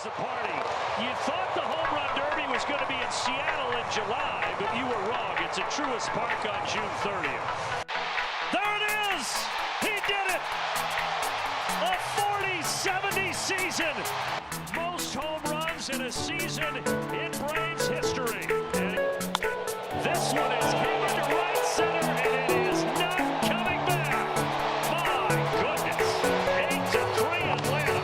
The party. You thought the home run derby was going to be in Seattle in July, but you were wrong. It's at Truist Park on June 30th. There it is! He did it! A 40-70 season! Most home runs in a season in Braves history. And this one is hit into right center, and it is not coming back. My goodness. 8-3 Atlanta.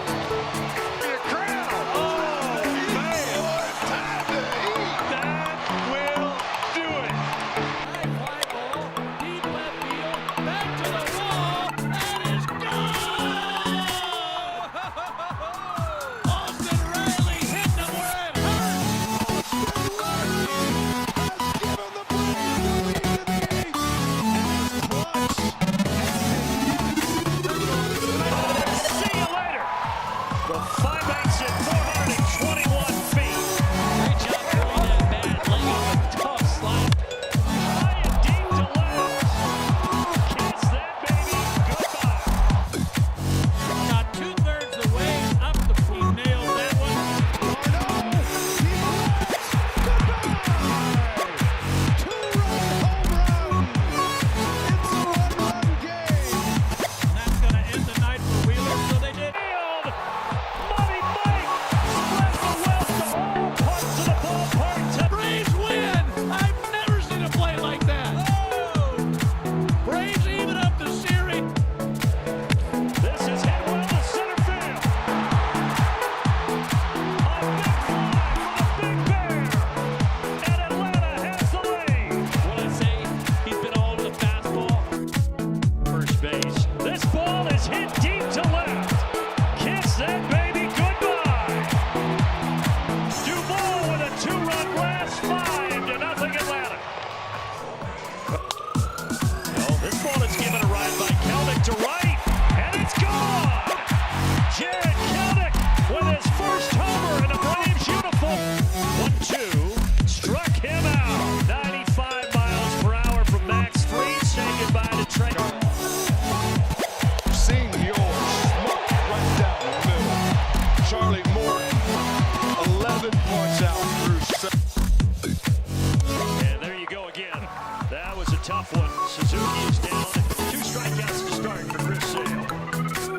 Tough one. Suzuki is down. 2 strikeouts to start for Chris Sale.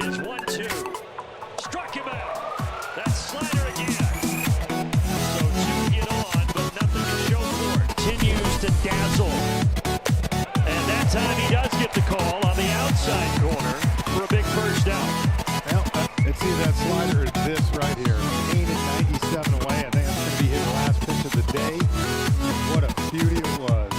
Is 1-2. Struck him out. That's slider again. So 2 get on, but nothing to show for it. Continues to dazzle. And that time he does get the call on the outside corner for a big first down. Well, let's see that slider is this right here. Aimed at 97 away. I think that's going to be his last pitch of the day. What a beauty it was.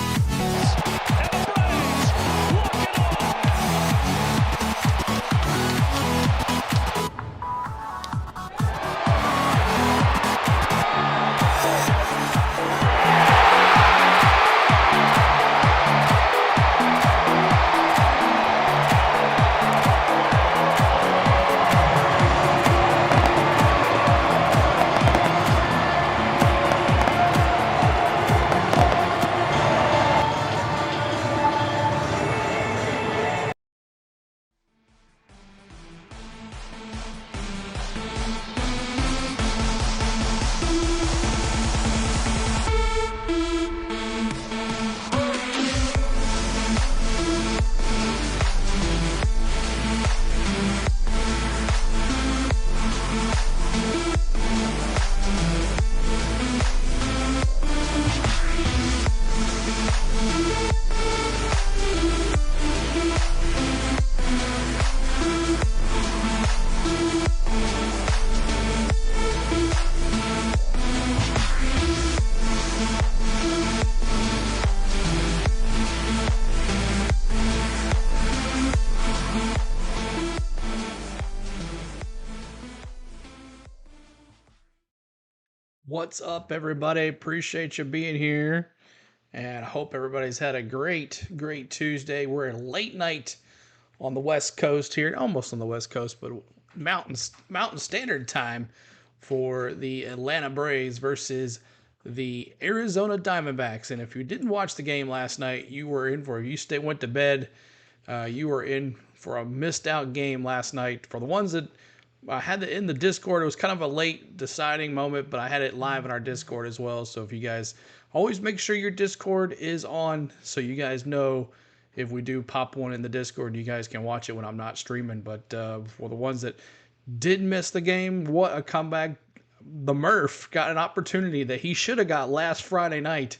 What's up, everybody? Appreciate you being here, and I hope everybody's had a great Tuesday. We're in late night on the West Coast here, almost on the West Coast, but Mountain Standard Time for the Atlanta Braves versus the Arizona Diamondbacks. And if you didn't watch the game last night, you were in for it. If you went to bed, you were in for a missed out game last night. For the ones that I had it in the Discord. It was kind of a late deciding moment, but I had it live in our Discord as well. So if you guys always make sure your Discord is on, so you guys know if we do pop one in the Discord, you guys can watch it when I'm not streaming. But for the ones that did miss the game, what a comeback! The Murph got an opportunity that he should have got last Friday night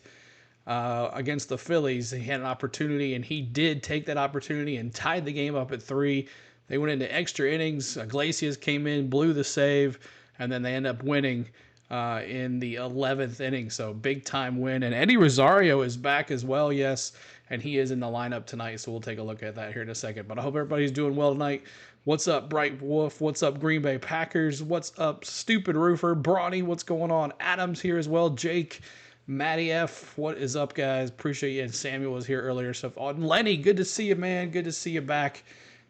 against the Phillies. He had an opportunity, and he did take that opportunity and tied the game up at 3. They went into extra innings. Iglesias came in, blew the save, and then they end up winning in the 11th inning. So big time win. And Eddie Rosario is back as well, yes, and he is in the lineup tonight. So we'll take a look at that here in a second. But I hope everybody's doing well tonight. What's up, Bright Wolf? What's up, Green Bay Packers? What's up, Stupid Roofer? Brawny, what's going on? Adam's here as well. Jake, Matty F, what is up, guys? Appreciate you. And Samuel was here earlier. So, Lenny, good to see you, man. Good to see you back.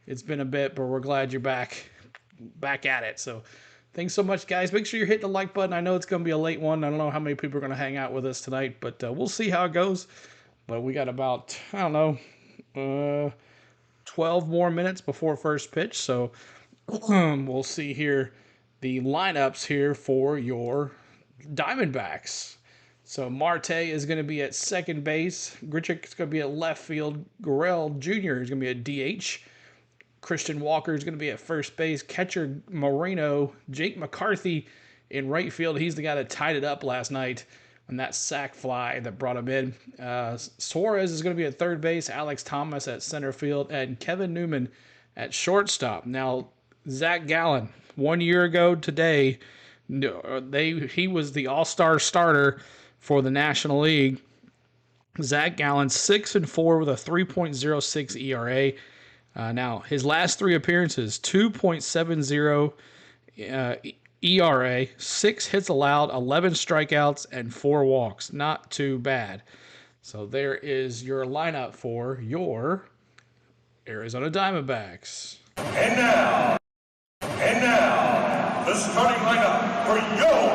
It's been a bit, but we're glad you're back at it. So thanks so much, guys. Make sure you're hitting the like button. I know it's going to be a late one. I don't know how many people are going to hang out with us tonight, but we'll see how it goes. But we got about, I don't know, 12 more minutes before first pitch. So we'll see here the lineups here for your Diamondbacks. So Marte is going to be at second base. Grichuk is going to be at left field. Gurriel Jr. is going to be at DH. Christian Walker is going to be at first base. Catcher Moreno. Jake McCarthy in right field. He's the guy that tied it up last night on that sac fly that brought him in. Suarez is going to be at third base. Alex Thomas at center field. And Kevin Newman at shortstop. Now, Zach Gallen, 1 year ago today, he was the all-star starter for the National League. Zach Gallen, 6-4 with a 3.06 ERA. Now, his last 3 appearances, 2.70 ERA, 6 hits allowed, 11 strikeouts, and 4 walks. Not too bad. So there is your lineup for your Arizona Diamondbacks. And now, the starting lineup for your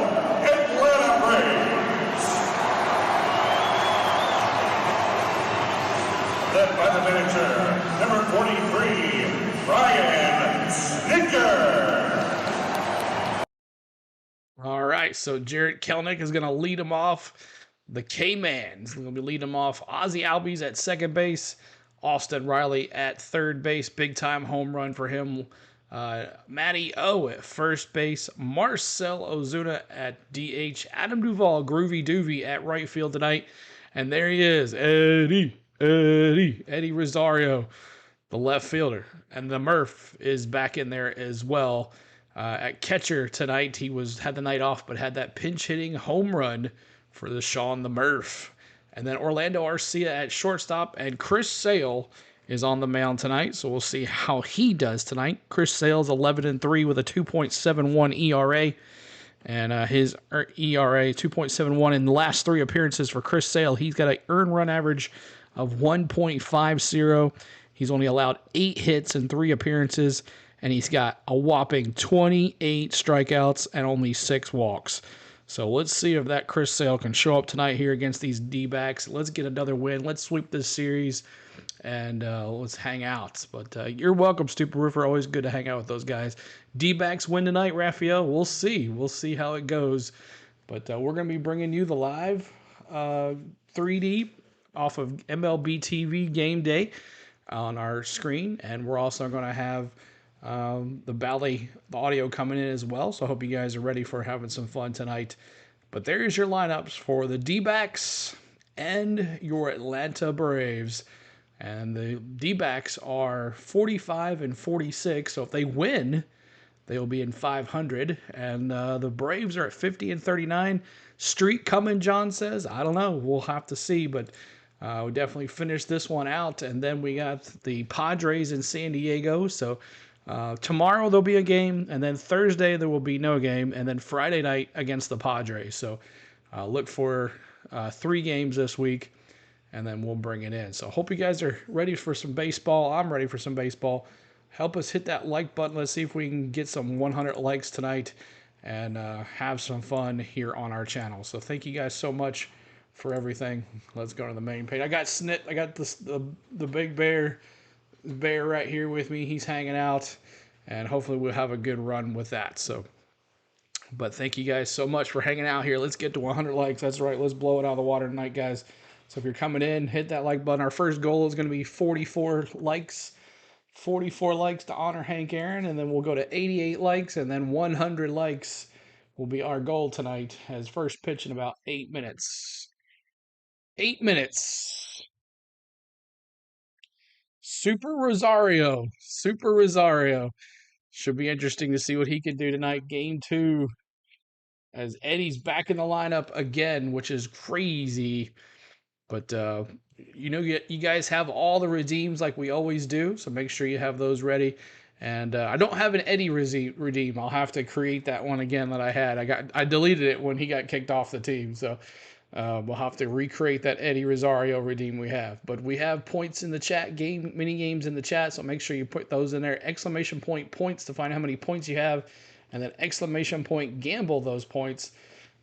Atlanta Braves. Led by the manager, number 43, Brian Snitker. All right, so Jarrett Kelenic is going to lead him off. The K-Man is going to be leading him off. Ozzie Albies at second base. Austin Riley at third base. Big-time home run for him. Matty O at first base. Marcell Ozuna at DH. Adam Duvall, Groovy Doovy at right field tonight. And there he is, Eddie Rosario, the left fielder. And the Murph is back in there as well. At catcher tonight, he had the night off, but had that pinch-hitting home run for the Sean the Murph. And then Orlando Arcia at shortstop, and Chris Sale is on the mound tonight, so we'll see how he does tonight. Chris Sale's 11-3 with a 2.71 ERA, and his ERA 2.71 in the last 3 appearances for Chris Sale. He's got an earned run average of 1.50. He's only allowed 8 hits in 3 appearances, and he's got a whopping 28 strikeouts and only 6 walks. So let's see if that Chris Sale can show up tonight here against these D-backs. Let's get another win. Let's sweep this series, and let's hang out. But you're welcome, Stupid Roofer. Always good to hang out with those guys. D-backs win tonight, Raphael. We'll see. We'll see how it goes. But we're going to be bringing you the live 3D off of MLB TV Game Day on our screen. And we're also going to have the audio coming in as well. So I hope you guys are ready for having some fun tonight. But there's your lineups for the D-backs and your Atlanta Braves. And the D-backs are 45-46. So if they win, they'll be in 500. And the Braves are at 50-39. Streak coming, John says. I don't know. We'll have to see. But we definitely finish this one out. And then we got the Padres in San Diego. So tomorrow there'll be a game, and then Thursday there will be no game, and then Friday night against the Padres. So look for 3 games this week, and then we'll bring it in. So hope you guys are ready for some baseball. I'm ready for some baseball. Help us hit that like button. Let's see if we can get some 100 likes tonight and have some fun here on our channel. So thank you guys so much for everything. Let's go to the main page. I got Snit. I got the big bear right here with me. He's hanging out, and hopefully we'll have a good run with that. So, but thank you guys so much for hanging out here. Let's get to 100 likes. That's right. Let's blow it out of the water tonight, guys. So if you're coming in, hit that like button. Our first goal is going to be 44 likes. 44 likes to honor Hank Aaron, and then we'll go to 88 likes, and then 100 likes will be our goal tonight as first pitch in about 8 minutes. 8 minutes. Super Rosario. Should be interesting to see what he can do tonight. Game 2, as Eddie's back in the lineup again, which is crazy. But, you guys have all the redeems like we always do, so make sure you have those ready. And I don't have an Eddie redeem. I'll have to create that one again that I had. I deleted it when he got kicked off the team, so we'll have to recreate that Eddie Rosario redeem we have. But we have points in the chat, mini games in the chat, so make sure you put those in there. Exclamation point points to find how many points you have, and then exclamation point gamble those points,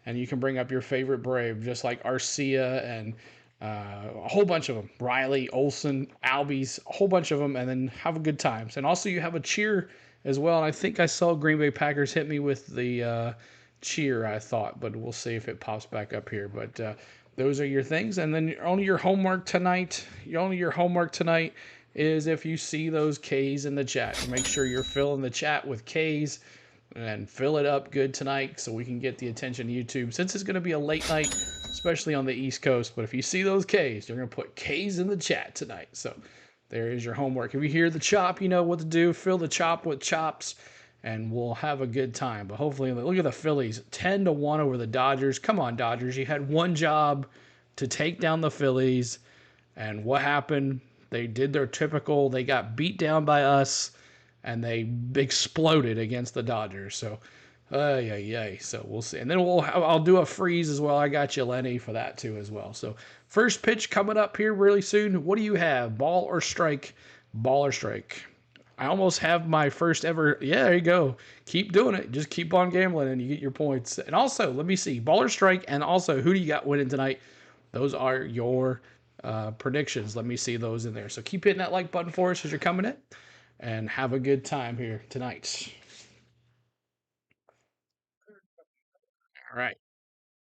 and you can bring up your favorite Brave, just like Arcia and a whole bunch of them. Riley, Olsen, Albies, a whole bunch of them, and then have a good time. And also you have a cheer as well. And I think I saw Green Bay Packers hit me with the cheer, I thought, but we'll see if it pops back up here. But those are your things. And then only your homework tonight is if you see those Ks in the chat. Make sure you're filling the chat with Ks and fill it up good tonight so we can get the attention of YouTube. Since it's going to be a late night, especially on the East Coast. But if you see those Ks, you're going to put Ks in the chat tonight. So there is your homework. If you hear the chop, you know what to do. Fill the chop with chops, and we'll have a good time. But hopefully, look at the Phillies, 10-1 over the Dodgers. Come on, Dodgers. You had one job to take down the Phillies, and what happened? They did their typical. They got beat down by us, and they exploded against the Dodgers. So, so we'll see. And then I'll do a freeze as well. I got you, Lenny, for that too as well. So first pitch coming up here really soon. What do you have? Ball or strike? Ball or strike? I almost have my first ever. Yeah, there you go. Keep doing it. Just keep on gambling and you get your points. And also, let me see. Ball or strike? And also, who do you got winning tonight? Those are your predictions. Let me see those in there. So keep hitting that like button for us as you're coming in. And have a good time here tonight. All right.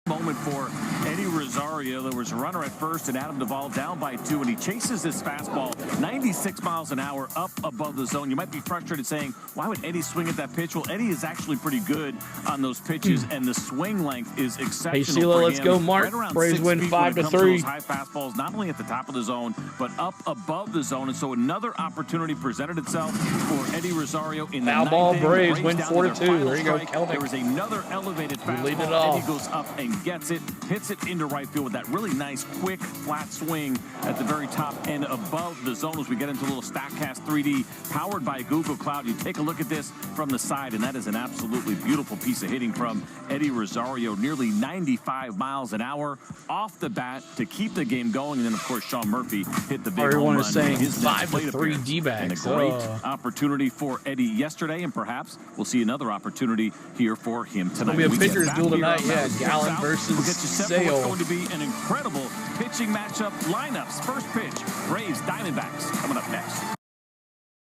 Moment for Eddie Rosario. There was a runner at first and Adam Duvall down by 2, and he chases this fastball 96 miles an hour up above the zone. You might be frustrated saying, why would Eddie swing at that pitch? Well, Eddie is actually pretty good on those pitches, and the swing length is exceptional. Hey, Sheila, let's go, Mark. Braves win 5-3. High fastballs, not only at the top of the zone, but up above the zone. And so another opportunity presented itself for Eddie Rosario in the foul ball. Braves win 4-2. There you go, Kelvin. There was another elevated fastball. Lead it off. Eddie goes up and gets it, hits it into right field with that really nice, quick, flat swing at the very top end above the zone as we get into a little StatCast 3D powered by Google Cloud. You take a look at this from the side, and that is an absolutely beautiful piece of hitting from Eddie Rosario, nearly 95 miles an hour off the bat to keep the game going. And then, of course, Sean Murphy hit the big Everyone home run. is saying His 5-3 dbacks. And a great opportunity for Eddie yesterday, and perhaps we'll see another opportunity here for him tonight. It'll be a pitcher's duel tonight. Yeah, Gallen versus We'll get you set for what's Sale. going to be an incredible pitching matchup. Lineups, first pitch, Braves, Diamondbacks, coming up next.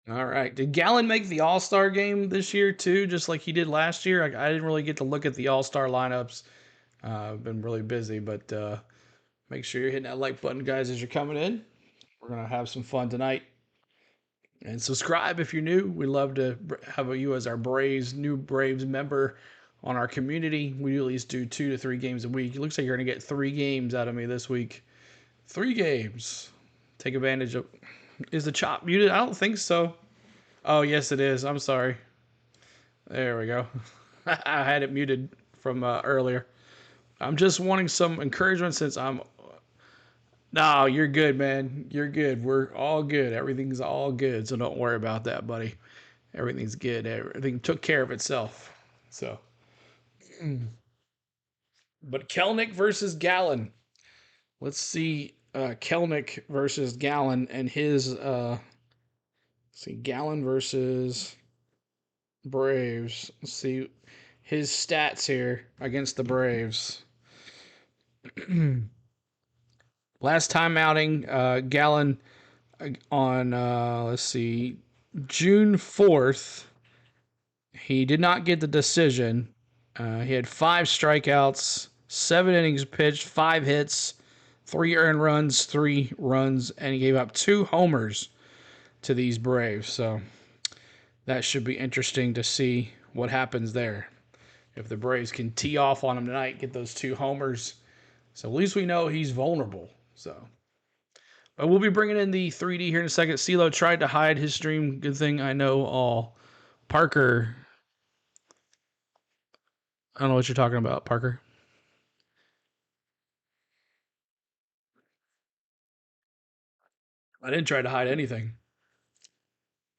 All right. Did Gallen make the All-Star game this year too, just like he did last year? I didn't really get to look at the All-Star lineups. I've been really busy, but make sure you're hitting that like button, guys, as you're coming in. We're going to have some fun tonight. And subscribe if you're new. We'd love to have you as our new Braves member on our community. We at least do 2 to 3 games a week. It looks like you're going to get 3 games out of me this week. 3 games. Take advantage of... Is the chop muted? I don't think so. Oh, yes, it is. I'm sorry. There we go. I had it muted from earlier. I'm just wanting some encouragement since I'm... No, you're good, man. You're good. We're all good. Everything's all good, so don't worry about that, buddy. Everything's good. Everything took care of itself. So... But Kelnick versus Gallen. Let's see Kelnick versus Gallen and his Gallen versus Braves. Let's see his stats here against the Braves. Last time outing, Gallen on June 4th He did not get the decision. He had 5 strikeouts, 7 innings pitched, 5 hits, 3 earned runs, 3 runs, and he gave up 2 homers to these Braves. So that should be interesting to see what happens there. If the Braves can tee off on him tonight, get those 2 homers. So at least we know he's vulnerable. So, but we'll be bringing in the 3D here in a second. CeeLo tried to hide his stream. Good thing I know all. Parker, I don't know what you're talking about, Parker. I didn't try to hide anything.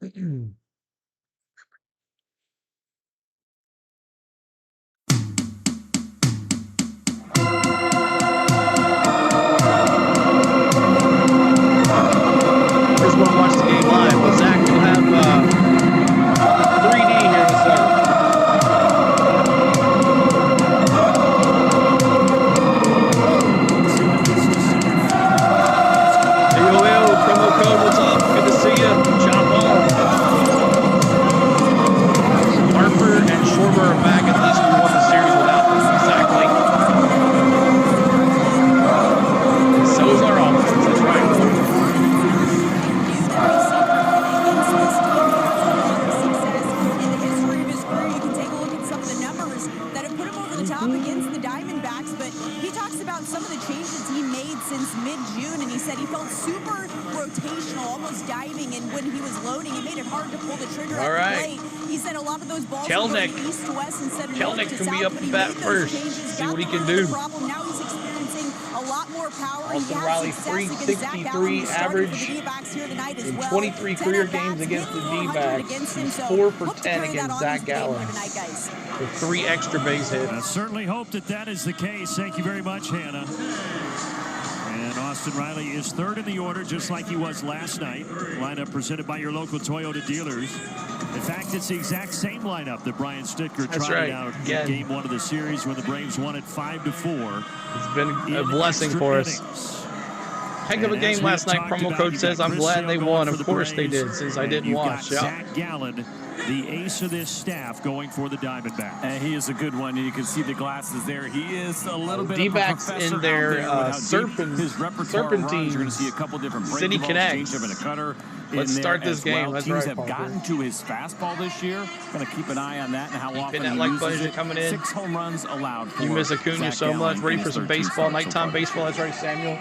Just want to watch the game live, but Zach, you'll have 3D here in a second. Hey, promo code, what's up? Good to see you. Chop on. Harper and Schwarber are back. At least we won the series without them. Exactly. So is our offense. That's right. Against the Diamondbacks, but he talks about some of the changes he made since mid-June, and he said he felt super rotational, almost diving, and when he was loading, it made it hard to pull the trigger at the plate. He said a lot of those balls were going east to west instead of north to south, can be up but the he bat made those first. changes, See got what he rid can of do. the problem. Now he's experiencing a lot more power. Austin He Riley, had success against Zach Gallen, 363 who started average for the D-backs here tonight as in well. 23 10 career at-bats, games against the hit 400 D-backs. against him, He's so 4 for hope to 10 carry that against on Zach into the game Gallen here tonight, guys. with 3 extra base hits. I certainly hope that that is the case. Thank you very much, Hannah. And Austin Riley is third in the order, just like he was last night. Lineup presented by your local Toyota dealers. In fact, it's the exact same lineup that Brian Sticker tried out in Game 1 of the series when the Braves won it 5-4. It's been a blessing for us. Heck of a game last night. Promo code says I'm glad they won. Of course they did, since I didn't watch. Yeah. Zach Gallen, the ace of this staff, going for the Diamondbacks. And he is a good one. You can see the glasses there. He is a little bit D-backs of a professor in their serpentine. You're going to see a couple different City Connects. and a cutter. Let's start this game. That's Teams right, have gotten to his fastball this year. Going to keep an eye on that and how often that he like uses it. coming in. 6 home runs allowed. You miss Acuna so much. Ready for some baseball, nighttime baseball. That's right, Samuel.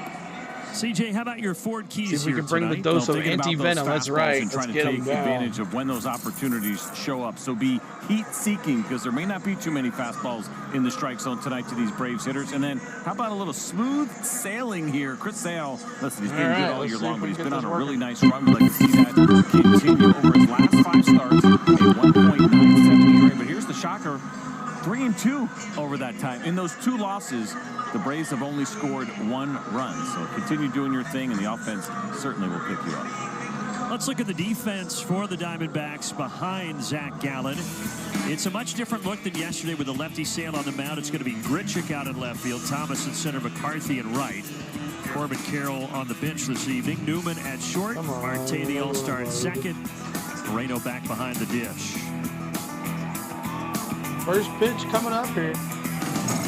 CJ, how about your Ford Keys? See if we can bring tonight? the dose of anti-venom. That's right. And Let's trying get to them take down. advantage of when those opportunities show up. So be heat-seeking, because there may not be too many fastballs in the strike zone tonight to these Braves hitters. And then how about a little smooth sailing here? Chris Sale, listen, he's been good all year long, but he's been on a really nice run. We'd like to see that continue over his last 5 starts, a 1.97 ERA. But here's the shocker. 3-2 over that time. In those 2 losses, the Braves have only scored 1 run. So continue doing your thing, and the offense certainly will pick you up. Let's look at the defense for the Diamondbacks behind Zach Gallen. It's a much different look than yesterday with the lefty Sale on the mound. It's going to be Grichuk out in left field, Thomas in center, McCarthy in right. Corbin Carroll on the bench this evening. Newman at short. Marte, the all-star, at second. Moreno back behind the dish. First pitch coming up here.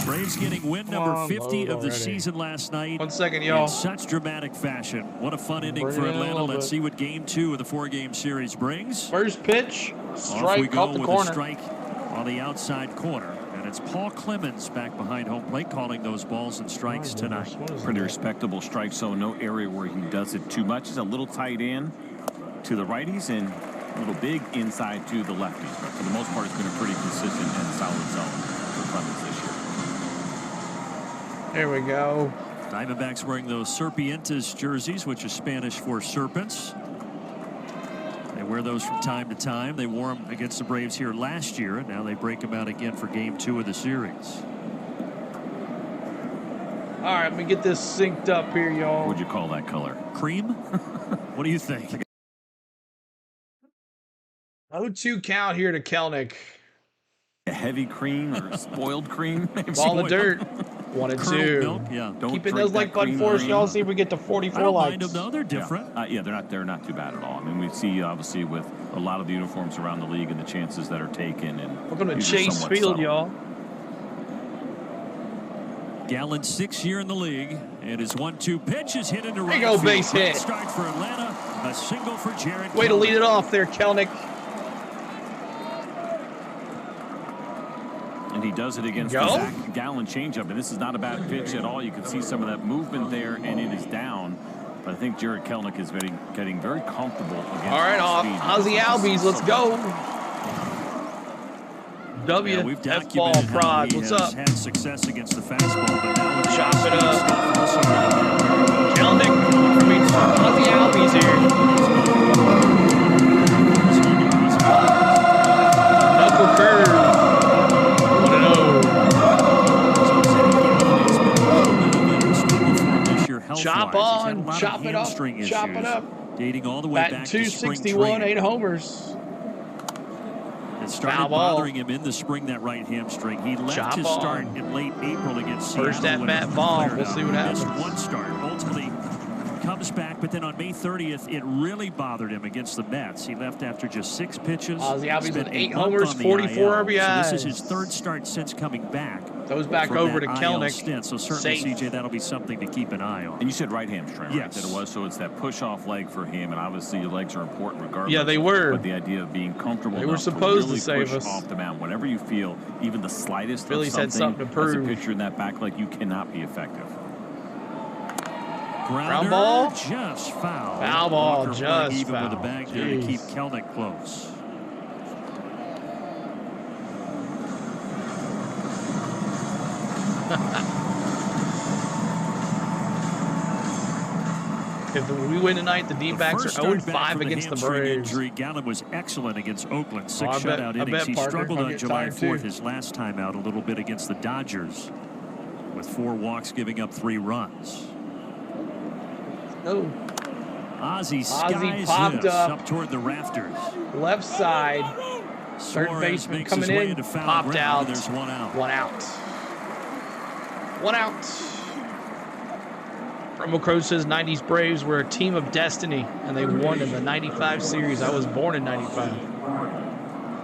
Braves getting win number 50 of the season last night. 1 second, y'all. In such dramatic fashion. What a fun ending for Atlanta. Let's see what Game 2 of the 4-game series brings. First pitch, strike, off we go off the with corner. A strike on the outside corner. And it's Paul Clemens back behind home plate calling those balls and strikes tonight. Pretty respectable strike zone. No area where he does it too much. He's a little tight in to the righties and a little big inside to the lefties. But for the most part, it's been a pretty consistent and solid zone for Clemens this year. There we go. Diamondbacks wearing those Serpientes jerseys, which is Spanish for serpents. They wear those from time to time. They wore them against the Braves here last year, and now they break them out again for Game 2 of the series. All right, let me get this synced up here, y'all. What'd you call that color? Cream? What do you think? 0-2 count here to Kelnick. A heavy cream or spoiled cream? Ball of dirt. 1 and Kernel 2. milk, yeah. Don't keeping those like bud for us, y'all. See if we get to 44 I don't likes. mind them, though. They're different. Yeah, they're not too bad at all. I mean, we see, obviously, with a lot of the uniforms around the league and the chances that are taken. And welcome to Chase Field, y'all. Gallen's 6th year in the league, and his 1-2 pitch is hit into right field. There you go, base Great hit. Start for Atlanta. A single for Jared. Way to lead it off there, Kelnick. And he does it against the Zach Gallen changeup, and this is not a bad pitch at all. You can see some of that movement there, and it is down. But I think Jared Kelnick is getting very comfortable against all right, Ozzy Albies, let's go. F-ball prod, what's up? Had success against the fastball, but now chop it up. Kelnick, I mean, Ozzy Albies here. Knuckle curve. Chop on, chop it up, chop it up. Dating all the way back to 261, 8 homers. It started bothering him in the spring, that right hamstring. He left his start in late April against Seattle. First at bat bomb. We'll see what happens. Missed one start. Ultimately comes back, but then on May 30th, it really bothered him against the Mets. He left after just 6 pitches. Ozzy Albies with 8 homers, 44 RBIs. So this is his 3rd start since coming back. Goes back over to Kelnick. Stint. So certainly, CJ, that'll be something to keep an eye on. And you said right hamstring, yes. Right? That it was. So it's that push-off leg for him, and obviously your legs are important regardless. Yeah, they were. But the idea of being comfortable they were supposed to, really to save push us off the mound, whenever you feel even the slightest Phillies of had something to prove. as a pitcher in that back leg, you cannot be effective. Ground ball, just foul. Foul ball, Walker just even foul. with a bag there to keep Kelnick close. If we win tonight, the D-backs are 0-5 against the Braves. Gallen was excellent against Oakland. 6 shutout innings. He struggled on July 4th, his last time out, a little bit against the Dodgers, with 4 walks, giving up 3 runs. Oh. Ozzy skies popped up toward the rafters. Left side. Third baseman coming in. Popped out. There's 1 out. 1 out. 1 out. Promo Crow says 90s Braves were a team of destiny, and they won in the 95 series. I was born in 95.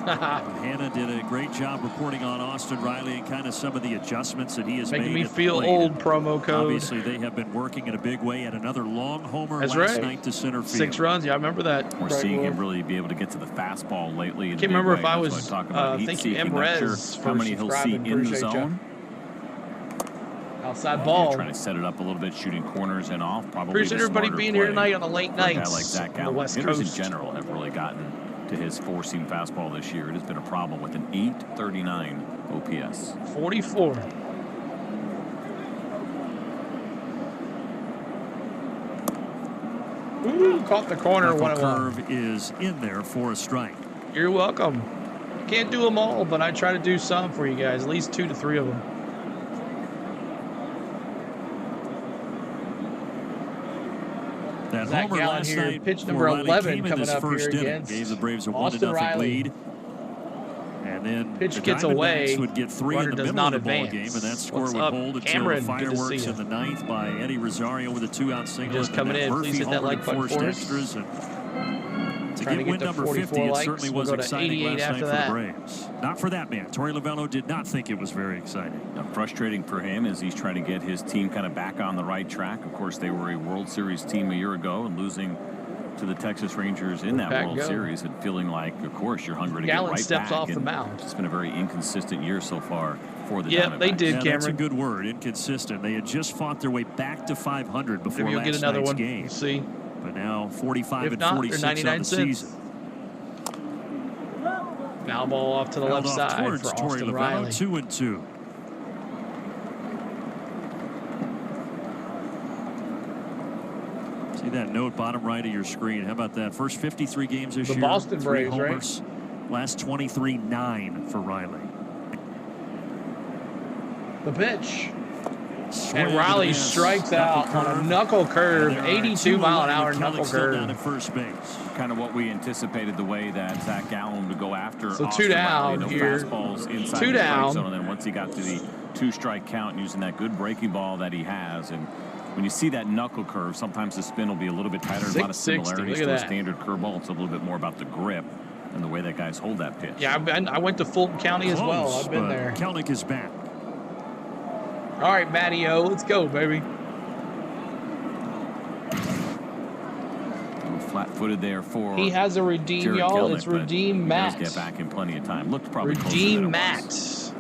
Hannah did a great job reporting on Austin Riley and kind of some of the adjustments that he has made. Making me feel old, promo code. Obviously, they have been working in a big way at another long homer last night to center field. 6 runs, yeah, I remember that. We're seeing him really be able to get to the fastball lately. I can't remember if I was thank you, Emrez, how many he'll see in the zone. Outside ball. Trying to set it up a little bit, shooting corners and off. Probably appreciate everybody being here tonight on the late nights. Like Zach Gallen. On the West Hitters Coast in general have really gotten to his 4-seam fastball this year. It has been a problem with an 839 OPS. 44. Ooh, caught the corner. The 1-1. curve is in there for a strike. You're welcome. Can't do them all, but I try to do some for you guys. At least 2 to 3 of them. That Zach homer Gallen last here, night pitch number 11 coming up here against gave the Braves a Austin 1-0 Riley. lead. And then Pitch the gets away. Diamondbacks would get 3 in the middle of the ball game, and that score What's would up, hold until Cameron? the fireworks in the 9th by Eddie Rosario with a 2-out single. Just coming in. Please hit that like button for us. Extras and to Trying get to win get to number 44 50, it likes. certainly We'll was go to exciting 88 last night after for that. the Braves. Not for that man. Torey Lovello did not think it was very exciting. Frustrating for him as he's trying to get his team kind of back on the right track. Of course, they were a World Series team a year ago and losing to the Texas Rangers in that World Series and feeling like, of course, you're hungry to Gallen get right steps back. off the mound. It's been a very inconsistent year so far for the Diamondbacks. Yeah, they did, Cameron. That's a good word, inconsistent. They had just fought their way back to 500 before Maybe you'll last get another night's one. game. We'll see. But now 45 If not, and 46 they're 99 on the cents. season. Foul ball off to the left side towards for Torey Austin Lovello, Riley. 2-2. See that note bottom right of your screen. How about that? First 53 games this year. The Boston 3 Braves, homers. right? Last 23, 9 for Riley. The pitch. And Riley strikes out on a knuckle curve, 82 mile an hour knuckle curve. Down at first base. Kind of what we anticipated the way that Zach Gallen would go after. So Austin 2 down Riley, here. fastballs inside 2 the strike down. zone, and then once he got to the 2-strike count using that good breaking ball that he has. And when you see that knuckle curve, sometimes the spin will be a little bit tighter. A lot of similarities to a standard curveball. It's a little bit more about the grip and the way that guys hold that pitch. Yeah, I went to Fulton County as well. I've been there. Kelnick is back. All right, Matty-O, let's go, baby. Flat-footed there for he has a redeem, y'all. It's redeem Max. Get back in plenty of time. Looked probably redeem Max.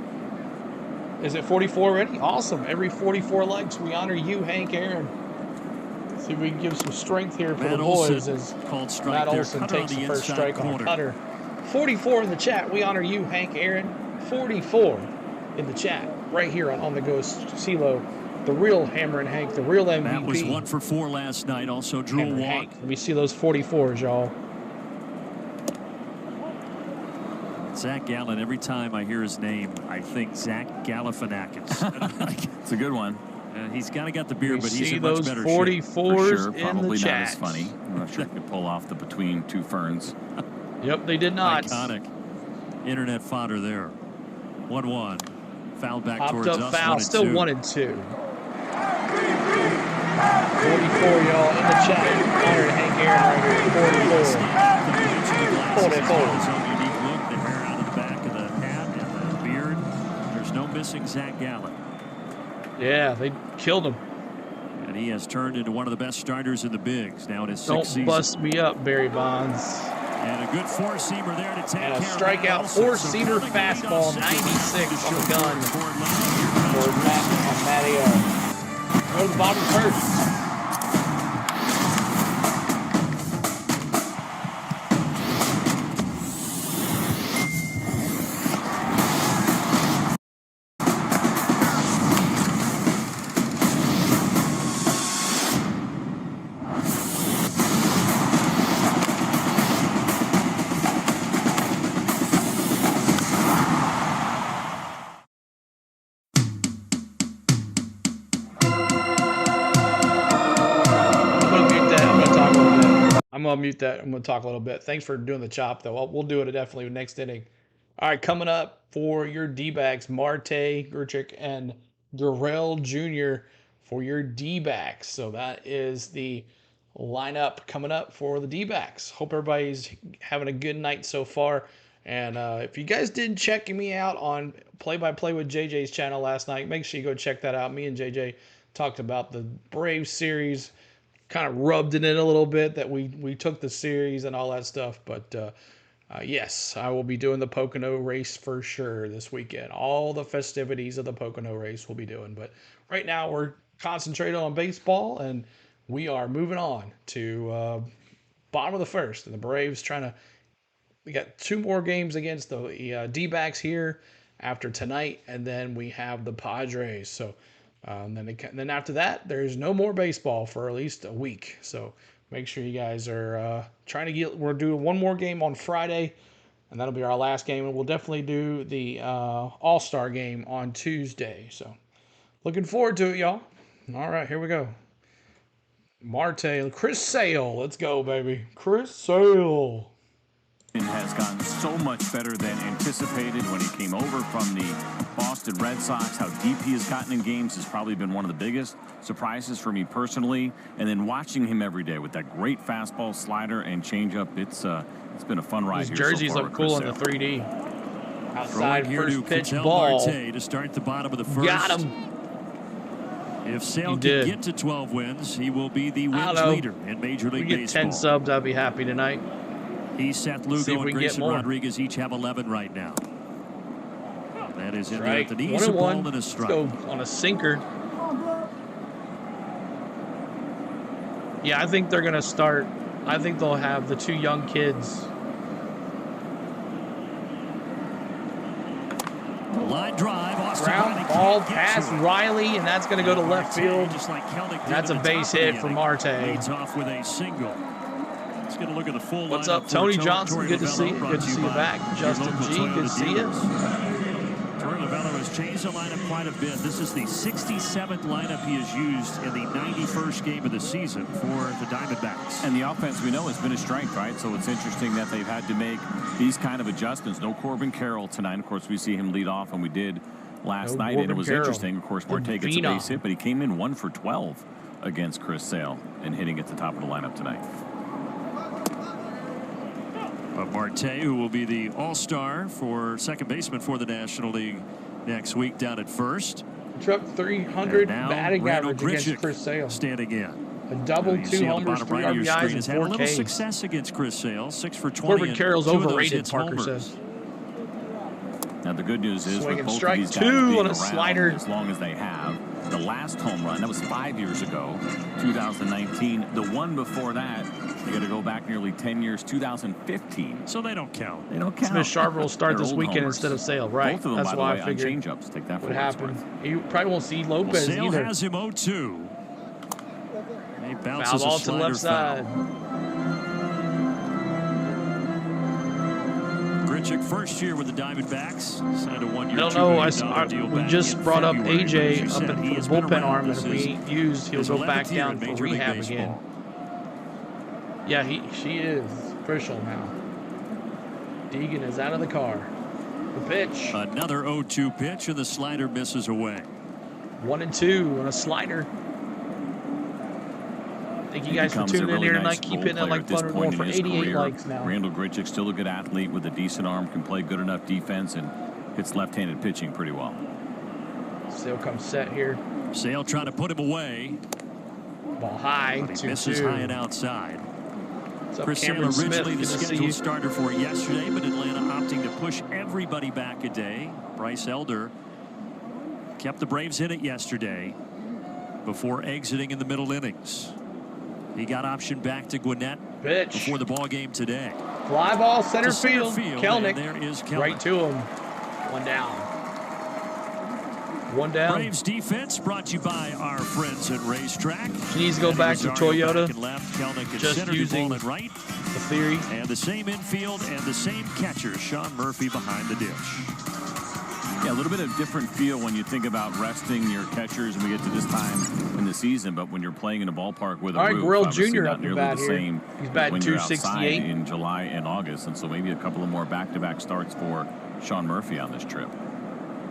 Is it 44 already? Awesome. Every 44 likes, we honor you, Hank Aaron. See if we can give some strength here for the boys as Matt Olson takes the first strike on a cutter. 44 in the chat. We honor you, Hank Aaron. 44 in the chat right here on the Go CeeLo. The real Hammer and Hank, the real MVP. That was 1 for 4 last night. Also drew a walk. Let me see those 44s, y'all. Zach Gallen, every time I hear his name, I think Zach Galifianakis. It's a good one. He's kind of got the beard, but he's in those much better 44s shape. For sure, in probably the not chat. as funny. I'm not sure if you could pull off the between two ferns. Yep, they did not. Iconic internet fodder there. 1-1. Foul back Popped towards up us. foul, still 1-2. 44, y'all, in the chat. Honor Hank Aaron right here. 44. 44. Unique look, the hair out of the back of the hat and the beard. There's no missing Zach Gallen. Yeah, they killed him. And he has turned into one of the best starters in the bigs now in his 6th season. Don't bust me up, Barry Bonds. And a good 4-seamer there to take and a care strikeout, of 4-seamer fastball, 96 on the gun for Matty-O. Go to the bottom first. I'm going to mute that. I'm going to talk a little bit. Thanks for doing the chop, though. We'll do it definitely next inning. All right, coming up for your D-backs, Marte, Gurchik, and Darrell Jr. for your D-backs. So that is the lineup coming up for the D-backs. Hope everybody's having a good night so far. And if you guys didn't check me out on Play-by-Play with JJ's channel last night, make sure you go check that out. Me and JJ talked about the Braves series, kind of rubbed it in a little bit that we took the series and all that stuff. But yes, I will be doing the Pocono race for sure this weekend. All the festivities of the Pocono race we'll be doing. But right now we're concentrated on baseball, and we are moving on to bottom of the first. And the Braves we got 2 more games against the D-backs here after tonight, and then we have the Padres. So then after that, there's no more baseball for at least a week. So make sure you guys are we're doing 1 more game on Friday, and that'll be our last game. And we'll definitely do the All-Star game on Tuesday. So looking forward to it, y'all. All right, here we go. Marte and Chris Sale. Let's go, baby. Chris Sale. Has gotten so much better than anticipated when he came over from the Boston Red Sox. How deep he has gotten in games has probably been one of the biggest surprises for me personally. And then watching him every day with that great fastball, slider, and changeup, it's been a fun ride. His here jerseys so far look cool on the 3D. Outside first pitch ball. Marte to start the bottom of the first. Got him. If Sale can get to 12 wins, he will be the wins leader in Major League Baseball. We get 10 subs, I'll be happy tonight. He, Seth Lugo, and Grayson Rodriguez each have 11 right now. That is in there at the knees, a ball and a strike. Let's go on a sinker. Yeah, I think they're going to start. I think they'll have the 2 young kids. Line drive. Ground ball past Riley, and that's going to go to left field. Just like that's a base hit for Marte. Leads off with a single. Let's get a look at the full What's up, Tony Johnson? Good to see you. Good to see you back. Justin G, good to see you. Torey Lovullo has changed the lineup quite a bit. This is the 67th lineup he has used in the 91st game of the season for the Diamondbacks. And the offense, we know, has been a strength, right? So it's interesting that they've had to make these kind of adjustments. No Corbin Carroll tonight. Of course, we see him lead off, and we did last night, and it was interesting. Of course, Marte gets a base hit, but he came in 1 for 12 against Chris Sale and hitting at the top of the lineup tonight. Marte, who will be the all-star for second baseman for the National League next week down at first. Truck 300 batting average against Chris Sale. Standing in. A double, 2 homers, 3 RBIs, and 4 had a little Ks. success against Chris Sale, 6 for 20. Corbin Carroll's overrated, Parker says. Now the good news is swinging with both strike of these guys 2 being on a around slider. as long as they have. The last home run, that was 5 years ago, 2019. The one before that, you got to go back nearly 10 years, 2015. So they don't count. They don't count. Smith-Sharper will start this weekend homers. instead of Sale, right? Both of them, that's by the why way, I figured change-ups. Take that for what what it's happened. worth. You probably won't see Lopez Sale either. has him 0-2. He bounces Foul ball a to the left slider side. foul. Grichuk, first year with the Diamondbacks, signed a 1-year, I don't know. We just brought up AJ up in the bullpen arm, and if we ain't used, he'll go back down for rehab again. Yeah, she is official now. Deegan is out of the car. The pitch. Another 0-2 pitch, and the slider misses away. 1-2 on a slider. Thank you guys for tuning in here tonight. Keep hitting that like button. We're going for 88 likes now. Randall Grichuk, still a good athlete with a decent arm, can play good enough defense, and hits left-handed pitching pretty well. Sale comes set here. Sale trying to put him away. Ball high. But he misses high and outside. Chris Sale Cameron originally Smith, the scheduled starter for yesterday, but Atlanta opting to push everybody back a day. Bryce Elder kept the Braves in it yesterday before exiting in the middle innings. He got optioned back to Gwinnett before the ball game today. Fly ball, center field. Kelnick. There is Kelnick. Right to him. 1 down. 1 down. Braves defense brought to you by our friends at Racetrack. She needs to go back to Toyota. Back and left, Kelnick and just center, using and right. the theory. And the same infield and the same catcher, Sean Murphy, behind the dish. Yeah, a little bit of different feel when you think about resting your catchers and we get to this time in the season, but when you're playing in a ballpark with a roof, Grill obviously Jr. not up nearly bat the here. same He's batting when you're outside 268 in July and August, and so maybe a couple of more back-to-back starts for Sean Murphy on this trip.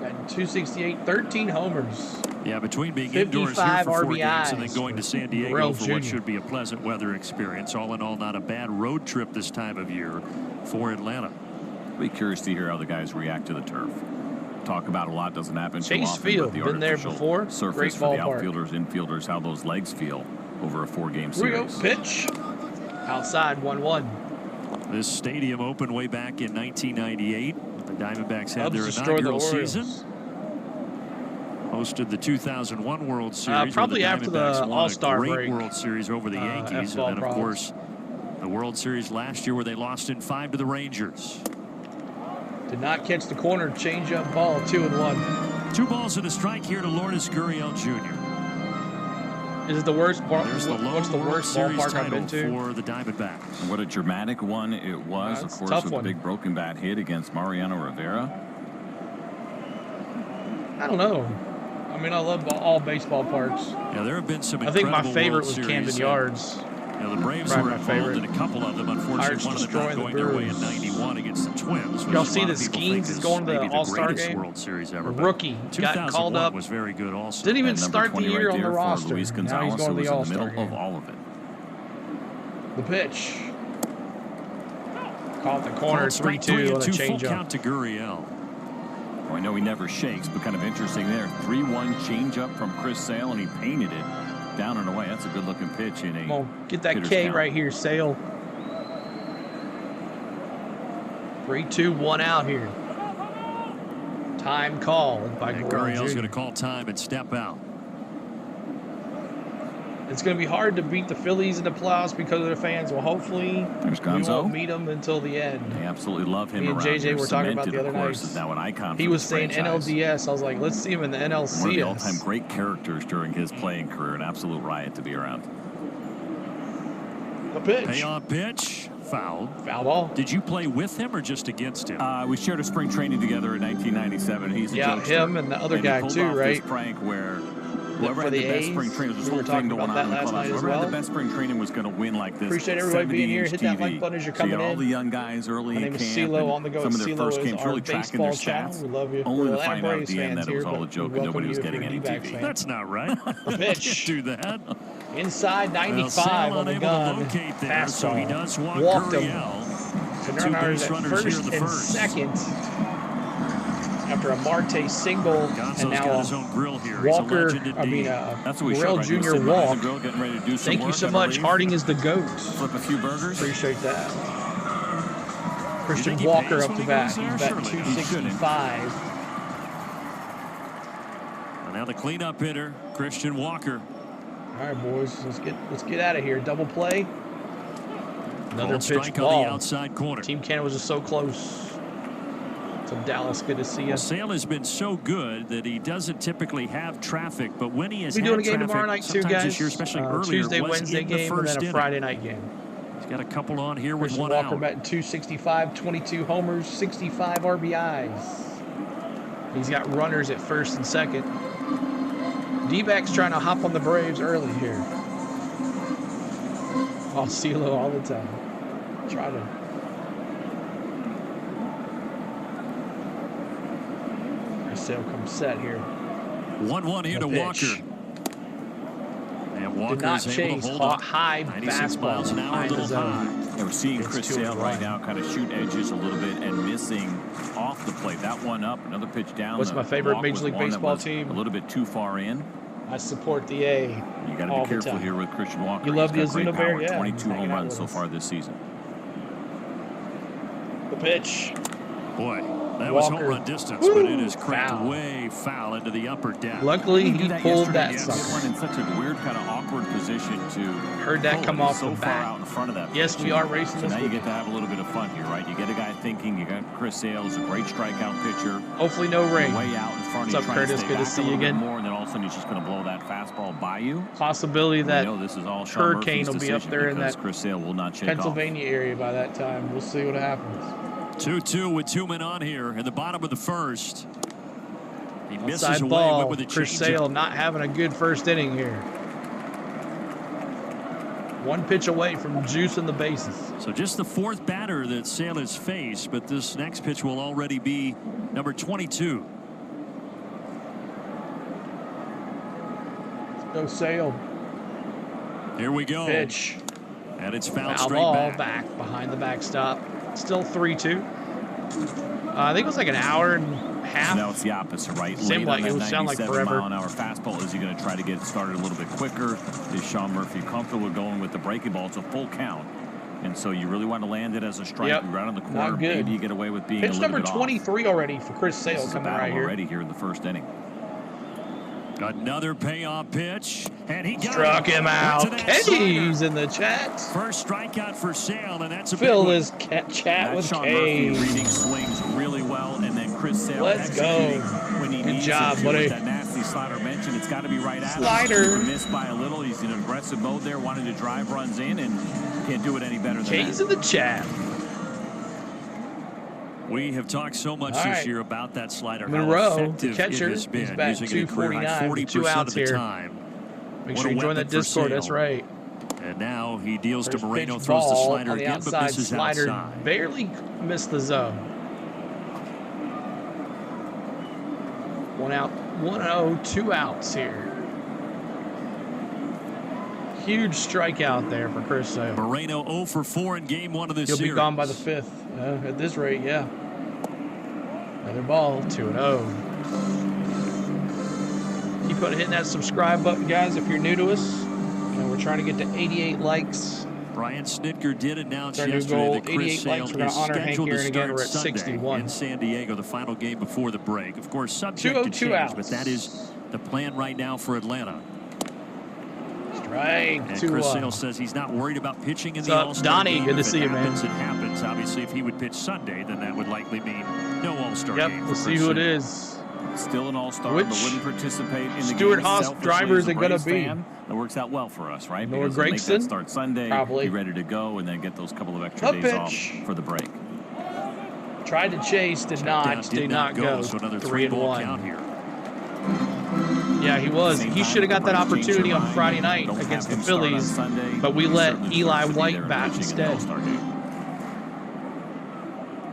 Batting 268, 13 homers. Yeah, between being indoors here for 4 games and then going to San Diego Grill for Jr. what should be a pleasant weather experience. All in all, not a bad road trip this time of year for Atlanta. Be curious to hear how the guys react to the turf. Talk about a lot doesn't happen too Chase often. Field, but the been there before. Surface Great for the ballpark. outfielders, infielders, how those legs feel over a 4-game Here we go. series. Pitch. Outside, 1-1. This stadium opened way back in 1998. The Diamondbacks had their Cubs destroy the inaugural Orioles. season. Hosted the 2001 World Series. Probably where the after the Diamondbacks won a All-Star great break. World Series over the Yankees. And then, of course, the World Series last year where they lost in 5 to the Rangers. Did not catch the corner. Change up ball. 2-1. 2 balls and a strike here to Lourdes Gurriel Jr. Is it the worst bar? There's the What's the World worst Series ballpark I've been title to? for the Diamondbacks. And what a dramatic one it was, of it's a course, tough with one. the big broken bat hit against Mariano Rivera. I don't know. I mean, I love all baseball parks. Yeah, there have been some I think my incredible favorite World was Series. Camden Yards. You know, the Braves Probably were my involved favorite. in a couple of them. Unfortunately, Pirates one of them destroying not the going their way in Brewers. 91 against the Twins. which Y'all a see lot the of people Skeens think is is going to the maybe All-Star greatest game? World Series ever. A But rookie got 2001 called up. was very good also. Didn't even And number start the 20 year right on the there for roster. Luis Now Gonzalez, he's who going to was the in the All-Star middle of game. all of it. The pitch. Caught the corner. It's Strike 3-2 on a 2 full changeup. count to Gurriel. Well, I know he never shakes, but kind of interesting there. 3-1 changeup from Chris Sale, and he painted it down and away. That's a good-looking pitch in a Come on, get that hitter's K count. right here, Sale. 3-2, 1 out here. Time called by And Gurriel Gurriel's Jr. going to call time and step out. It's going to be hard to beat the Phillies in the playoffs because of the fans. Well, hopefully There's we Gonzo. won't meet them until the end. They absolutely love him Me and around JJ here. were talking about the Cemented, other of course, night. is now an icon He for was this saying franchise. NLDS. I was like, let's see him in the One of the NLCS. all-time great characters during his playing career. An absolute riot to be around. The pitch. Payoff pitch. Foul. Foul ball. Did you play with him or just against him? We shared a spring training together in 1997. He's a Yeah, jokester. him and the other he guy pulled too, off right? This prank where Whoever had the best spring training, this whole thing going on in the clubhouse. Whoever had the best spring training was going to win like this. Appreciate everybody being here. Hit that like button as you're coming in. All the young guys early in camp. CeeLo on the go. Some of their CeeLo first is games our really tracking their stats. We love you. Only to find out at the end that it was all a joke and nobody was getting any TV. That's not right. Pitch. Do that. Inside 95 on the gun. There, so he does walk Walked him. Gurriel. So Nerner's at first and second. After a Marte single, and now Walker, Gurriel Jr. walk. Thank you so much. Harding is the GOAT. Flip a few burgers. Appreciate that. Christian Walker up to bat. He's batting 265. And now the cleanup hitter, Christian Walker. All right, boys, let's get out of here. Double play. Another pitch ball. On the outside corner. Team Canada was just so close. So Dallas, good to see you. Sale has been so good that he doesn't typically have traffic, but when he has we had doing a game traffic, tomorrow night too, guys. This year, especially earlier, Tuesday, Wednesday game, and then a Friday night game. He's got a couple on here with Christian one Walker out. batting 265, 22 homers, 65 RBIs. He's got runners at first and second. D-backs trying to hop on the Braves early here. I'll CeeLo all the time. Try to. Sale comes set here. 1-1 here to Walker. And Walker did not is able chase to hold high 96 miles an hour, a little high. And we're seeing Chris Sale right now kind of shoot edges a little bit and missing off the plate. That one up, another pitch down. What's my favorite Major League Baseball team? A little bit too far in. I support the A. You got to be careful here with Christian Walker. You love the Arizona Bear, yeah. 22 home runs so far this season. The pitch. Boy, that was home run distance, but it is cracked way foul into the upper deck. Luckily, he pulled that One sucker. in such a weird kind of awkward position to heard that come off so the far bat. out in front of that. Yes, we are racing so this now you weekend. get to have a little bit of fun here, right? You get a guy thinking. You got Chris Sale, a great strikeout pitcher. Hopefully, no rain. Way out in front. What's up, Curtis? Good to see you again. More, and then all of a sudden he's just going to blow that fastball by you. Possibility that this is all Sean hurricane will be up there in that Chris Sale will not shake Pennsylvania area by that time. We'll see what happens. 2-2 with 2 men on here in the bottom of the first. He misses Outside away, ball. but with a Chris Sale not having a good first inning here. One pitch away from juicing the bases. So just the 4th batter that Sale has faced, but this next pitch will already be number 22. Let's go Sale. Here we go. Pitch. And it's fouled Foul straight ball back. behind the backstop. Still 3-2. I think it was like an hour and a half. Now it's the opposite, right? Seemed like it would sound like forever. Mile-an-hour fastball. Is he going to try to get it started a little bit quicker? Is Sean Murphy comfortable going with the breaking ball? It's a full count. And so you really want to land it as a strike. Right on the corner. Not good. Maybe you get away with being pitch a little number bit 23 off. already for Chris Sale coming right here. Already here in the first inning. Another payoff pitch, and he struck him out. Kenny's in the chat. First strikeout for Sale, and that's a Fill this chat with Sean K. Murphy reading swings really well, and then Chris Sale Let's go. When he Good job, buddy. That nasty slider mentioned, it's got to be right at Slider. him. Missed by a little. He's in aggressive mode there, wanting to drive runs in, and can't do it any better than K's that. in the chat. We have talked so much this year about that slider. Monroe, the catcher, he's batting 249 with 2 outs here. Time. Make sure you join that Discord. That's right. And now he deals to First Moreno, pitch throws the ball slider on the again, outside, but misses slider outside. barely missed the zone. 1 out, 1-0, 2 outs here. Huge strikeout there for Chris Sale. Moreno 0 for 4 in game 1 of this He'll series. be gone by the 5th. At this rate, yeah. Another ball, 2-0. Keep on hitting that subscribe button, guys, if you're new to us. And we're trying to get to 88 likes. Brian Snitker did announce Our new yesterday goal, that Chris 88 Sale likes. We're gonna is honor Hank scheduled to Aaron again. We're start at Sunday 61. in San Diego, the final game before the break. Of course, subject to change, outs. but that is the plan right now for Atlanta. Strike. And Chris Sale says he's not worried about pitching in the All-Star Donnie, game. good to If see you, man. It happens. Obviously, if he would pitch Sunday, then that would likely mean no All-Star game. Yep, for we'll see Chris who it Sale. is. Still an all-star, Which but wouldn't participate in the Stuart game. Haas drivers As a are going to Braves be? fan, that works out well for us, right? Noah Because we'll make Gregson? that start Sunday, Probably. be ready to go, and then get those couple of extra Up days pitch. off for the break. Tried to chase, did Check down, not did not go. So another 3-ball 3-1. count here. Yeah, he was. He should have got that opportunity on Friday night against the Phillies, but we let Eli White bat instead.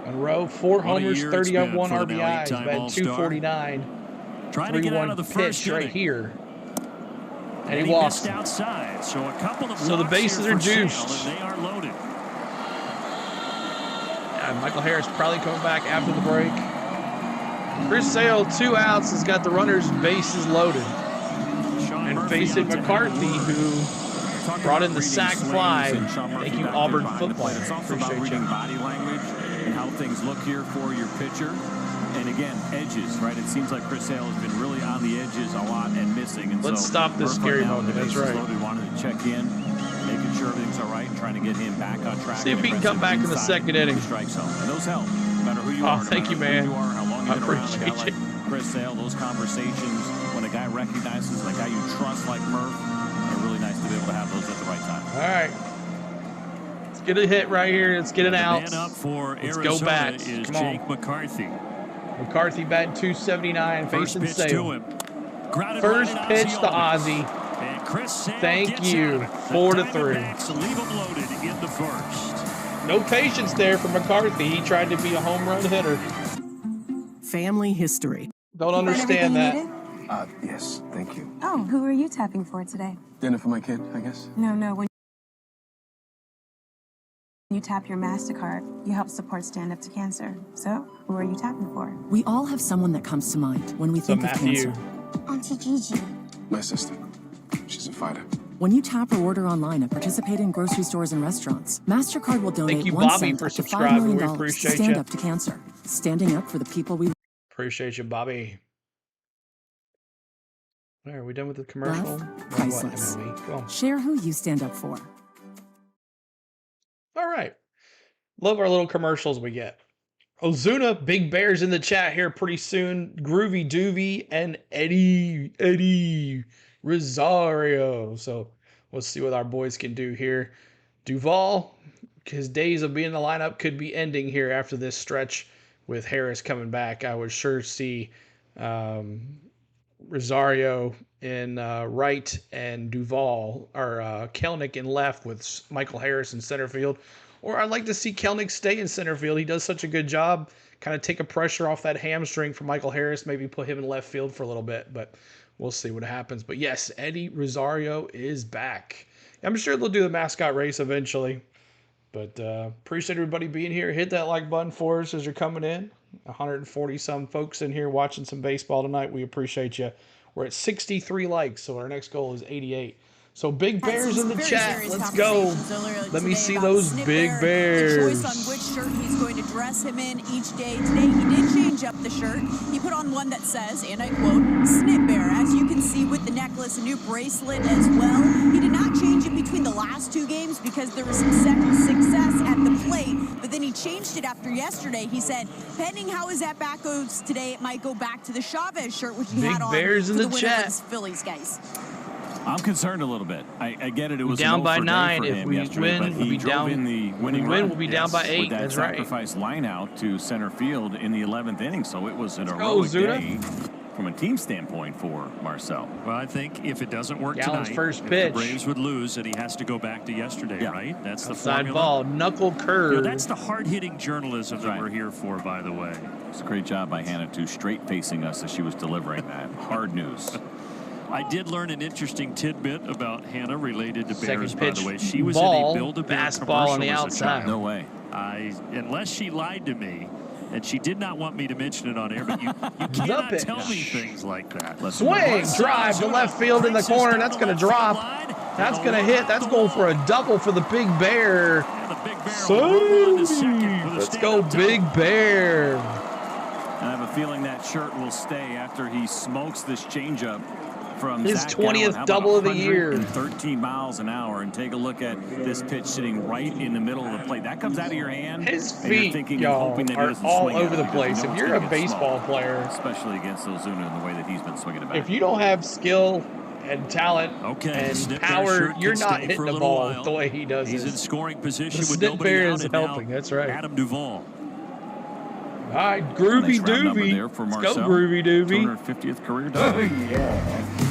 Monroe, 4 homers, 31 RBIs, batting 249. 3-1 pitch right here. And he walks. Outside, so a couple of the bases are juiced. and they are loaded. Yeah, Michael Harris probably coming back after the break. Chris Sale, 2 outs, has got the runners' bases loaded. And facing McCarthy, who brought in the sac fly. Thank you, Auburn football. It's also about reading body language and how things look here for your pitcher. And again, edges, right? It seems like Chris Sale has been really on the edges a lot and missing. And let's stop this scary moment. That's right. We wanted to check in, making sure everything's all right, and trying to get him back on track. See if he can come back in the second inning. Strike zone. And those help, no matter who you are. Thank you, man. I appreciate you. Chris Sale, those conversations when a guy recognizes, a guy you trust like Murph, are really nice to be able to have those at the right time. All right. Let's get a hit right here. Let's get it out. Man up for Let's Arizona go back. is Come on. Jake McCarthy. McCarthy batting 279, facing Sale. First pitch to Ozzie. Thank you. 4-3. Leave him loaded in the first. No patience there for McCarthy. He tried to be a home run hitter. Family history. Don't understand that. Yes, thank you. Oh, who are you tapping for today? Dinner for my kid, I guess. No, when you tap your MasterCard, you help support Stand Up to Cancer. So, who are you tapping for? We all have someone that comes to mind when we think of cancer. Auntie Gigi. My sister. She's a fighter. When you tap or order online at participating grocery stores and restaurants, MasterCard will donate Thank you, 1 Bobby, cent for up to $5 subscribing. million We to appreciate Stand you. Up to Cancer. Standing up for the people we Appreciate you, Bobby. All right, are we done with the commercial? love. Or what, Priceless. MLB? Go on. Share who you stand up for. All right. Love our little commercials we get. Ozuna, Big Bears in the chat here pretty soon. Groovy Doovy and Eddie Rosario. So we'll see what our boys can do here. Duval, his days of being in the lineup could be ending here after this stretch with Harris coming back. I would sure see Rosario in right and Duval, or Kelnick in left with Michael Harris in center field. Or I'd like to see Kelnick stay in center field. He does such a good job. Kind of take a pressure off that hamstring for Michael Harris. Maybe put him in left field for a little bit. But we'll see what happens. But yes, Eddie Rosario is back. I'm sure they'll do the mascot race eventually. But appreciate everybody being here. Hit that like button for us as you're coming in. 140-some folks in here watching some baseball tonight. We appreciate you. We're at 63 likes, so our next goal is 88. So Big Bears in the chat. Let's go. Let me see those Big Bears. The choice on which shirt he's going to dress him in each day. Today he did change up the shirt. He put on one that says, and I quote, Snip Bear. As you can see with the necklace, a new bracelet as well. He did not change it between the last 2 games because there was some success at the plate. But then he changed it after yesterday. He said, pending how his at-bat goes today, it might go back to the Chavez shirt, which he had on Big Bears in the chat. Phillies, guys. I'm concerned a little bit. I get it. It was down by 9 if we win. We'll be down. In the winning win. run. We'll be down by 8. With that That's right. sacrifice line out to center field in the 11th inning. So it was an heroic day from a team standpoint for Marcel. Well, I think if it doesn't work Gallen's tonight, first if pitch. the Braves would lose, and he has to go back to yesterday, right? That's the Outside formula. ball, knuckle curve. You know, that's the hard-hitting journalism that we're here for, by the way. It's a great job by Hannah, too, straight-facing us as she was delivering that. Hard news. I did learn an interesting tidbit about Hannah related to Bears, by pitch, the way. She was ball, in a Build-A-Bear fastball on the commercial as a outside. child. No way. Unless she lied to me, and she did not want me to mention it on air, but you cannot tell me things like that. Swing, drive to left field in the corner. That's going to drop. That's going to hit. That's going for a double for the Big Bear. Let's go, Big Bear. And I have a feeling that shirt will stay after he smokes this changeup from his Zach 20th Gallen. double of the year. 13 miles an hour, and take a look at this pitch sitting right in the middle of the plate. That comes out of your hand. His feet, y'all, are all over the place. If you're a baseball player, especially against Ozuna in the way that he's been swinging it back. if you don't have skill and talent and power, you're not hitting the ball the way he does. He's in scoring position the with Snip nobody Bear out, is and helping. now That's right. Adam Duvall. All right, Groovy Doobie. Let's go, Groovy Doobie. 250th career double.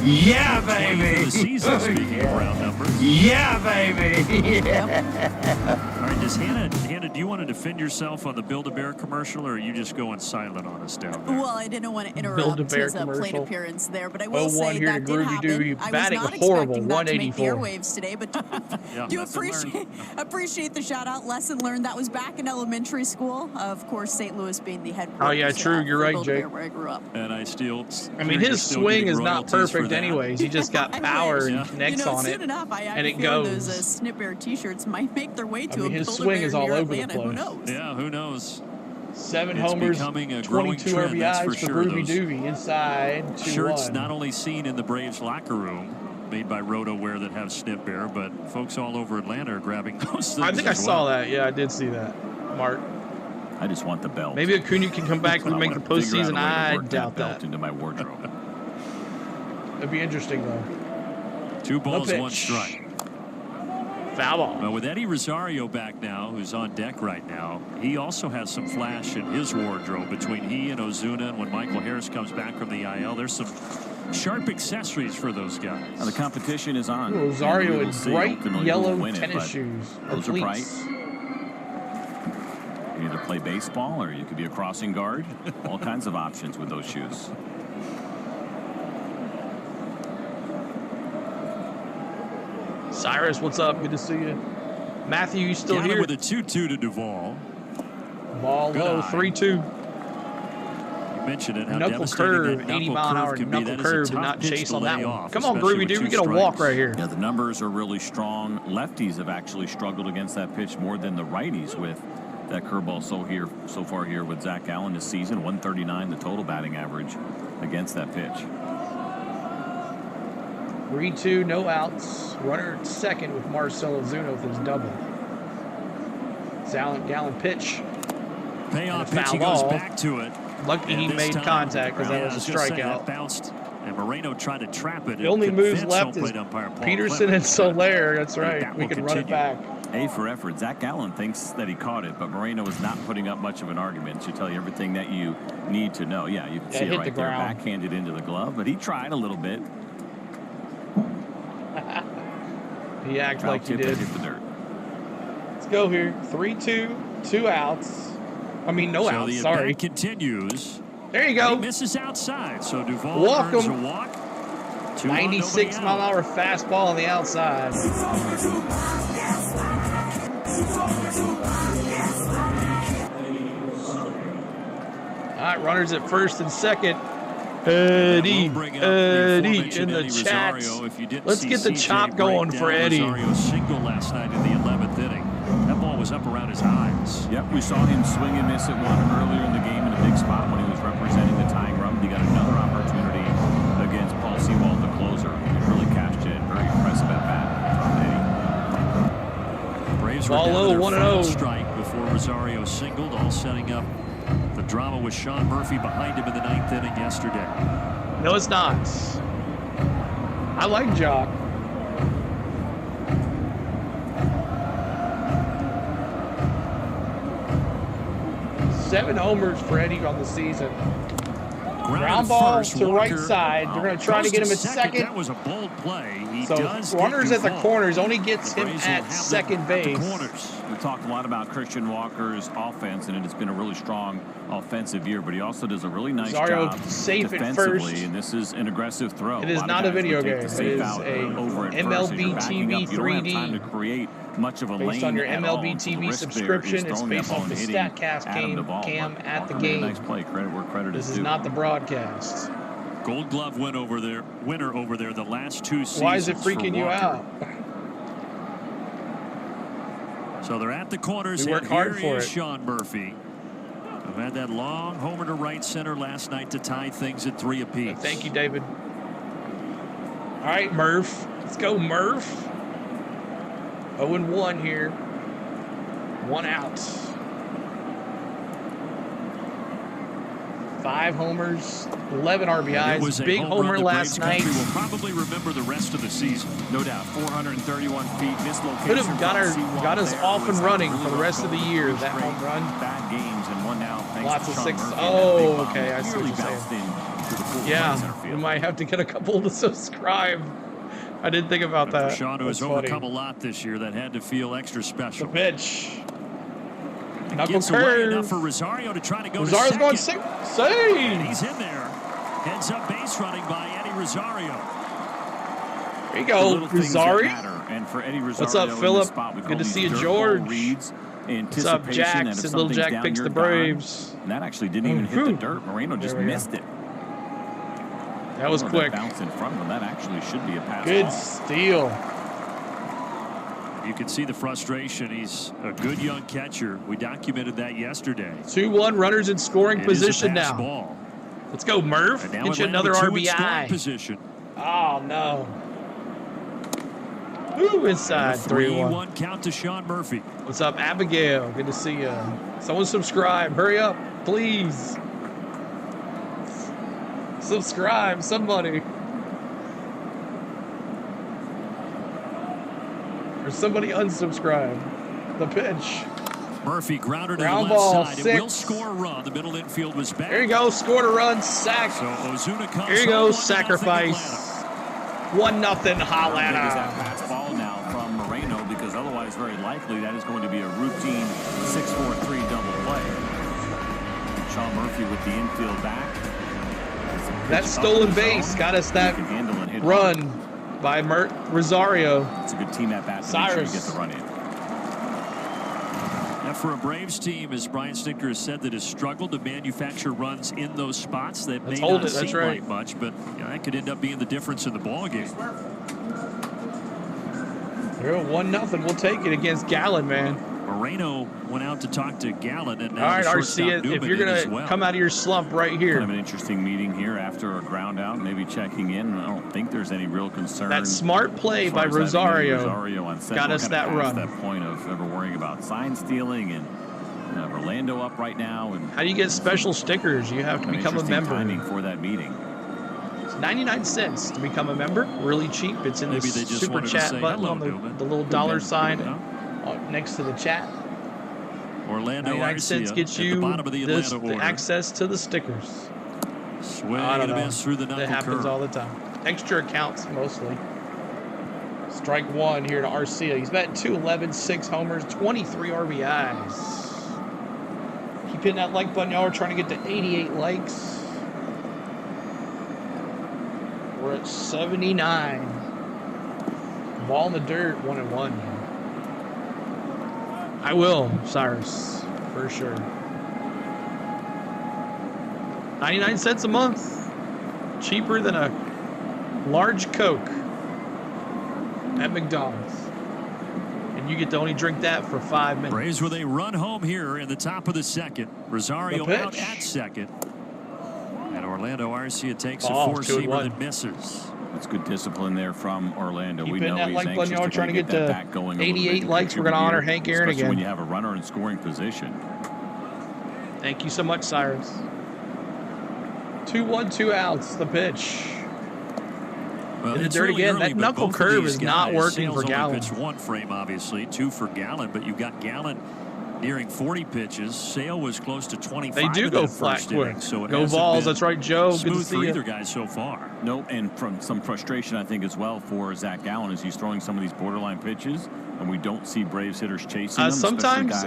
Yeah, baby. The season, speaking of round numbers. Yeah, baby. All right, does Hannah, do you want to defend yourself on the Build-A-Bear commercial, or are you just going silent on us down there? Well, I didn't want to interrupt his plate appearance there, but I will say here that to did Groovy happen. Doobie, I was batting not horrible, expecting that to make the 184. airwaves today, but Yeah, do appreciate the shout-out. Lesson learned. That was back in elementary school. Of course, St. Louis being the headquarters. Oh, yeah, true. You're right, Jake. Where I grew up. And I mean, his swing is not perfect anyways. He just got power and connects on it, soon enough, and it feel goes. those Snip Bear T-shirts might make their way to his swing is all over the Atlanta. Who place. knows? Yeah, who knows? 7 It's homers, becoming a growing 22 trend, that's RBIs for for sure. Groovy Those Doobie inside 2-1. Shirts not only seen in the Braves locker room, made by RotoWear that have Snip Bear, but folks all over Atlanta are grabbing those things. I think I saw that. Yeah, I did see that. Mark. I just want the belt. Maybe Acuna can come back and make the postseason. I Work doubt belt that. into my wardrobe. It'd be interesting though. 2 balls, pitch. 1 strike. Foul ball. Well, with Eddie Rosario back now, who's on deck right now, he also has some flash in his wardrobe between he and Ozuna. And when Michael Harris comes back from the IL, there's some sharp accessories for those guys. Now the competition is on. Rosario in bright Ultimately, yellow who will win tennis it, shoes. Those are bright. Cleats. You either play baseball or you could be a crossing guard. All kinds of options with those shoes. Cyrus, what's up? Good to see you. Matthew, you still here? With a 2-2 to Duvall. Ball low, 3-2. You mentioned it. How Knuckle curve, 80 mile an hour knuckle curve. Did not chase on that one. Come on, Groovy Dude, we get a walk right here. Yeah, the numbers are really strong. Lefties have actually struggled against that pitch more than the righties with that curveball so far here with Zach Allen this season. 139 the total batting average against that pitch. 3-2, no outs. Runner at second with Marcell Ozuna with his double. Gallen pitch. Payoff pitch, he goes back to it. Lucky he made contact because that was a strikeout. That bounced, and Moreno tried to trap it. The only moves left is Peterson and Soler. That's right. We can run it back. A for effort. Zach Allen thinks that he caught it, but Moreno is not putting up much of an argument. Should tell you everything that you need to know. Yeah, you can see it right there, backhanded into the glove, but he tried a little bit. He acted like he did. Hit the dirt. Let's go here. 3-2, 2 outs. I mean, no outs. Sorry. Continues. There you go. He misses outside, so Duvall earns a walk. 96 mile an hour fastball on the outside. All right, runners at first and second. Eddie in the chat. Let's get the chop going for Eddie. Rosario single last night in the 11th inning. That ball was up around his eyes. Yep, we saw him swing and miss at one earlier in the game in a big spot when he was representing the tying run. He got another opportunity against Paul Sewald, the closer. He really cashed in. Very impressive at bat from Eddie. Braves were down to their final strike before Rosario singled, all setting up the drama with Sean Murphy behind him in the 9th inning yesterday. No, it's not. I like Jock. Seven homers for Eddie on the season. Ground ball to right side. They're going to try to get him at second. That was a bold play. So runners at the corners only gets him at second base. We talked a lot about Christian Walker's offense, and it's been a really strong offensive year, but he also does a really nice job safe at defensively, first. And this is an aggressive throw. It is not a video game. It is a MLB TV 3D. To create much of a based lane on your at MLB all. TV subscription. It's based off the StatCast cam at the game. Nice play. Credit where credit is due. This is not the broadcast. Gold Glove winner over there the last 2 seasons. Why is it freaking you out? So they're at the corners. We work hard for it. Sean Murphy, who had that long homer to right center last night to tie things at 3 apiece. Thank you, David. All right, Murph. Let's go, Murph. 0-1 here. 1 out. 5 homers, 11 RBIs. Big homer last night. We'll probably remember the rest of the season. No doubt. 431 feet. This location could have got us off and running for the rest of the year. That home run. Bad games and one now. Lots of six. Oh, okay. I see what you're saying. Yeah, we might have to get a couple to subscribe. I didn't think about that. For Sean, who has overcome a lot this year, that had to feel extra special. The pitch. Knuckle Gets away enough curve. for Rosario to try to go Rosario's to going second. save. And he's in there. Heads up base running by Eddie Rosario. There you go, Rosario. And for Eddie Rosario, what's up, Philip? Spot, Good to see you, George. What's up, Jack? Said Little Jack picks the Braves. And that actually didn't even hit the dirt. Moreno just missed it. That was quick. That bounce in front of him. That actually should be a pass. Good ball. steal. You can see the frustration. He's a good young catcher. We documented that yesterday. 2-1 runners in scoring position now. Ball. Let's go, Murph. Get you another RBI. Position. Oh, no. Ooh, inside 3-1. 3-1 count to Sean Murphy. What's up, Abigail? Good to see you. Someone subscribe. Hurry up, please. Subscribe, somebody. Or somebody unsubscribe. The pitch. Murphy grounded to the Ground left ball, side. 6. It will score a run. The middle infield was back. There you go. Scored a run. Sack. So Ozuna comes. Here you go. 1-0 Sacrifice. 1-0 Hollanda. That pass ball now from Moreno, because otherwise, very likely, that is going to be a routine 6-4-3 double play. Sean Murphy with the infield back. That stolen base got us that run by Rosario. It's a good team at bat to make sure you get the run in. Now for a Braves team, as Brian Snitker has said, that has struggled to manufacture runs in those spots that may not seem like much, but you know, that could end up being the difference in the ball game. 1-0. We'll take it against Gallen, man. Moreno went out to talk to Gallen, and now all right, RC, if you're going to come out of your slump right here. Kind of an interesting meeting here after a ground out, maybe checking in. I don't think there's any real concern. That smart play by Rosario got us that run. That point of ever worrying about sign stealing, and Orlando up right now. And how do you get special stickers? You have to become a member. Timing for that meeting. It's 99 cents to become a member. Really cheap. It's in the super chat button on the little dollar sign. Next to the chat. Orlando 99 cents gets you the access to the stickers. Swing I don't know. Through the that happens all the time. Extra accounts mostly. Strike one here to Arcia. He's batting .211, 6 homers, 23 RBIs. Keep hitting that like button, y'all. We're trying to get to 88 likes. We're at 79. Ball in the dirt, 1-1. I will, Cyrus, for sure. 99 cents a month. Cheaper than a large Coke at McDonald's. And you get to only drink that for 5 minutes. Braves with a run home here in the top of the second. Rosario out at second. And Orlando Arcia takes a four-seamer that misses. That's good discipline there from Orlando. Keep we know that he's like anxious button, to trying to get to 88 likes. We're going to honor Hank Aaron again. When you have a runner in scoring position. Thank you so much, Cyrus. 2-1, 2 outs. The pitch. Well, in the dirt again. That knuckle curve is not working for Gallen. Pitch one frame, obviously. 2 for Gallen, but you got Gallen nearing 40 pitches. Sale was close to 25. They do go flat quick. So go balls. That's right, Joe. Good to see you. Either guy so far. No, and from some frustration, I think, as well for Zach Gallen as he's throwing some of these borderline pitches, and we don't see Braves hitters chasing them. Sometimes,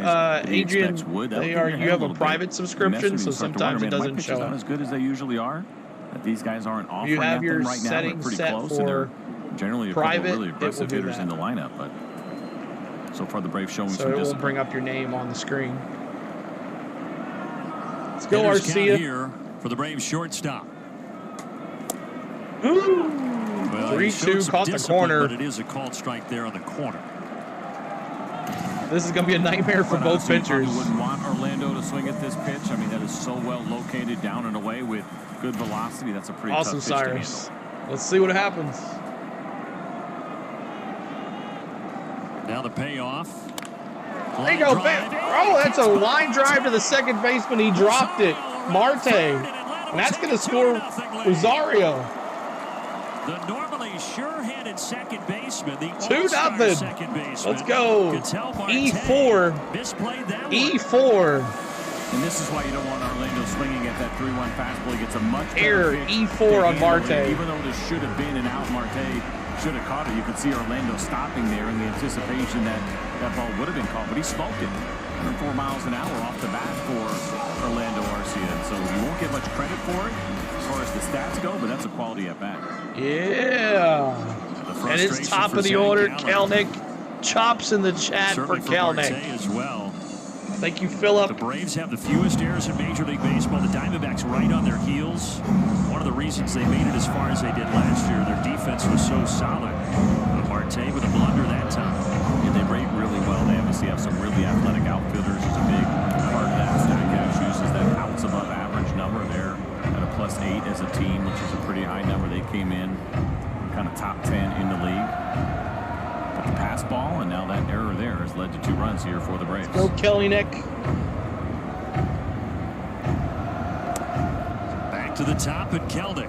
Adrian, you have a private subscription, so sometimes it doesn't show up. As good as they usually are. That these guys aren't offering you have your right now. They're pretty close, and they're generally a couple really aggressive hitters in the lineup, but so far the Braves showing some discipline. So it will bring up your name on the screen. Let's go, Arcia. Here for the Braves shortstop. Ooh. Well, 3-2 caught the corner. But it is a called strike there on the corner. This is going to be a nightmare for both pitchers. You wouldn't want Orlando to swing at this pitch. I mean, that is so well located down and away with good velocity. That's a pretty awesome, tough pitch Cyrus. Let's see what happens. Now the payoff. There you go. Oh, that's a line drive to the second baseman. He dropped it. Marte. And that's going to score Rosario. The normally sure-handed second baseman. 2-0. Let's go. E4. E4. And this is why you don't want Orlando swinging at that 3-1 fastball. He gets a much error E4 on Marte. Even though this should have been an out, Marte should have caught it. You could see Orlando stopping there in the anticipation that that ball would have been caught, but he smoked it. 104 miles an hour off the bat for Orlando Arcia. So you won't get much credit for it as far as the stats go, but that's a quality at bat. Yeah. And it's top of the order. Kelnick chops in the chat for Kelnick as well. Thank you, Philip. The Braves have the fewest errors in Major League Baseball. The Diamondbacks right on their heels. One of the reasons they made it as far as they did last year, their defense was so solid. But Marte with a blunder that time. Yeah, they rate really well. They obviously have some really athletic outfielders. It's a big part of that. Statcast uses that outs above average number. They're at a +8 as a team, which is a pretty high number. They came in kind of top 10 in the league. But the pass ball, and now that error there has led to 2 runs here for the Braves. Go Kelnick. Back to the top at Kelnick.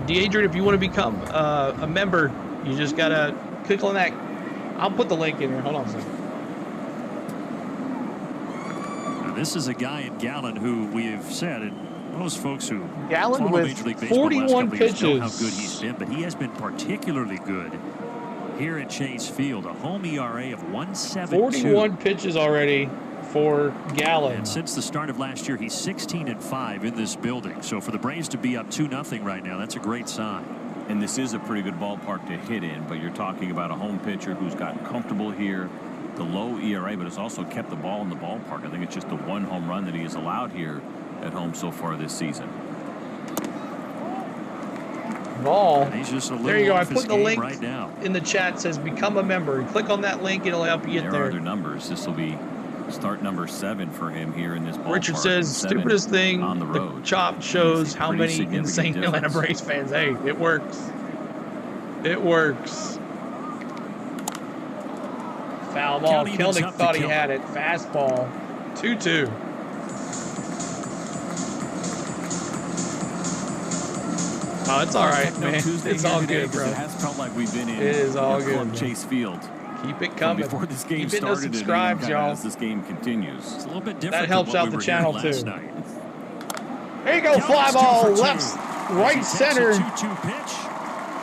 Deidre, if you want to become a member, you just got to click on that. I'll put the link in here. Hold on a second. Now, this is a guy in Gallen who we have said, and most folks who Gallen follow with Major League Baseball 41 pitches. know how good he's been, but he has been particularly good here at Chase Field. A home ERA of 1.72. 41 pitches already for Gallen. And since the start of last year, he's 16-5 in this building. So for the Braves to be up 2-0 right now, that's a great sign. And this is a pretty good ballpark to hit in, but you're talking about a home pitcher who's gotten comfortable here, the low ERA, but has also kept the ball in the ballpark. I think it's just the 1 home run that he has allowed here at home so far this season. Ball. And he's just a little there you go. I off his put the game link right now. in the chat. It says become a member. You click on that link. It'll help you get There there. are other numbers. This will be start number 7 for him here in this ballpark. Richard says, stupidest thing, on the road. The chop shows how many insane difference. Atlanta Braves fans. Hey, it works. It works. Foul ball. Kelnick thought he had it. Fastball. 2-2. Oh, it's all right, man. It's all good, bro. It has felt like we've been in. It is all good. Chase Field. Keep it coming. Before this game Keep started, those subscribes, y'all. as this game continues. It's a little bit different. That helps out the channel too. Night. There you go, fly ball, left, right center. A 2-2 pitch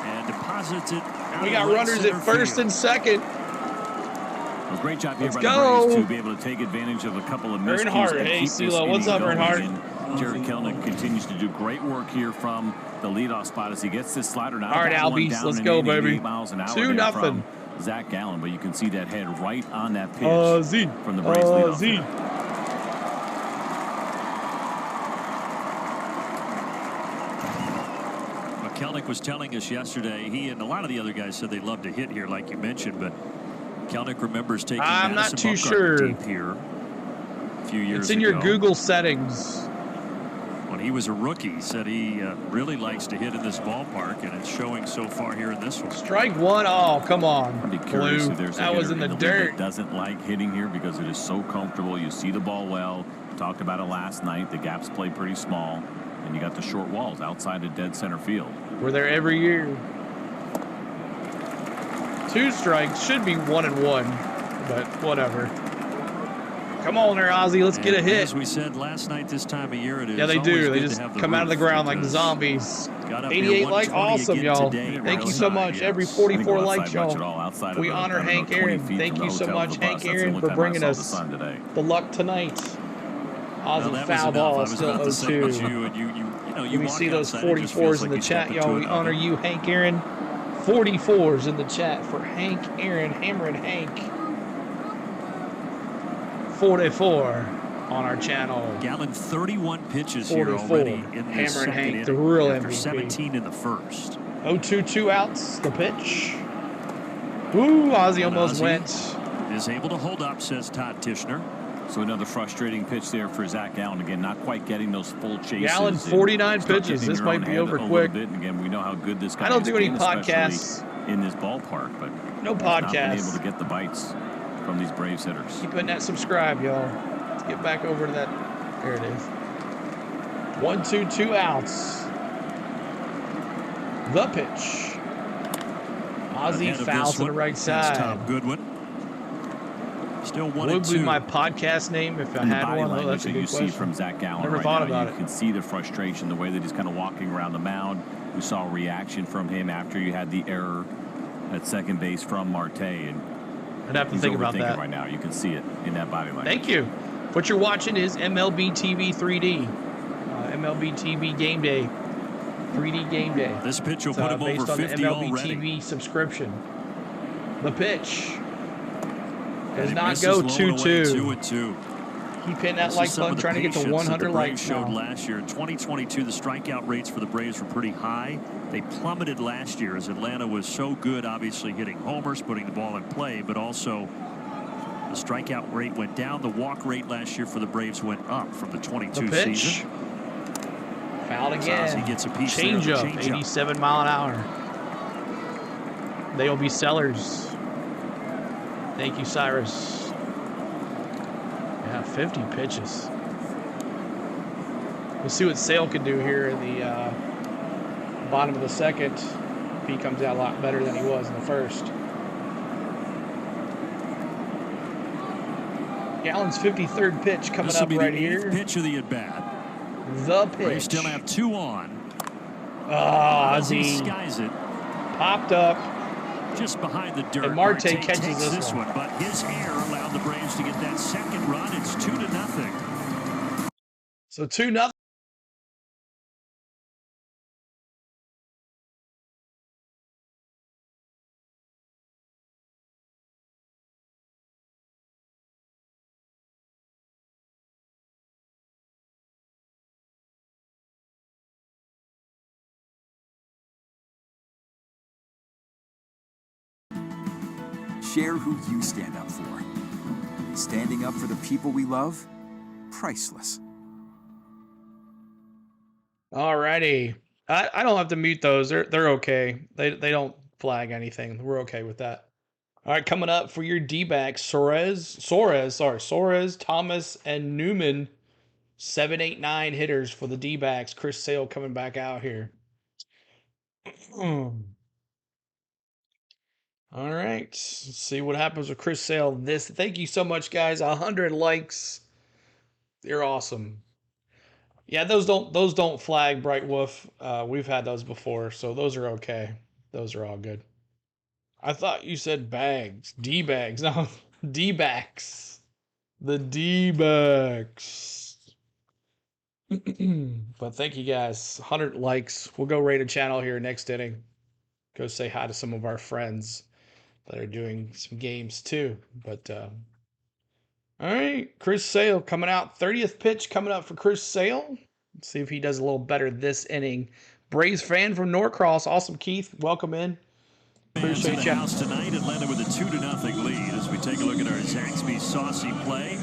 and deposits it. We got runners at first and second. Well, great job here by the Braves to be able to take advantage of a couple of miscues. Earnhardt, hey, CeeLo, what's up, Earnhardt? Jared Kelnick continues to do great work here from the leadoff spot as he gets this slider now. All right, Albies, let's go, baby. 2-0. Zach Gallen, but you can see that head right on that pitch from the Braves leadoff. Kelnick was telling us yesterday, he and a lot of the other guys said they love to hit here, like you mentioned, but Kelnick remembers taking I'm not too Madison sure. deep here a few years ago. It's in your Google settings. When he was a rookie, he said he really likes to hit in this ballpark, and it's showing so far here in this one. Strike one. Oh, come on. I'd be curious Blue. if there's that was in the dirt. That doesn't like hitting here because it is so comfortable. You see the ball well. Talked about it last night. The gaps play pretty small, and you got the short walls outside of dead center field. We're there every year. 2 strikes. Should be 1-1, but whatever. Come on there, Ozzy. Let's get a hit. As we said last night, this time of year, it is. Yeah, they do. They just come out of the ground like zombies. 88 like awesome, y'all. Thank you so much. Every 44 likes, y'all. We honor Hank Aaron. Thank you so much, Hank Aaron, for bringing us the luck tonight. Ozzy foul ball is still 0-2. We see those 44s in the chat, y'all. We honor you, Hank Aaron. 44s in the chat for Hank Aaron, Hammerin' Hank. 44 on our channel. Gallen 31 pitches here already in the second Hank, inning the real after MVP. 17 in the first. 0-2, 2 outs. The pitch. Ooh, Ozzy almost went. Is able to hold up, says Todd Tishner. So another frustrating pitch there for Zach Gallen. Again, not quite getting those full chases. Gallen, 49 pitches. This might be over quick. And again, we know how good this guy is. I don't do any podcasts in this ballpark, but no podcasts. Not been able to get the bites from these Braves hitters. Keep hitting that subscribe, y'all. Let's get back over to that. There it is. 1-2, 2 outs. The pitch. Ozzy fouls to the right side. Tom Goodwin. Still 1-2. What would be my podcast name if I had one? Oh, that's a good question. You see from Zach Gallen Never right thought now, about you it. can see the frustration, the way that he's kind of walking around the mound. We saw a reaction from him after you had the error at second base from Marte, and I'd have to think about that right now. You can see it in that body language. Thank you. What you're watching is MLB TV 3D, MLB TV Game Day, 3D Game Day. This pitch will put him based over on 50 the MLB already. TV subscription. The pitch does not misses go low and away, 2-2. 2-2. Keep hitting that This like is some button, of the trying to get to patience 100 that the likes Braves showed now. last year. In 2022, the strikeout rates for the Braves were pretty high. They plummeted last year as Atlanta was so good, obviously hitting homers, putting the ball in play, but also the strikeout rate went down. The walk rate last year for the Braves went up from the 22 The pitch. season. Fouled again. He gets a piece Change there, up, the change 87 mile an hour. They'll be sellers. Thank you, Cyrus. Yeah, 50 pitches. We'll see what Sale can do here in the bottom of the second. If he comes out a lot better than he was in the first. Gallen's 53rd pitch coming up right here. Pitch of the at bat. The pitch. Braves still have 2 on. Ozzy skies it. popped up. Just behind the dirt. And Marte catches takes this one. but his error allowed the Braves to get that second run. It's 2-0. So 2-0. Share who you stand up for. Standing up for the people we love? Priceless. Alrighty. I don't have to mute those. They're okay. They don't flag anything. We're okay with that. All right, coming up for your D-backs, Suarez, Thomas, and Newman. 7, 8, 9 hitters for the D-backs. Chris Sale coming back out here. All right, let's see what happens with Chris Sale. Thank you so much, guys. 100 likes. You're awesome. Yeah, those don't flag, Bright Wolf. We've had those before, so those are okay. Those are all good. I thought you said bags, D-bags. No, D-backs. The D-backs. But thank you guys. 100 likes. We'll go raid a channel here next inning. Go say hi to some of our friends that are doing some games too. But all right, Chris Sale coming out. 30th pitch coming up for Chris Sale. Let's see if he does a little better this inning. Braves fan from Norcross. Awesome, Keith. Welcome in. Appreciate you. House tonight, Atlanta with a 2-0 lead as we take a look at our Zaxby saucy play.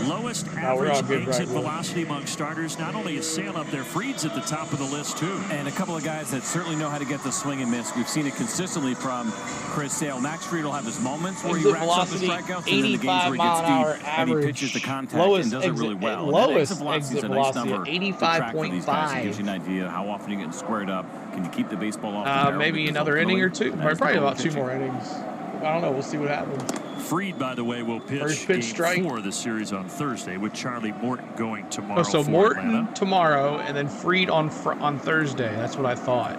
Lowest average exit velocity among starters. Not only is Sale up there, Fried's at the top of the list too. And a couple of guys that certainly know how to get the swing and miss. We've seen it consistently from Chris Sale. Max Fried will have his moments where he racks up the strikeouts, and then the games where he gets deep and he pitches the contact and does it really well. Lowest exit velocity, nice 85.5. Gives you an idea how often you're getting squared up. Can you keep the baseball off the barrel? Maybe another inning or two. Probably about 2 more innings. I don't know. We'll see what happens. Fried, by the way, will pitch game 4 of the series on Thursday with Charlie Morton going tomorrow. Oh, so for Morton Atlanta. tomorrow and then Fried on Thursday. That's what I thought.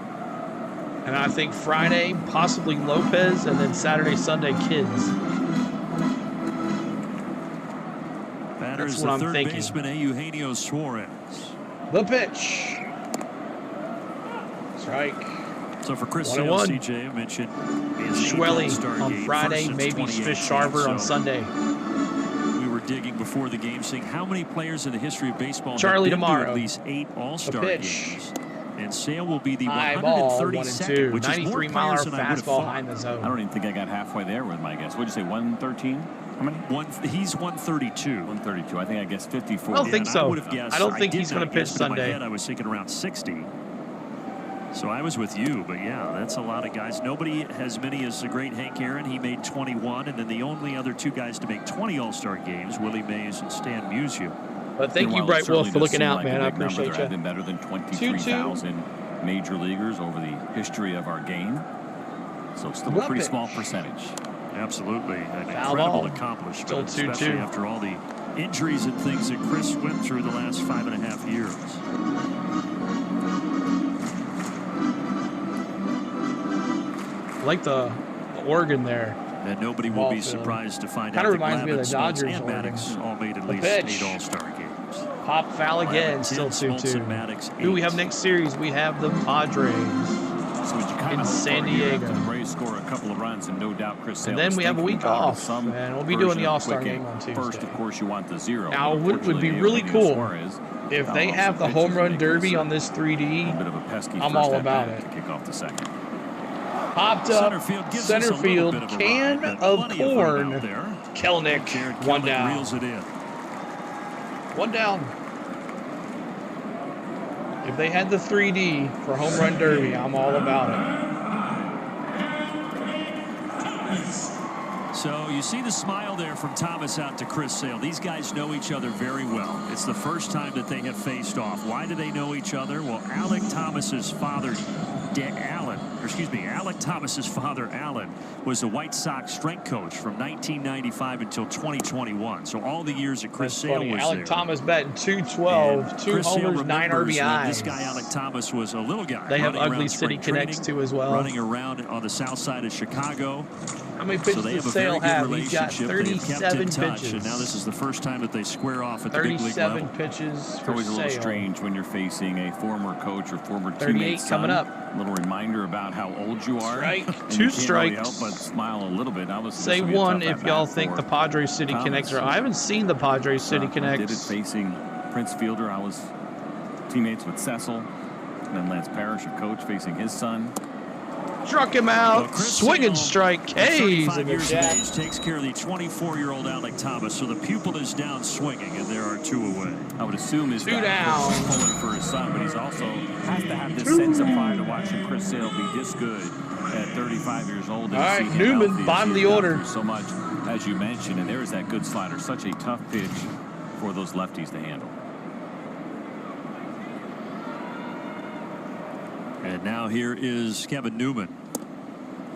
And I think Friday, possibly Lopez, and then Saturday, Sunday, Kids. Batter is the third baseman, Eugenio Suarez. The pitch. Strike. So for Chris Sale, CJ mentioned Schwelly on Friday, maybe Fish Sharper on Sunday. We were digging before the game, seeing how many players in the history of baseball Charlie have been tomorrow. to at least 8 All-Star games. And Sale will be the High ball, 132nd, which is 93 more mile players hour than I would have fastball thought. behind the zone. I don't even think I got halfway there with my guess. What'd you say, 113? How many? He's 132. 132. I think I guessed 54. I don't think so. I don't think he's going to pitch Sunday. I was thinking around 60. So I was with you, but yeah, that's a lot of guys. Nobody has many as the great Hank Aaron. He made 21, and then the only other 2 guys to make 20 All-Star games, Willie Mays and Stan Musial. But thank you, Bright Wolf, for looking out, man. I appreciate you. There have been better than 23,000 major leaguers over the history of our game. So still a pretty small percentage. Absolutely. An incredible accomplishment, especially after all the injuries and things that Chris went through the last 5.5 years. I like the organ there. And nobody will be surprised to find out that reminds me of the Dodgers and Maddox all made at least 8 All-Star games. Pop foul again, still 2-2. Who we have next series? We have the Padres in San Diego. The Braves score a couple of runs, and no doubt Chris Sale. And then we have a week off, and we'll be doing the All-Star game on Tuesday. First, of course, you want the 0. Now, it would be really cool if they have the home run derby on this 3D. I'm all about it. To kick off the second. Popped up, center field, can of corn. Kelnick, one down. Reels it in. One down. If they had the 3D for home run derby, I'm all about it. So you see the smile there from Thomas out to Chris Sale. These guys know each other very well. It's the first time that they have faced off. Why do they know each other? Well, Alec Thomas's father, Alec Thomas's father, Alan, was the White Sox strength coach from 1995 until 2021. So all the years that Chris Sale was Alec there. Thomas batting .212, 2 homers, 9 RBIs. This guy, Alec Thomas, was a little guy. They have Ugly City Connects too as well. Running around on the south side of Chicago. How many pitches does Sale have? He's got 37 pitches. And now this is the first time that they square off at the big league level. 37 pitches It's for always a little Sale. strange when you're facing a former coach or former 38 teammate's coming son. up. A little reminder about how old you are. Strike. And 2 you strikes. can't really help but smile a little bit. Say one if y'all think the Padres City Connects are. I haven't seen the Padres City Connects. I did it facing Prince Fielder. I was teammates with Cecil. And then Lance Parrish, a coach, facing his son. Struck him out. Swinging strike. K's in the jack. Takes care of the 24-year-old Alec Thomas. So the pupil is down swinging, and there are 2 away. I would assume his 2 dad down. is pulling for his son, but he's also has to have this sense of pride to watching Chris Sale be this good at 35 years old. All right, Newman, bottom of the order. So much, as you mentioned, and there is that good slider. Such a tough pitch for those lefties to handle. And now here is Kevin Newman.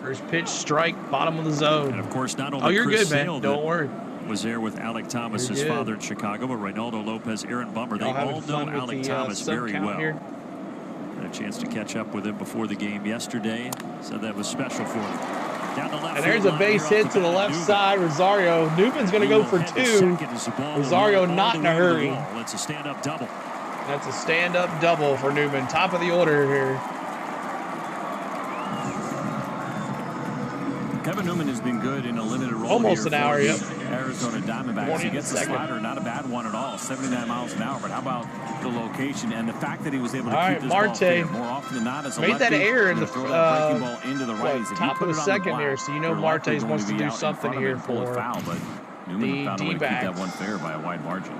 First pitch, strike, bottom of the zone. And of course, not only you're Chris good, man. Sale Don't worry. Was there with Alec Thomas, his father in Chicago, but Reynaldo Lopez, Aaron Bummer, they all know Alec Thomas very well. Had a chance to catch up with him before the game yesterday. Said that was special for him. Down the left and there's a base hit to the left side. Rosario. Newman's going to go for 2. Rosario not in a hurry. It's a stand-up double. That's a stand-up double for Newman. Top of the order here. Kevin Newman has been good in a limited role. Almost an hour, yep. Arizona Diamondbacks. He gets the slider, not a bad one at all, 79 miles an hour. But how about the location and the fact that he was able to keep this ball fair more often than not as a made lefty, that error in the throw that breaking ball into the right. Top of the second here, so you know Martes wants to do something here for foul, but Newman found a way to keep that one fair by a wide margin.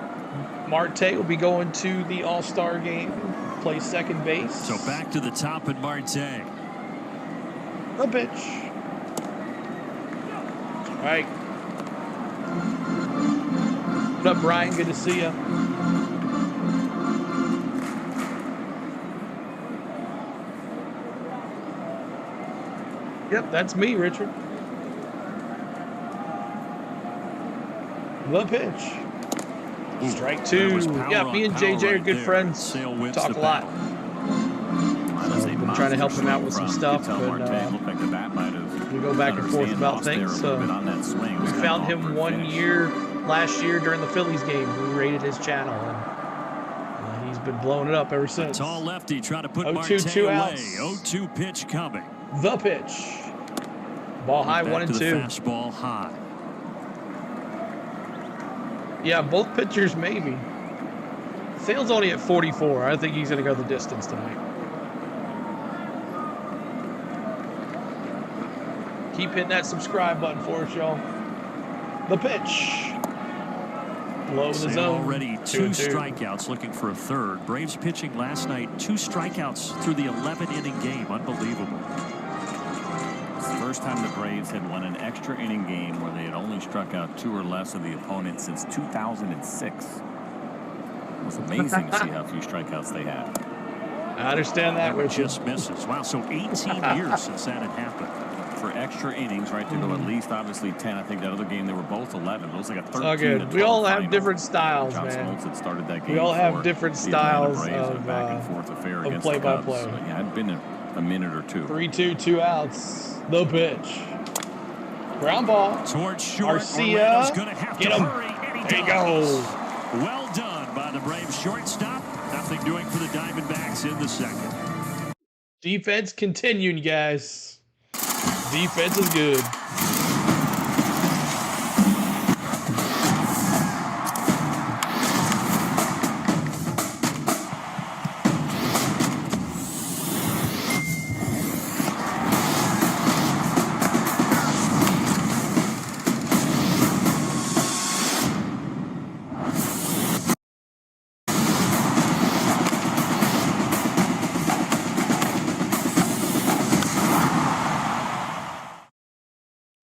Marte will be going to the All-Star game, play second base. So back to the top and Marte. The pitch. All right. What up, Brian? Good to see you. Yep, that's me, Richard. The pitch. Strike 2. Yeah, me and JJ are good friends. Talk a lot. I'm trying to help him out with some stuff, but we go back and forth about things. So we found him last year during the Phillies game. We raided his channel, and he's been blowing it up ever since. Tall lefty trying to put 0-2, 2 outs. 0-2 pitch coming. The pitch. Ball high, 1 and 2. Fastball high. Yeah, both pitchers maybe. Sale's only at 44. I think he's going to go the distance tonight. Keep hitting that subscribe button for us, y'all. The pitch. Below the zone. Already 2 strikeouts, looking for a third. Braves pitching last night, 2 strikeouts through the 11-inning game. Unbelievable. It's the first time the Braves had won an extra inning game where they had only struck out 2 or less of the opponent since 2006. It was amazing to see how few strikeouts they had. I understand that, Richard. Just misses. Wow, so 18 years since that had happened. for extra innings, right, to go at least, obviously, 10. I think that other game, they were both 11. It was like a 13 all good. to 12 We all have final. different styles, John man. Smoltz had started that game. We all have different styles of play-by-play. Yeah, it'd been a minute or two. 3-2, 2 outs. The pitch. Ground ball. Towards short. Garcia. Gonna have Get to him. hurry, and he There you does. go. Well done by the Braves shortstop. Nothing doing for the Diamondbacks in the second. Defense continuing, guys. Defense is good.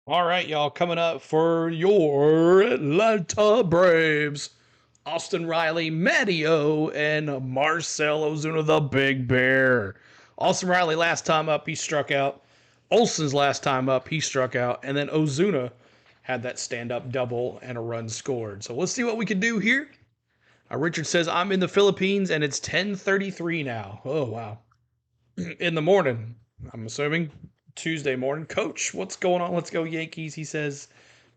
All right, y'all, coming up for your Atlanta Braves. Austin Riley, Matty O, and Marcell Ozuna, the Big Bear. Austin Riley, last time up, he struck out. Olsen's last time up, he struck out. And then Ozuna had that stand-up double and a run scored. So let's see what we can do here. Richard says, I'm in the Philippines, and it's 10:33 now. Oh, wow. In the morning, I'm assuming. Tuesday morning. Coach, what's going on? Let's go Yankees, he says.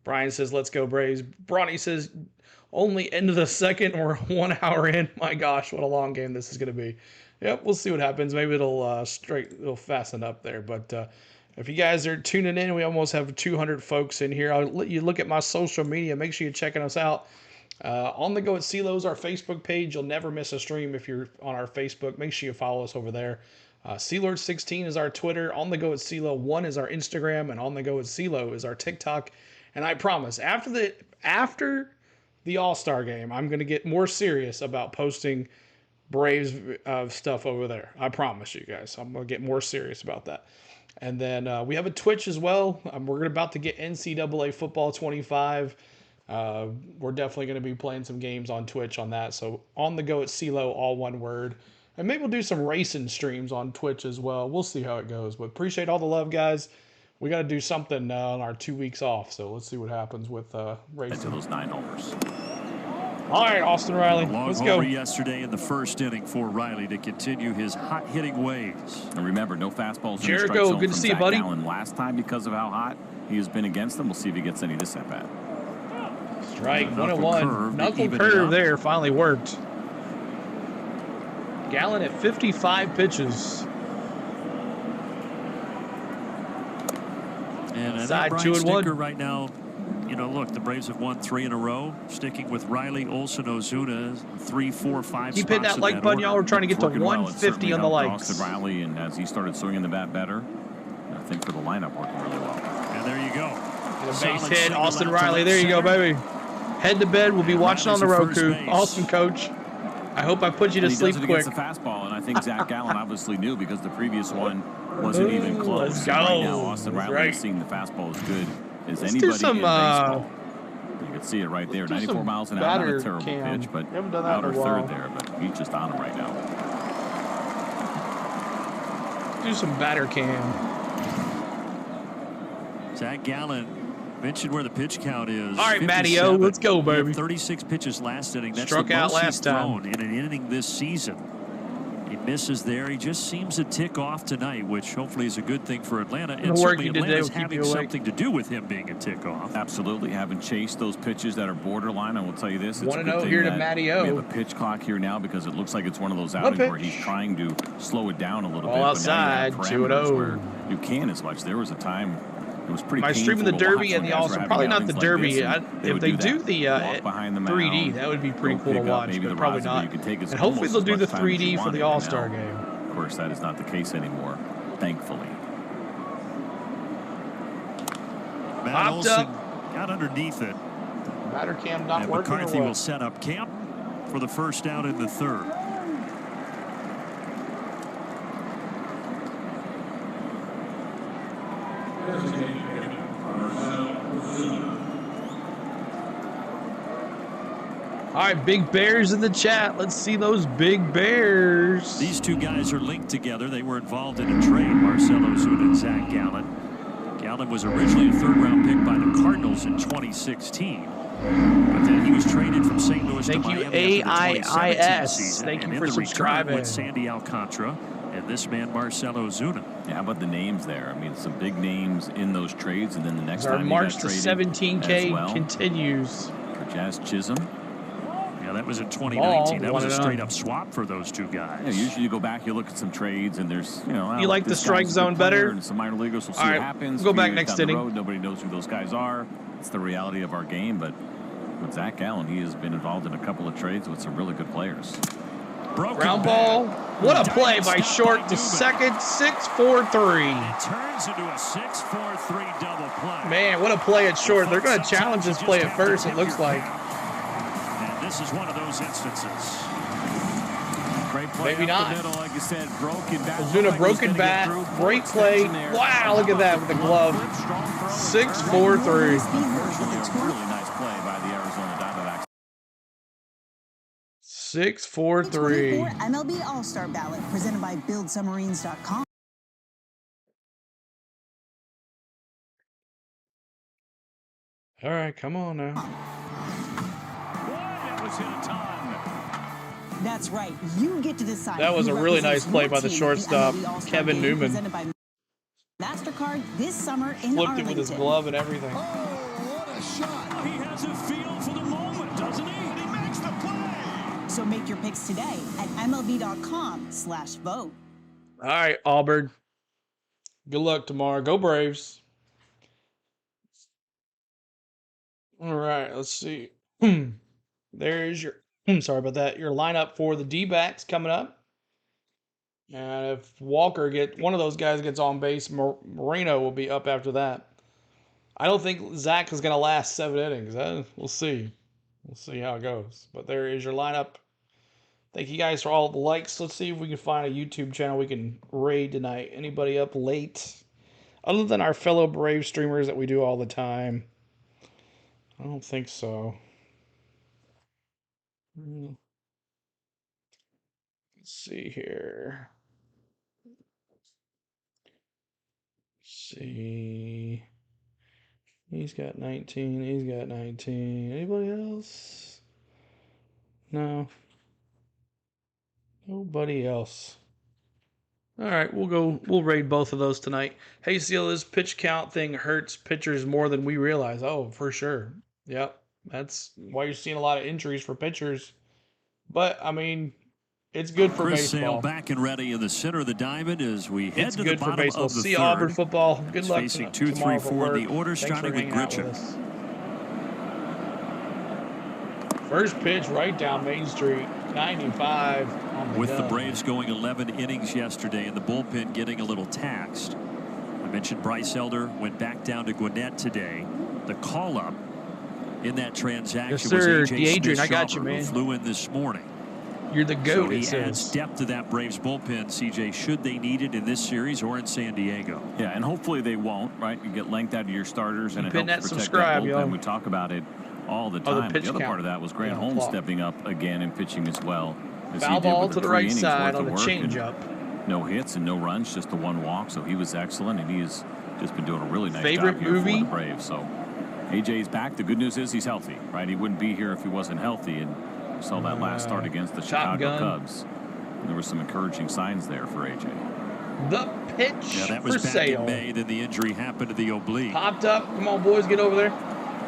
Brian says, let's go Braves. Bronny says, only end of the second. We're 1 hour in. My gosh, what a long game this is going to be. Yep, we'll see what happens. Maybe it'll fasten up there. But if you guys are tuning in, we almost have 200 folks in here. I'll let you look at my social media. Make sure you're checking us out. On the Go at CeeLo's, our Facebook page. You'll never miss a stream if you're on our Facebook. Make sure you follow us over there. CeeLord16 is our Twitter. On the Go at CeeLo 1 is our Instagram, and On the Go at CeeLo is our TikTok. And I promise, after the All-Star game, I'm going to get more serious about posting Braves stuff over there. I promise you guys. I'm going to get more serious about that. And then we have a Twitch as well. We're about to get NCAA Football 25. We're definitely going to be playing some games on Twitch on that. So On the Go at CeeLo, all one word. And maybe we'll do some racing streams on Twitch as well. We'll see how it goes. But appreciate all the love, guys. We got to do something on our 2 weeks off. So let's see what happens with racing. Into those 9 homers. All right, Austin Riley. Let's go. Yesterday in the first inning for Riley to continue his hot hitting ways. And remember, no fastballs in the strike Jericho, zone good to from see you, Zach buddy. Gallen last time because of how hot he has been against them. We'll see if he gets any this at bat. Strike 1-1. Knuckle curve there finally worked. Gallen at 55 pitches. And Side Brian 2-1 Stinker right now, you know, look, the Braves have won 3 in a row, sticking with Riley, Olsen, Ozuna, 3, 4, 5 Keep hitting that like button, y'all. We're trying to get to 150 on the likes. Austin Riley, and as he started swinging the bat better, I think for the lineup working really well. And there you go. Get a base hit, Austin Riley. There you go, baby. Head to bed. We'll be watching on the Roku. Awesome, coach. I hope I put you to sleep quick. Against the fastball, and I think Zach Gallen obviously knew because the previous one wasn't even close. Let's go. Right now, Austin Riley is seeing the fastball as good as anybody do some, in baseball. You can see it right there. 94 miles an hour, not a terrible pitch, but outer third there. But he's just on him right now. Do some batter cam. Zach Gallen mentioned where the pitch count is. All right, Matty O, let's go, baby. 36 pitches last inning. That's Struck the out most last he's time. thrown in an inning this season. He misses there. He just seems to tick off tonight, which hopefully is a good thing for Atlanta. And certainly Atlanta's having something to do with him being a tick off. Absolutely, having chased those pitches that are borderline. I will tell you this: it's a good thing here to that Matty O. we have a pitch clock here now because it looks like it's one of those outings where he's trying to slow it down a little bit. Outside, 2-0. Where you can as much. There was a time. It was pretty. By streaming the Derby and the All-Star, probably not the Derby. If they do the 3D, that would be pretty cool to watch, but probably not. And hopefully they'll do the 3D for the All-Star game. Of course, that is not the case anymore, thankfully. Matt Olson got underneath it. Batter cam not working. McCarthy will set up camp for the first out in the third. All right, Big Bears in the chat. Let's see those Big Bears. These two guys are linked together. They were involved in a trade, Marcell Ozuna and Zach Gallen. Allen was originally a third-round pick by the Cardinals in 2016. But then he was traded from St. Louis to Miami after the 2017 season. Thank you and for in the subscribing. return with Sandy Alcantara and this man Marcelo Ozuna. Yeah, how about the names there? I mean, some big names in those trades, and then the next Our time march you to got traded 17K continues. For Jazz Chisholm. Yeah, that was in 2019. That was a straight-up swap for those two guys. Yeah, usually you go back, you look at some trades, and there's, You like the strike zone better? And some minor leaguers will see All right, what happens. go back next inning. Road, nobody knows who those guys are. It's the reality of our game, but with Zach Allen, he has been involved in a couple of trades with some really good players. Ground ball. What a play by Short to second. 6-4-3. It turns into a 6-4-3 double play. Man, what a play at Short. They're going to challenge this play at first, it looks like. And this is one of those instances. Great play. Maybe not. The middle, like you said, broken bat. Ozuna broken bat. Great play. Wow, look at that with the glove. 6-4-3. Really nice play by the Arizona Diamondbacks. 6-4-3. MLB All-Star Ballot presented by BuildSubmarines.com. All right, come on now. That was hit a ton. That's right. You get to decide. That was a really nice play by the shortstop, Kevin Newman. Presented by MasterCard this summer in Flipped Arlington. it with his glove and everything. Oh, what a shot. He has a feel for the moment, doesn't he? And he makes the play. So make your picks today at MLB.com/vote. All right, Auburn. Good luck tomorrow. Go Braves. All right, let's see. There's your, sorry about that, your lineup for the D-backs coming up. And if one of those guys gets on base, Moreno will be up after that. I don't think Zach is going to last 7 innings. We'll see. We'll see how it goes. But there is your lineup. Thank you guys for all the likes. Let's see if we can find a YouTube channel we can raid tonight. Anybody up late? Other than our fellow Brave streamers that we do all the time. I don't think so. Let's see here. See. He's got 19. He's got 19. Anybody else? No. Nobody else. All right, we'll raid both of those tonight. Hey, Seal, this pitch count thing hurts pitchers more than we realize. Oh, for sure. Yep. That's why you're seeing a lot of injuries for pitchers. But, I mean, it's good for Chris baseball. Sale back and ready in the center of the diamond as we head to the bottom of the See third. Auburn football. Good luck facing tomorrow 2-3-4 in the order, Thanks starting for with hanging out Grichuk. First pitch right down Main Street, 95 on the With gun. the Braves going 11 innings yesterday and the bullpen getting a little taxed. I mentioned Bryce Elder went back down to Gwinnett today. The call-up in that transaction Yes, sir. was A.J. Adrian, I got you, Smith-Shawver, man. who flew in this morning. You're the GOAT, So he it adds says. depth to that Braves bullpen, CJ, should they need it in this series or in San Diego. Yeah, and hopefully they won't, right? You get length out of your starters, and it Hit helps that protect subscribe, that bullpen. y'all. We talk about it all the Oh, the time. pitch The other count. part of that was Grant Yeah, Holmes clock. stepping up again and pitching as well. As he Foul did ball with to the 3 right innings side worth on of the work and changeup. No hits and no runs, just the 1 walk. So he was excellent, and he has just been doing a really nice Favorite job here movie? for the Braves. So AJ's back. The good news is he's healthy, right? He wouldn't be here if he wasn't healthy. And we saw that last start against the Top Chicago Gun. Cubs. And there were some encouraging signs there for AJ. The pitch Yeah, that for was back Sale. in May. Then the injury happened to the oblique. Popped up. Come on, boys, get over there.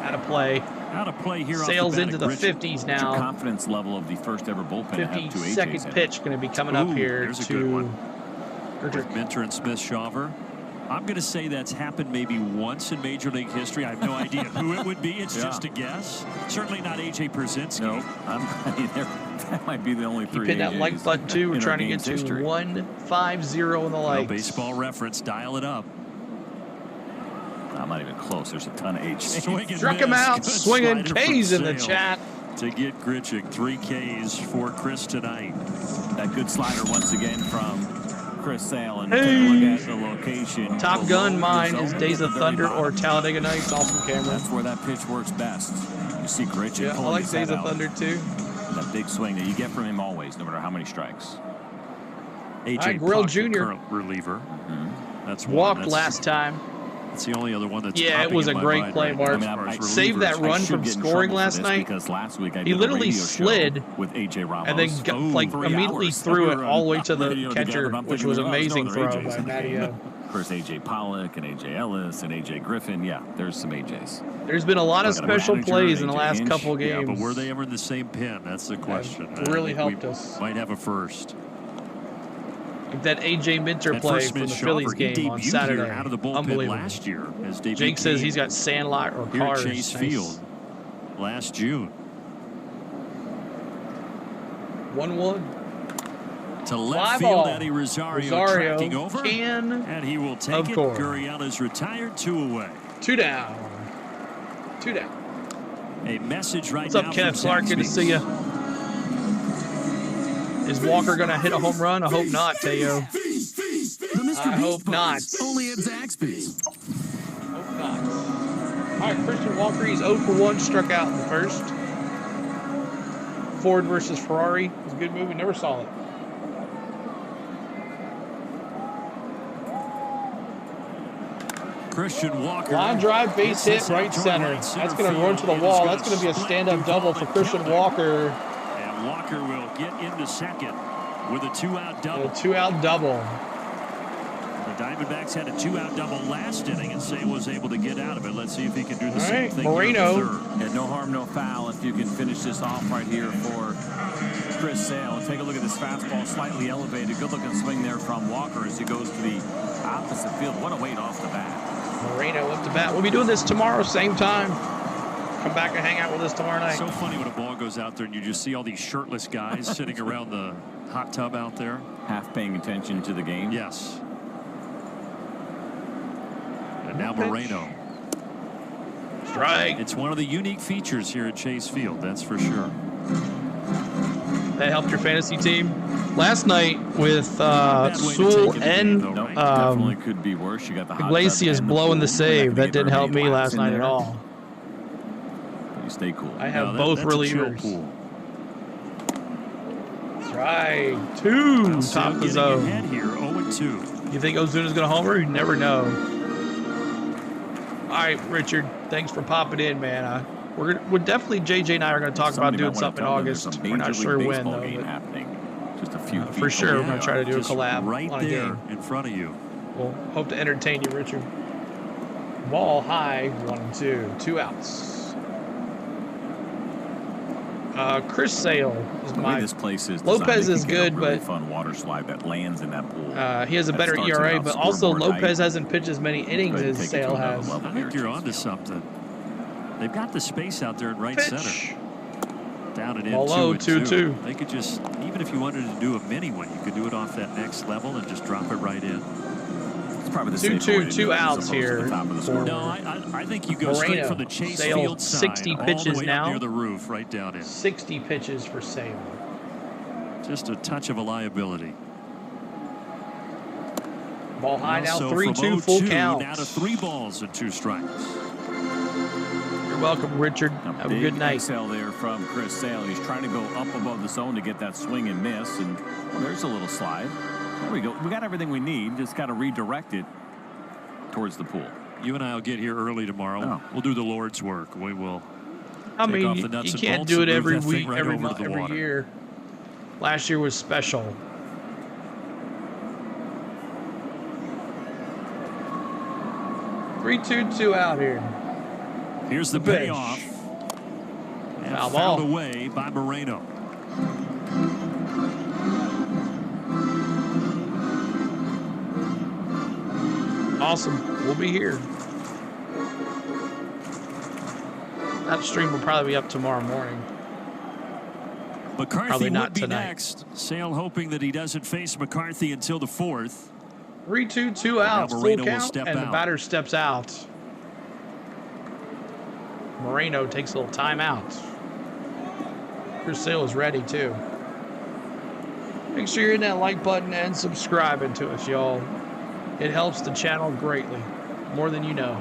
Out of play. Out of play here. Sales off the bat into of the Grichuk. 50s What's your now. confidence level of the first ever bullpen to have 2 AJs 52nd in it? pitch going to be coming up Ooh, here there's a to good one. Grichuk. With Minter and Smith-Shawver. I'm going to say that's happened maybe once in Major League history. I have no idea who it would be. It's just a guess. Certainly not A.J. Pierzynski. No, that might be the only 3 Hit that AJs like button too. We're in our trying to get game's to history. 150 in the No likes. baseball reference. Dial it up. I'm not even close. There's a ton of AJs. Swing and Struck him miss. out. Good Swinging slider K's from in the Sale chat. to get Grichuk. 3 Ks for Chris tonight. That good slider once again from Chris Sale. And Hey. take a look at the location. Top Below gun the mine zone is at Days the of very Thunder bottom. or Talladega Nights. Awesome camera. That's where that pitch works best. You see Grichuk Yeah, I pulling like his Days head of out. Thunder too. That big swing that you get from him always, no matter how many strikes. A.J. All right, Grill Puck, the Jr. current reliever. That's one. Walked That's last time. That's the only other one that's it was a great play, Mark. Saved that run from scoring last night. Last week he literally slid with AJ Ramos and then immediately threw it all the way to the catcher, which was amazing throw by Matteo. Of course, AJ Pollock and AJ Ellis and AJ Griffin. Yeah, there's some AJs. There's been a lot of special plays in the last couple of games. Yeah, but were they ever in the same pen? That's the question. It really helped us. Might have a first. Like that AJ Minter play from the Phillies game on Saturday. Out of the bullpen last year. As Jake says he's got Sandlot or cars. Here at Chase Field last June. 1-1. To left field, Eddie Rosario tracking over, and he will take it. Gurriela's retired, 2 away. 2 down. 2 down. A message right now. What's up, Kenneth Clark? Good to see you. Is Walker going to hit a home run? I hope not, Teo. I hope not. Only at Zaxby's. Hope not. All right, Christian Walker, he's 0 for 1, struck out in the first. Ford versus Ferrari. It was a good movie. Never saw it. Christian Walker. Line drive, base hit, right center. That's going to run to the wall. That's going to be a stand-up double for Christian Walker. And Walker will get into second with a 2-out double. A 2-out double. The Diamondbacks had a 2-out double last inning, and Sale was able to get out of it. Let's see if he can do the same thing. Moreno. Yeah, no harm, no foul if you can finish this off right here for Chris Sale. Take a look at this fastball, slightly elevated. Good-looking swing there from Walker as he goes to the opposite field. What a weight off the bat. Moreno up to bat. We'll be doing this tomorrow, same time. Come back and hang out with us tomorrow night. So funny when a ball goes out there and you just see all these shirtless guys sitting around the hot tub out there. Half paying attention to the game. Yes. And now Moreno. Strike. It's one of the unique features here at Chase Field, that's for sure. That helped your fantasy team last night with Sewell and definitely could be worse. You got the Iglesias blowing the save. That didn't help me last night at all. You stay cool. I have both relievers. Strike 2, top of the zone. Here, 0-2. You think Ozuna's going to homer? You never know. All right, Richard, thanks for popping in, man. We're definitely, JJ and I are going to talk about doing something in August. We're not sure when, though. Just a few for sure, we're going to try to do a collab right on a game. In front of you. We'll hope to entertain you, Richard. Ball high, 1-2, 2 outs. Chris Sale is my. This place is Lopez is good, really but fun water slide that lands in that pool. He has a better ERA, but also Lopez hasn't pitched as many innings as Sale has. I think you're onto something. They've got the space out there at right center. Down and in. Ball low, 2-2. They could just, even if you wanted to do a mini one, you could do it off that next level and just drop it right in. It's probably the 2-2, 2 outs here. No, I think you go straight from the Chase Field side, 60 pitches all the way now. Up near the roof, right down in. 60 pitches for Sale. Just a touch of a liability. Ball high now, 3-2, full count. Now to 3 balls and 2 strikes. You're welcome, Richard. Have a good night. Exhale there from Chris Sale. He's trying to go up above the zone to get that swing and miss, and there's a little slide. There we go. We got everything we need. Just got to redirect it towards the pool. You and I will get here early tomorrow. Oh. We'll do the Lord's work. We will. I mean, you can't do it every week, every month, every water. year. Last year was special. Three-two out here. Here's the payoff. And fouled away by Moreno. Awesome. We'll be here. That stream will probably be up tomorrow morning. McCarthy probably not would be tonight. next. Sale hoping that he doesn't face McCarthy until the 4th. 3-2 outs, full count, and the batter steps out. Moreno takes a little timeout. Chris Sale is ready, too. Make sure you're hitting that like button and subscribing to us, y'all. It helps the channel greatly, more than you know.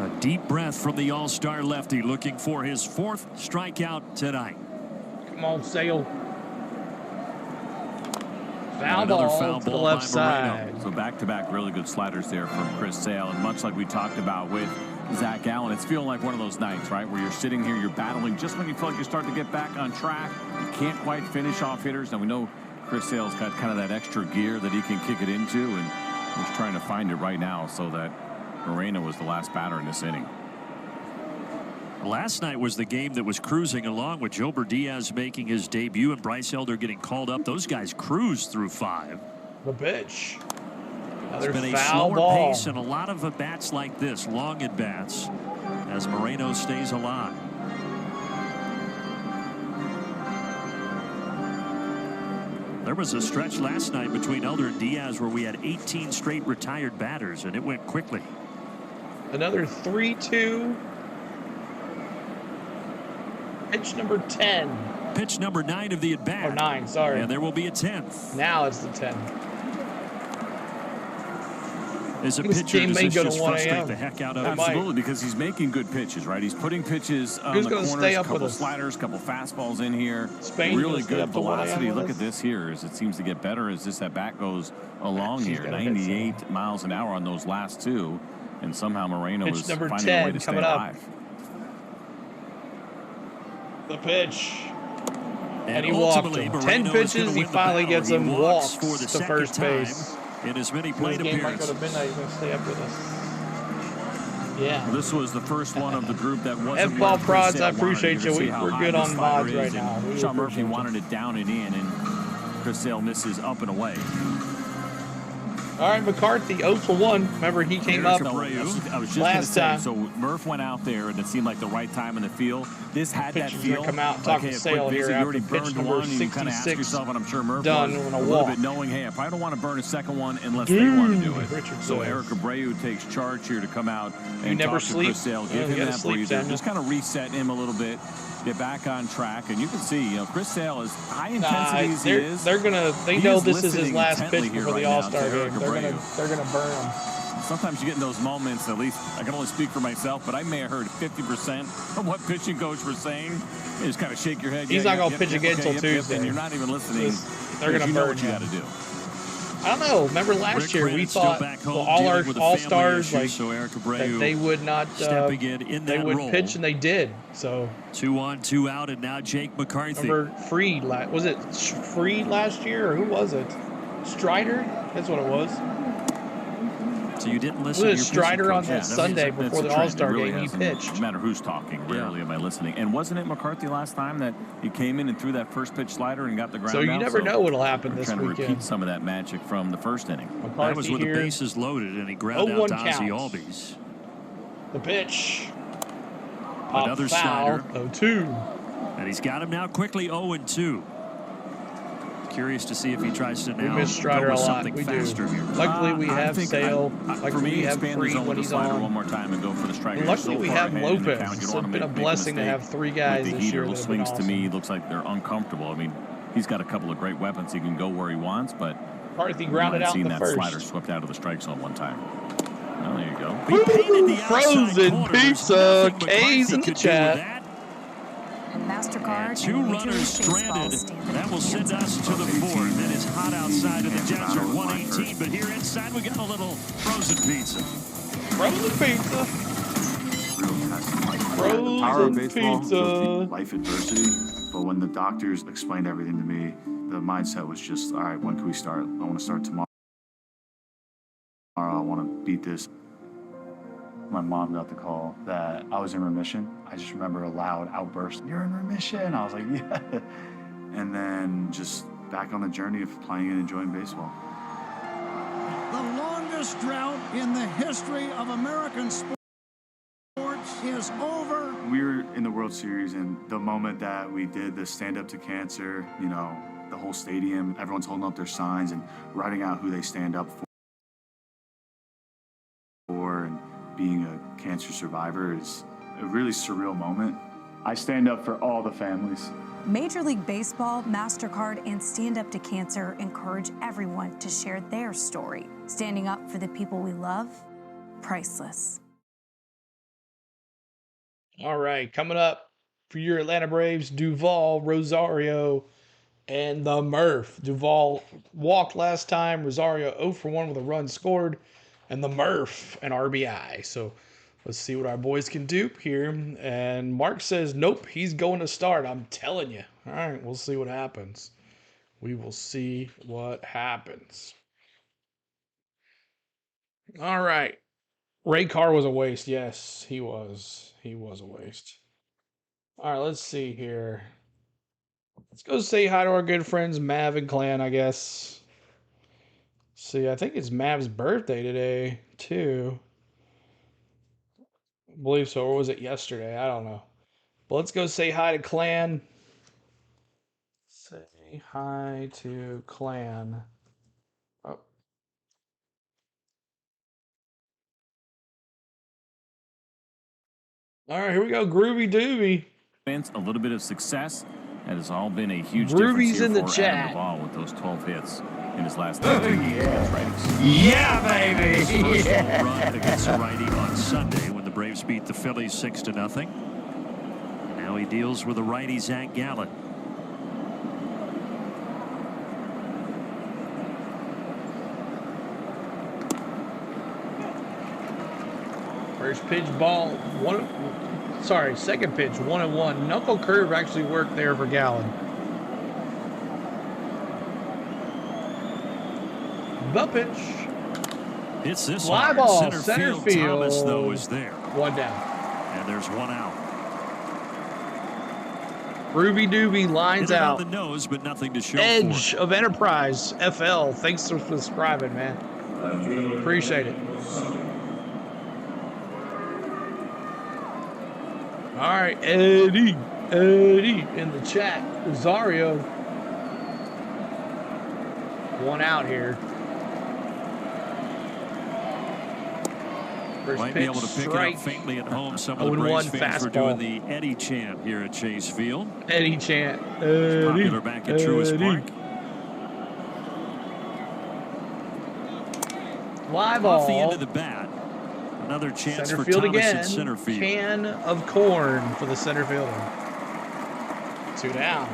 A deep breath from the all-star lefty, looking for his 4th strikeout tonight. Come on, Sale. Foul ball to the left side. So back-to-back really good sliders there from Chris Sale. And much like we talked about with Zach Allen, it's feeling like one of those nights, right, where you're sitting here, you're battling just when you feel like you're starting to get back on track. You can't quite finish off hitters. Now, we know Chris Sale's got kind of that extra gear that he can kick it into, and he's trying to find it right now so that Moreno was the last batter in this inning. Last night was the game that was cruising along with Jober Diaz making his debut and Bryce Elder getting called up. Those guys cruised through 5. The pitch. It's been a slower pace and a lot of at-bats like this, long at-bats, as Moreno stays alive. There was a stretch last night between Elder and Diaz where we had 18 straight retired batters, and it went quickly. Another 3-2. Pitch number 10. Pitch number 9 of the at-bat. Oh, 9, sorry. And there will be a 10th. Now it's the 10. As a pitcher, does this just frustrate the heck out of him? Absolutely, because he's making good pitches, right? He's putting pitches on the corners, a couple sliders, a couple fastballs in here. Really good velocity. Look at this here as it seems to get better as this at-bat goes along here. 98 miles an hour on those last 2, and somehow Moreno is finding a way to stay alive. The pitch. And he walked him. 10 pitches, he finally gets him walks to first base. In as many plate appearances. Might go to midnight. He's going to stay up with us. Yeah. Well, this was the first one of the group that wasn't. F-ball prods, I appreciate you. We're good on mods right now. Sean Murphy wanted it down and in, and Chris Sale misses up and away. All right, McCarthy 0 for 1. Remember, he came up last time. So Murph went out there, and it seemed like the right time in the field. This had that feel. Come out and talk to Sale here after pitch number 66. Yourself, and I'm sure Murph done was on a little bit knowing, hey, I probably don't want to burn a second one unless they want to do it. So Eric Abreu takes charge here to come out and talk to Chris Sale, give him that breather, just kind of reset him a little bit. Get back on track, and you can see, Chris Sale is high intensity as he is. They know this is his last pitch before the All-Star game. They're gonna burn him. Sometimes you get in those moments, at least I can only speak for myself, but I may have heard 50% of what pitching coach was saying. You just kind of shake your head. He's not gonna pitch again until Tuesday. And you're not even listening. They're gonna burn what you got to do. I don't know. Remember last year we thought all our All-Stars that they would not they would pitch, and they did. So 2 on, 2 out, and now Jake McCarthy. Remember Freed? Was it Freed last year, or who was it? Strider? That's what it was. So you didn't listen to your Strider on that Sunday before the All-Star game. He pitched. No matter who's talking, rarely am I listening. And wasn't it McCarthy last time that he came in and threw that first pitch slider and got the ground out? So you never know what'll happen this weekend. Trying to repeat some of that magic from the first inning. McCarthy that was with the bases loaded, and he ground out to Ozzie Albies. The pitch. Another slider. 0-2. And he's got him now quickly 0-2. Curious to see if he tries to now we miss Strider go with a lot. something We faster do. here. Luckily, we have Sale. For me, we have expand the Freed zone when with the he's slider on. one more time and go for the strike. Luckily, we have Lopez. It's been a blessing to have 3 guys this year. Those swings to me looks like they're uncomfortable. I mean, he's got a couple of great weapons. He can go where he wants, but McCarthy grounded out in the first. Seen that slider swept out of the strike zone one time. Well, there you go. Frozen pizza. K's in the chat. MasterCard. 2 runners stranded. That will send us to the 4th. It is hot outside in the desert, 118. But here inside, we got a little frozen pizza. Frozen pizza. The power of baseball is life adversity. But when the doctors explained everything to me, the mindset was just, all right, when can we start? I want to start tomorrow. I want to beat this. My mom got the call that I was in remission. I just remember a loud outburst, "You're in remission!" I was like, yeah. And then just back on the journey of playing and enjoying baseball. The longest drought in the history of American sports is over. We were in the World Series, and the moment that we did the Stand Up to Cancer, the whole stadium, everyone's holding up their signs and writing out who they stand up for, and being a cancer survivor is a really surreal moment. I stand up for all the families. Major League Baseball, MasterCard, and Stand Up to Cancer encourage everyone to share their story. Standing up for the people we love, priceless. All right, coming up for your Atlanta Braves, Duvall, Rosario, and the Murph. Duvall walked last time. Rosario 0 for 1 with a run scored. And the Murph, an RBI. So let's see what our boys can do here. And Mark says, nope, he's going to start. I'm telling you. All right, we'll see what happens. We will see what happens. All right. Ray Carr was a waste. Yes, he was. He was a waste. All right, let's see here. Let's go say hi to our good friends Mav and Clan, I guess. See, I think it's Mav's birthday today, too. I believe so. Or was it yesterday? I don't know. But let's go say hi to Clan. Say hi to Clan. Oh. All right, here we go. Groovy Doobie. A little bit of success. That has all been a huge Groovy's difference here in the for chat. Adam Duvall with those 12 hits in his last 13 games against righties. Yeah, baby. His first home run against a righty on Sunday when the Braves beat the Phillies 6-0. Now he deals with the righty Zach Gallen. First pitch ball, second pitch, 1-1. Knuckle curve actually worked there for Gallen. The pitch. It's this fly hard. ball, Center field. Thomas, though, is there. One down. And there's one out. Ruby Doobie lines out. On the nose, but nothing to show Edge for it. of Enterprise FL. Thanks for subscribing, man. Appreciate it. All right, Eddie in the chat. Rosario. One out here. First Might pitch, be able to pick strike. it up faintly at home. Some of the Braves fans were doing the Eddie chant here at Chase Field. Eddie chant. Popular back at Truist Park. Fly ball. Off the end of the bat. Another chance Center for field Thomas again. in center field. Can of corn for the center fielder. 2 down.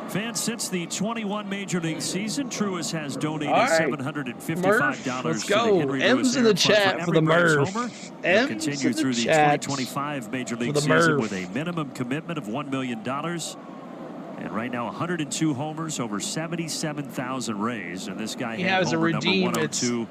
Fans, since the 21 Major League season, Truist has donated All right. $755 Let's to go. the Henry M's Lewis in the Air Fund chat for the every Braves Murph. homer. M's Continue in the through the chat 2025 Major League the season Murph. with a minimum commitment of $1 million. And right now, 102 homers, over 77,000 raised. And this guy He had has a homer redeem. number It's 102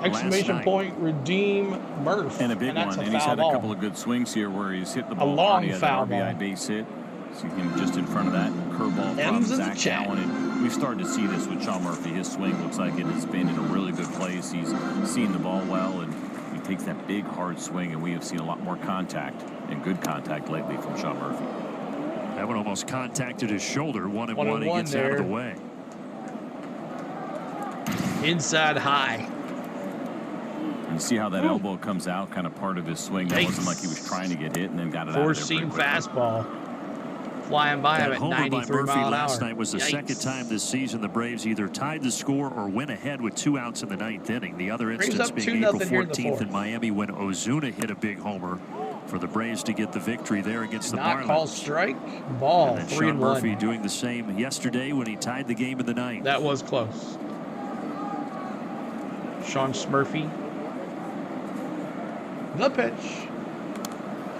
exclamation point, redeem Murph. And a big one. And he's had a couple of good swings here where he's hit the ball. A long He had foul that RBI ball. base hit. See him just in front of that curveball from M's in the Zach chat. Gallen. And we've started to see this with Sean Murphy. His swing looks like it has been in a really good place. He's seeing the ball well, and he takes that big, hard swing, and we have seen a lot more contact and good contact lately from Sean Murphy. That one almost contacted his shoulder. 1-1. He gets there. out of the way. Inside high. You see how that elbow comes out, kind of part of his swing. That wasn't like he was trying to get hit and then got it out of there. Four-seam fastball. Flying by him That at homer by 93 Murphy mile an last hour. night was the second time this season the Braves either tied the score or went ahead with 2 outs in the 9th inning. The other Braves instance up being 2-0 April here in the 14th in fourth. Miami when Ozuna hit a big homer for the Braves to get the victory there against the Not Marlins. called strike. Ball. And then 3-1. Sean Murphy doing the same yesterday when he tied the game in the 9th. That was close. Sean Smurfy. The pitch.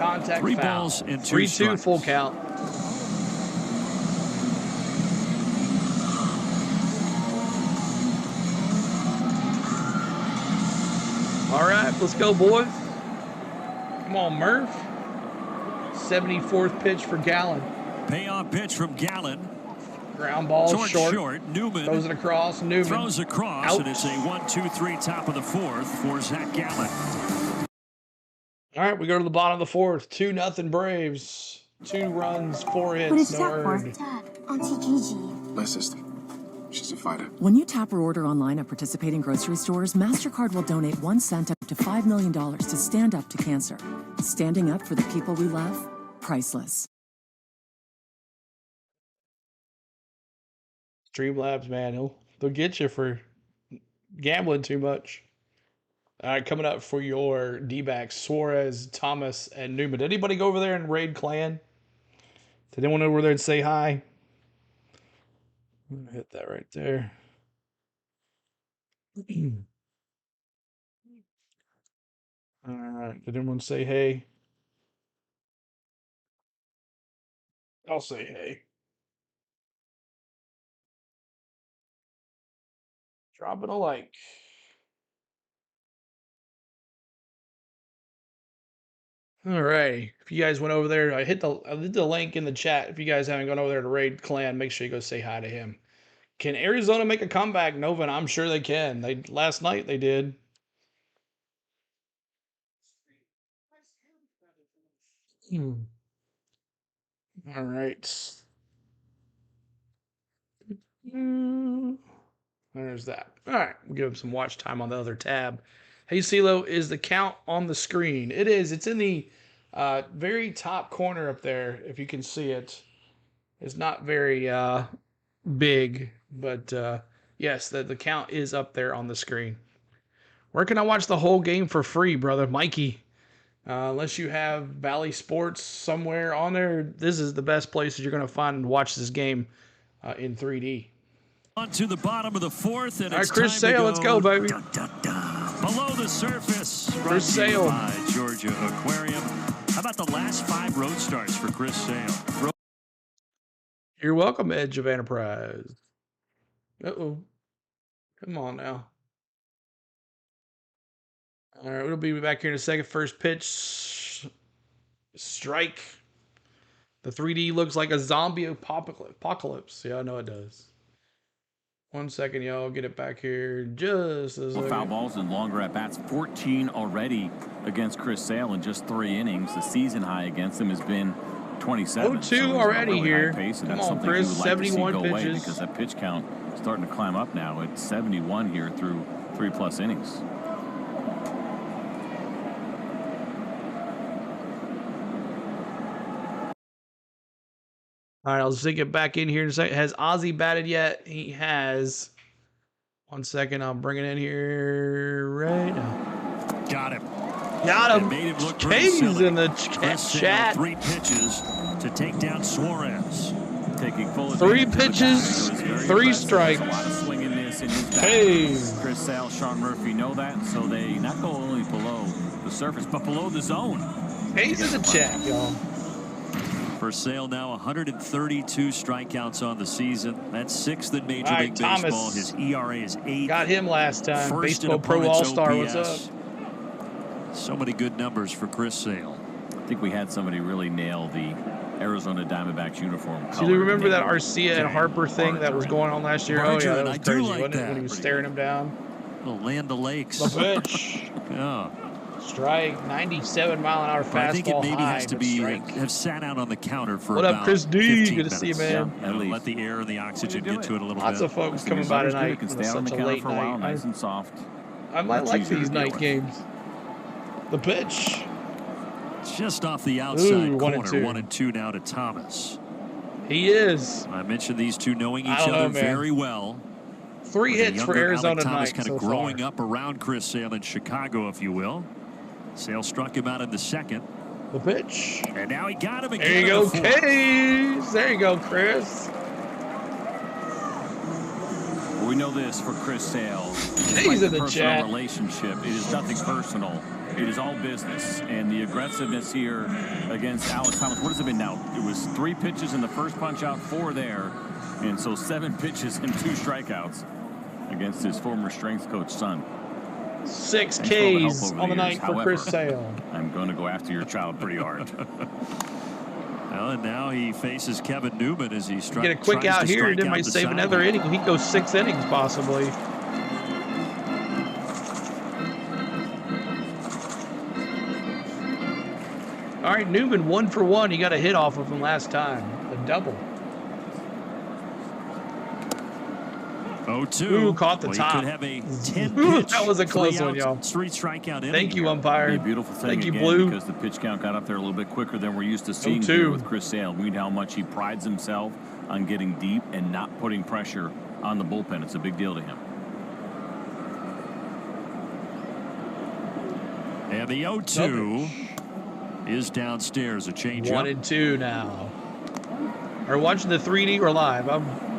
Contact 3 foul. balls and 2 3-2 strikes. full count. All right, let's go, boys. Come on, Murph. 74th pitch for Gallen. Payoff pitch from Gallen. Ground ball short. Newman throws it across. Newman throws across, out. and it's a 1-2-3 top of the 4th for Zach Gallen. All right, we go to the bottom of the 4th. 2-0 Braves. 2 runs, 4 hits, What is no that for? earned. Dad, Auntie Gigi. My sister. She's a fighter. When you tap or order online at participating grocery stores, MasterCard will donate 1 cent up to $5 million to Stand Up to Cancer. Standing up for the people we love, priceless. Streamlabs, man, they'll get you for gambling too much. All right, coming up for your D-backs, Suarez, Thomas, and Newman. Did anybody go over there and raid Clan? Did anyone over there and say hi? I'm gonna hit that right there. All right. Did anyone say hey? I'll say hey. Dropping a like. All right. If you guys went over there, I did the link in the chat. If you guys haven't gone over there to raid Clan, make sure you go say hi to him. Can Arizona make a comeback, Novin? I'm sure they can. Last night they did. All right. There's that. All right. We'll give him some watch time on the other tab. Hey, CeeLo, is the count on the screen? It is. It's in the very top corner up there, if you can see it. It's not very big, but yes, the count is up there on the screen. Where can I watch the whole game for free, brother? Mikey. Unless you have Valley Sports somewhere on there, this is the best place that you're going to find and watch this game in 3D. On to the bottom of the fourth, and all right, it's Chris time Sale, to go. let's go, baby. Below the surface. Chris Sale. By Georgia Aquarium. How about the last 5 road starts for Chris Sale? You're welcome, Edge of Enterprise. Uh-oh. Come on now. All right, we'll be back here in a second. First pitch. Strike. The 3D looks like a zombie apocalypse. Yeah, I know it does. 1 second, y'all. Get it back here just as foul balls and longer at bats. 14 already against Chris Sale in just 3 innings. The season high against him has been 27. 0-2 already really here. Pace, and Come that's on, something Chris. you would like 71 to see go away pitches. because that pitch count is starting to climb up now. It's 71 here through 3+ innings. All right, I'll stick it back in here in a second. Has Ozzy batted yet? He has. 1 second, I'll bring it in here right now. Got him. Got him. Made him look K's in the chat. 3 pitches to take down Suarez. Taking full 3 pitches, 3 strikes. A lot of swing in this in his back. Hey. Chris Sale, Sean Murphy know that, so they not go only below the surface, but below the zone. K's in the chat, y'all. For Sale now 132 strikeouts on the season. That's 6th in Major All right, League Thomas. Baseball. His ERA is 8. Got him last time. First Baseball in Pro opponent's All-Star, what's OPS. up? So many good numbers for Chris Sale. I think we had somebody really nail the Arizona Diamondbacks uniform Do color. you remember that Arcia and Harper thing that was going on last year? Oh, yeah, that was I do crazy, like wasn't it? that. When he was staring him down. Little Land O'Lakes. The pitch. Yeah. Strike, 97-mile-an-hour fastball. But I think it maybe high, has to but be strike. have sat out on the counter for What about up, Chris D? 15 Good to see you, minutes. man. Yeah, you know, let the air and the oxygen get to it a little Lots bit. of folks coming by tonight. Can It's stay out on the such a counter late for a while, night. nice and soft. I might That's like easier to these deal night with. games. The pitch. Just off the outside Ooh, 1 and corner. 2. 1 and 2 now to Thomas. He is. I mentioned these two knowing each I don't other know, man. very well. 3 With the hits for younger Arizona Alec Thomas tonight kind of so growing far. up around Chris Sale in Chicago, if you will. Sale struck him out in the 2nd. The pitch. And now he got him again. There you go, in the 4th. K's. There you go, Chris. We know this for Chris Sale. K's in the personal chat. relationship. It is nothing personal. It is all business. And the aggressiveness here against Alex Thomas. What has it been now? It was 3 pitches in the first punch out, 4 there. And so 7 pitches and 2 strikeouts against his former strength coach son. 6 Thanks for all the help Ks over on the the night years. for However, Chris Sale. I'm going to go after your child pretty hard. Well, and now he faces Kevin Newman as he Get a quick out here, and it might save another inning. He goes 6 innings possibly. All right, Newman 1 for 1. He got a hit off of him last time. A double. 0-2. Ooh, caught the Well, top. He could have a 10 Ooh, pitch. that was a close 3 one, y'all. 3 strikeout inning. Thank you, umpire. Be a beautiful thing Thank you, again, Blue. because the pitch count got up there a little bit quicker than we're used to seeing 0-2. here with Chris Sale. We know how much he prides himself on getting deep and not putting pressure on the bullpen. It's a big deal to him. And the 0-2 is downstairs. A changeup. 1 and 2 now. Are we watching the 3D or live?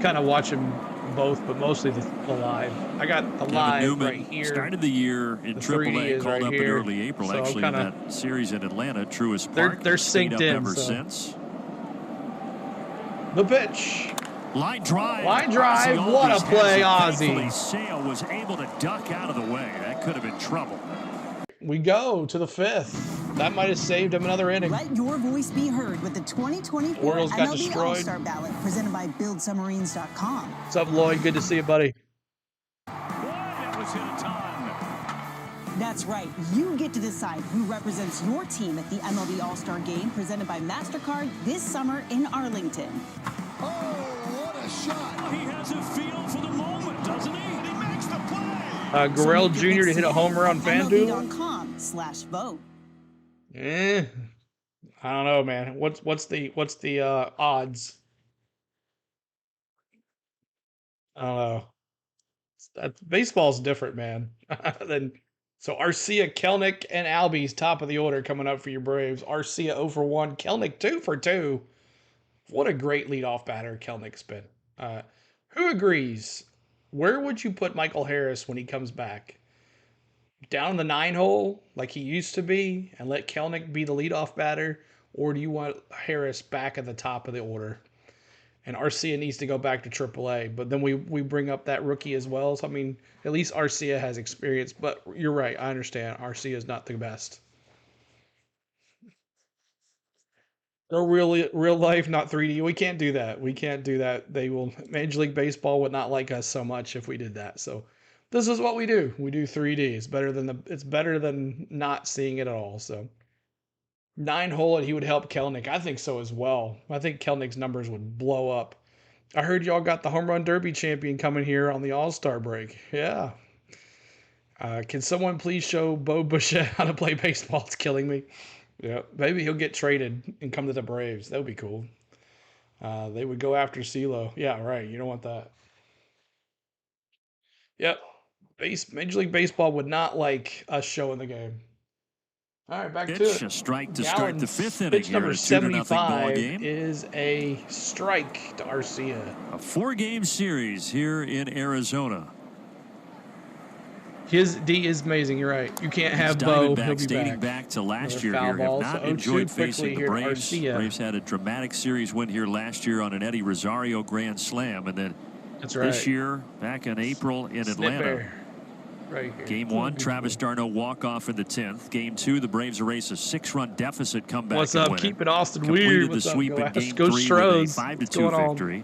kind of watch them both, but mostly the live. I got the live Newman right here. Started the year in AAA, called up in early April. So actually, in that series in Atlanta, Truist Park. They're synced in ever since. The pitch. Line drive. Line drive. What a play, Ozzy. Sale was able to duck out of the way. That could have been trouble. We go to the 5th. That might have saved him another inning. Let your voice be heard with the 2024 Orioles got MLB destroyed. All-Star Ballot presented by BuildSubmarines.com. What's up, Lloyd? Good to see you, buddy. That was hit a ton. That's right. You get to decide who represents your team at the MLB All-Star Game presented by MasterCard this summer in Arlington. Oh, what a shot. He has a feel for the moment, doesn't he? He makes the play. Guerrero Jr. to hit a homer on FanDuel. MLB.com/vote. I don't know, man. What's the odds? I don't know. Baseball's different, man. So Arcia, Kelenic, and Albies top of the order coming up for your Braves. Arcia 0 for 1, Kelenic 2 for 2. What a great leadoff batter Kelnic's been. Who agrees? Where would you put Michael Harris when he comes back? Down in the 9 hole like he used to be and let Kelenic be the leadoff batter? Or do you want Harris back at the top of the order? And Arcia needs to go back to AAA. But then we bring up that rookie as well. So, I mean, at least Arcia has experience. But you're right. I understand. Arcia is not the best. They're real life, not 3D. We can't do that. We can't do that. Major League Baseball would not like us so much if we did that. So this is what we do. We do 3D. It's better than not seeing it at all. So 9 hole and he would help Kelenic. I think so as well. I think Kelnic's numbers would blow up. I heard y'all got the home run derby champion coming here on the All-Star break. Yeah. Can someone please show Bo Bichette how to play baseball? It's killing me. Yeah, maybe he'll get traded and come to the Braves. That would be cool. They would go after CeeLo. Yeah, right. You don't want that. Yep. Major League Baseball would not like us showing the game. All right, back to it. A strike to start the 5th inning. Pitch number 75 is a strike to Arcia. A 4-game series here in Arizona. His D is amazing. You're right. You can't have Bo. He'll be dating back to last year here have not enjoyed facing the Braves. Braves had a dramatic series win here last year on an Eddie Rosario grand slam, and then this year back in April in Atlanta. Right here. Game 1, Travis d'Arnaud walk-off in the 10th. Game 2, the Braves erase a 6-run deficit, come back. What's up? Keep it Austin Weird. Completed the sweep in Game 3 with a 5-2 victory.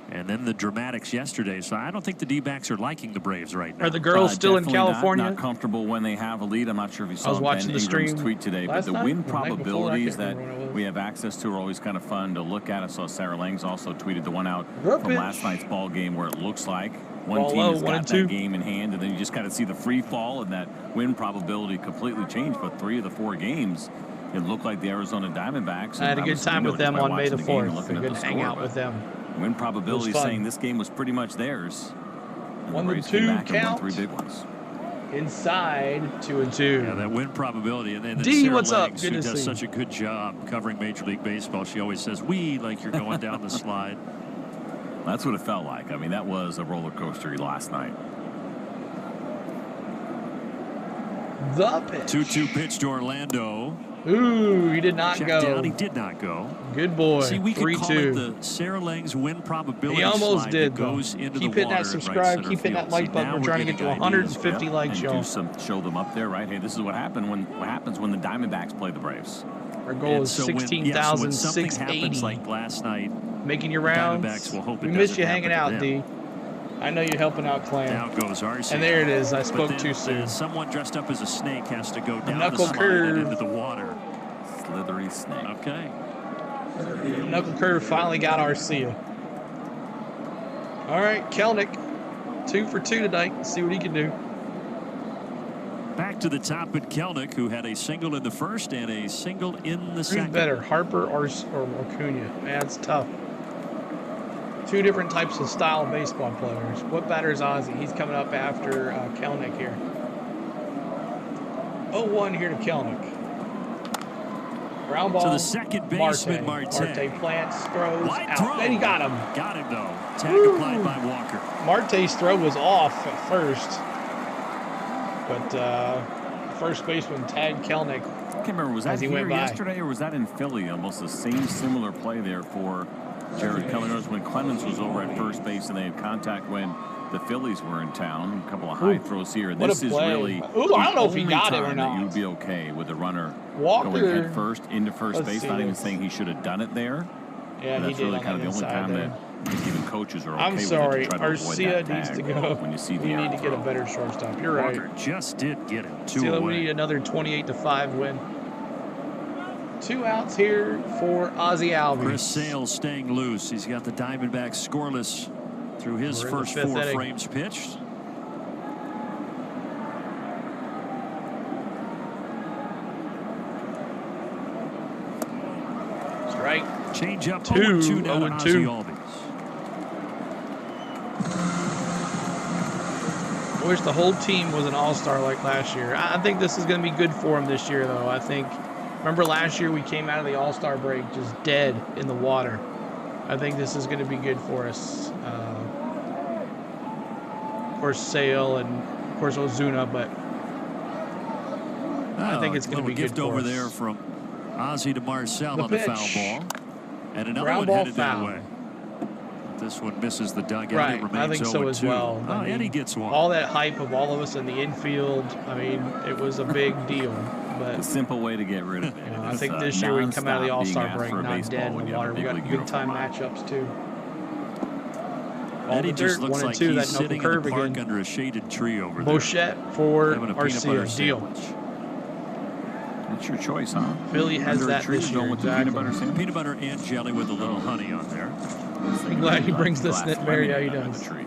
And then the dramatics yesterday. So I don't think the D-backs are liking the Braves right now. Are the girls still in California? Not comfortable when they have a lead. I'm not sure if you saw I was watching the stream tweet today, but the win probabilities that we have access to are always kind of fun to look at. I saw Sarah Langs also tweeted the one out from last night's ball game where it looks like one team has got that game in hand, and then you just kind of see the free fall and that win probability completely changed. But 3 of the 4 games, it looked like the Arizona Diamondbacks. I had a good time with them on May the 4th. A good hangout with them. Win probability saying this game was pretty much theirs. 1-2 count. 3 big ones. Inside 2-2. Yeah, that win probability. And then D, Sarah what's up? Langs, Good who to does see such a good job covering Major League Baseball. She always says, "We," like you're going down the slide. That's what it felt like. I mean, that was a roller coaster last night. The pitch. 2-2 pitch to Orlando. Ooh, he did not Checked go. Down. He did not go. Good boy. See, we could call it 3-2. the Sarah Langs win probability. He almost slide did, that goes into Keep the hitting water that at right subscribe. center Keep hitting that field. like See, button. now We're trying to get to getting 150 ideas. likes, y'all. Show them up there, right? Hey, this is what happens when the Diamondbacks play the Braves. Our goal is 16,680. Something happens like last night. Making your rounds. Diamondbacks will hope we it miss you doesn't hanging happen out, to D. I know you're helping out Clan. Now goes Arcia. And there it is. I spoke then, too soon. Someone dressed up as a snake has to go down knuckle the slide curve. and into the water. Slithery snake. Okay. Knuckle curve finally got Arcia. All right, Kelenic, 2 for 2 tonight. Let's see what he can do. Back to the top at Kelenic, who had a single in the first and a single in the second. Who's better, Harper or Acuna? Man, it's tough. 2 different types of style of baseball players. What batter is Ozzy? He's coming up after Kelenic here. 0-1 here to Kelenic. Ground ball. To the second baseman, Marte. Plants, throws, Wide out. throw. Then he got him. Got him, though. Tag applied by Walker. Marte's throw was off at first. But first baseman tagged Kelnick. I can't remember, was that here yesterday or was that in Philly? Almost the same similar play there for Jared Kelnick. When Clemens was over at first base and they had contact when the Phillies were in town. A couple of high throws here. This is really I don't know if he got it or not. You'd be okay with the runner Walker going head first into first base. Not even this. saying he should have done it there. Yeah, that's he did really kind of the only time there. that even coaches are okay I'm with sorry, it to try to avoid Arcia that needs tag to go. when you see the we need to get a throw. better shortstop. You're right. Walker just did get him. 2 Arcia, away. we need another 28-5 win. 2 outs here for Ozzie Albies. Chris Sale staying loose. He's got the Diamondbacks scoreless through his first 4 inning. frames pitched. Strike. Change up 0-2 now to Ozzie Albies. I wish the whole team was an all-star like last year. I think this is going to be good for him this year, though. I think, remember last year we came out of the all-star break just dead in the water. I think this is going to be good for us. Of course, Sale and, of course, Ozuna, but I think it's going to be good gift for over us. there from Ozzie to Marcel The on the pitch. foul ball. And another Ground one ball headed foul. that way. This one misses the dugout. Right, It remains I think so as 0-2. well. Oh, I mean, Eddie gets one. all that hype of all of us in the infield, I mean, it was a big deal. But The simple way to get rid of it. I think this year we can come out of the All-Star break not dead in the water. We got good time matchups too. All Eddie the just dirt, looks 1 and like 2, he's that knuckle sitting in curve the park again. under a shaded tree over there. Bochette for Having a peanut butter Arcia. Deal. sandwich. That's your choice, huh? Philly has Under a that tree this going year. with the Exactly. peanut butter sandwich? Peanut butter and jelly with a little honey on there. I'm glad he brings this Glass net Mary. Yeah, he lemonade under does. the tree.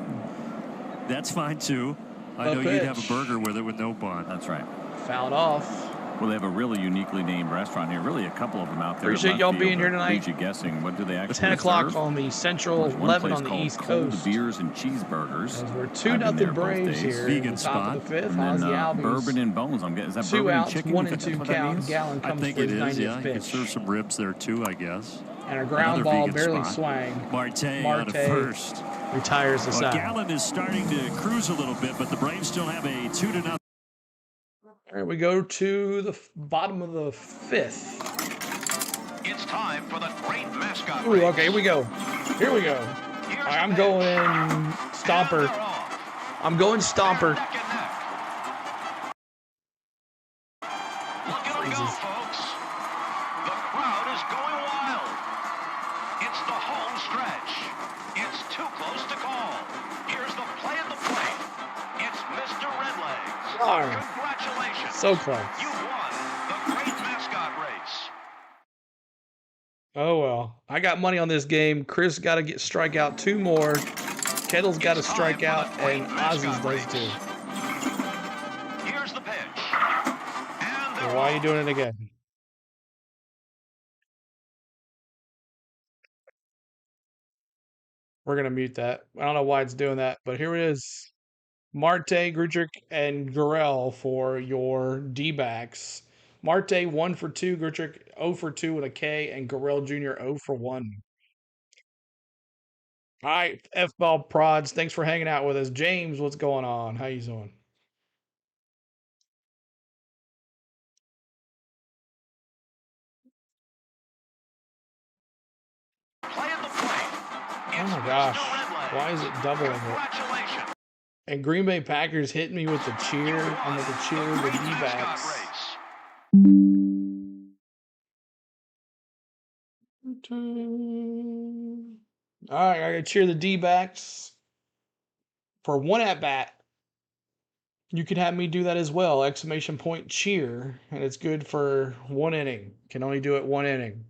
That's fine too. I know you'd have a burger with it with no bun. That's right. Fouled off. Well, they have a really uniquely named restaurant here. Really, a couple of them out there. Appreciate y'all being here tonight. Leave you guessing. What do they actually 10 o'clock serve? on the Central, There's one 11 place on the called East Cold Coast. Beers and cheeseburgers. As we're I've 2-0 been there both Braves days. here. Vegan at the top of the fifth. And Ozzie then Albies. bourbon and bones. I'm getting, is that 2 bourbon and outs, chicken? 1 You and think 2 that's what that count. means? Gallon I comes think for it his is, 90th yeah. You can pitch. serve some ribs there too, I guess. And a ground Another ball vegan barely spot. swang. Marte out of first. Retires the side. Gallen is starting to cruise a little bit, but the Braves still have a 2-0. All right, we go to the bottom of the 5th. It's time for the great mascot Ooh, okay, here we go. Here we go. All right, I'm going Stomper. I'm going Stomper. Look at him go, folks. The crowd is going wild. It's the home stretch. It's too close to call. Here's the play at the plate. It's Mr. Redlegs. Darn. Congratulations. So close. You won the great mascot race. Oh, well. I got money on this game. Chris got to get strike out 2 more. Kettle's got to strike out, and Ozzy's does too. Here's the pitch. So why are you doing it again? We're going to mute that. I don't know why it's doing that, but here it is. Marte, Grudrick, and Gurrell for your D-backs. Marte 1 for 2, Grudrick 0 for 2 with a K, and Gurrell Jr. 0 for 1. All right, F-ball prods. Thanks for hanging out with us. James, what's going on? How you doing? Oh my gosh. Why is it doubling it? And Green Bay Packers hitting me with the cheer. I'm with the cheer of the D-backs. All right, I got to cheer the D-backs for 1 at-bat. You can have me do that as well. Exclamation point cheer. And it's good for 1 inning. Can only do it 1 inning.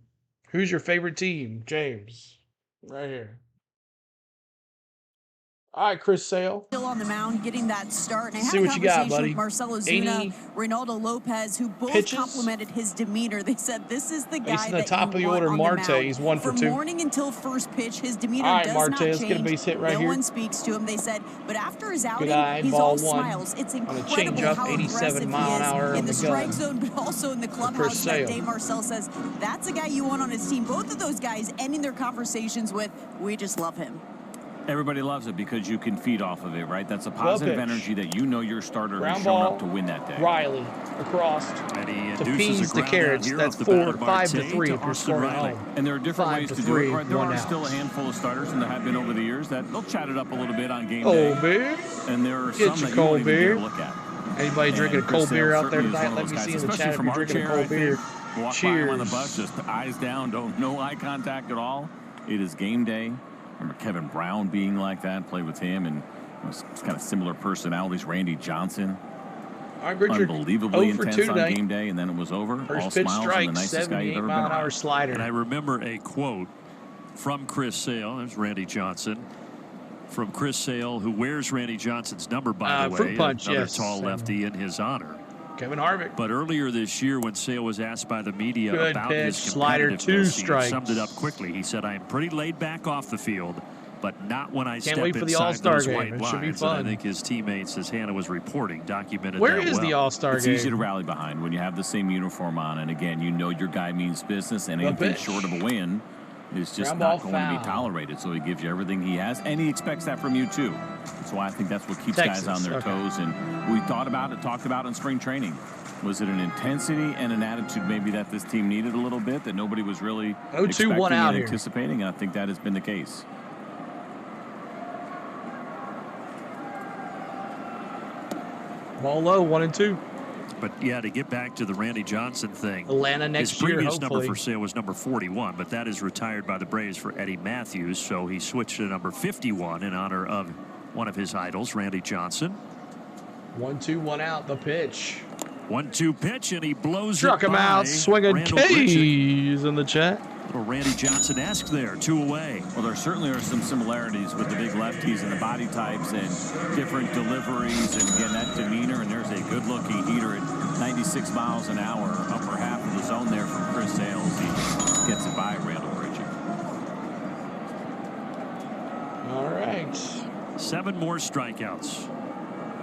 Who's your favorite team? James. Right here. All right, Chris Sale. Still on the mound, getting that start. And I See had a what you got, conversation buddy. with Marcelo Zuna, Reynaldo Lopez, who both pitches? complimented his demeanor. They said this is the guy Facing the that top you of the want order, on Marte. the mound. He's 1 for 2. From morning until first pitch, his demeanor all right, does Marte, not let's change. get a base hit right no here. one speaks to him. They said, but after his outing, eye, he's ball all 1 smiles. It's on a incredible changeup, how 87 aggressive mile he an is hour in on the the strike gun. zone, but also in the clubhouse. That day, Marcel says that's a guy you want on his team. Both of those guys ending their conversations with, "We just love him." Everybody loves it because you can feed off of it, right? That's a positive energy that you know your starter Ground has shown ball, up to win that day. Riley across to Pease to Carrots. That's 5-3 if you're scoring at home. And there are different ways to do it, right? There are still a handful of starters, and there have been over the years, that they'll chat it up a little bit on game day. Cold beer. And there are Get some your that cold you won't even beer. get a look at. Anybody drinking a cold beer out there tonight? Let me guys, see in the chat if from you're our drinking a chair, cold beer. Walk by him on the bus, just eyes down, no eye contact at all. It is game day. Remember Kevin Brown being like that, played with him, and it's kind of similar personalities. Randy Johnson, unbelievably intense on game day, and then it was over. First all pitch smiles strike, and the nicest guy you've ever been 78-mile-an-hour slider. And I remember a quote from Chris Sale. There's Randy Johnson. From Chris Sale, who wears Randy Johnson's number, by the way. Another tall lefty in his honor. Kevin Harvick. But earlier this year, when Sale was asked by the media about his slider, 2 strikes. he summed it up quickly. He said, "I am pretty laid back off the field, but not when I step wait for the inside All-Star those game. white It should be lines." fun. And I think his teammates, as Hannah was reporting, documented Where that is the All-Star It's game? easy to rally behind when you have the same uniform on, and again, you know your guy means business, and anything short of a win is just not going to be tolerated. So he gives you everything he has, and he expects that from you too. So I think that's what keeps guys on their toes. And we thought about it, talked about in spring training. Was it an intensity and an attitude maybe that this team needed a little bit, that nobody was really expecting and anticipating? And I think that has been the case. Ball low, 1-2. But yeah, to get back to the Randy Johnson thing, Atlanta next his year, previous hopefully. number for Sale was number 41, but that is retired by the Braves for Eddie Matthews, so he switched to number 51 in honor of one of his idols, Randy Johnson. 1-2, 1 out. The pitch. 1-2 pitch, and he blows Struck it him by out, swinging Randall K's in the chat. Little Randy Johnson-esque there, 2 away. Well, there certainly are some similarities with the big lefties and the body types and different deliveries, and again, that demeanor. And there's a good-looking heater at 96 miles an hour, upper half of the zone there from Chris Sales. He gets it by Randall Bridget. All right. 7 more strikeouts.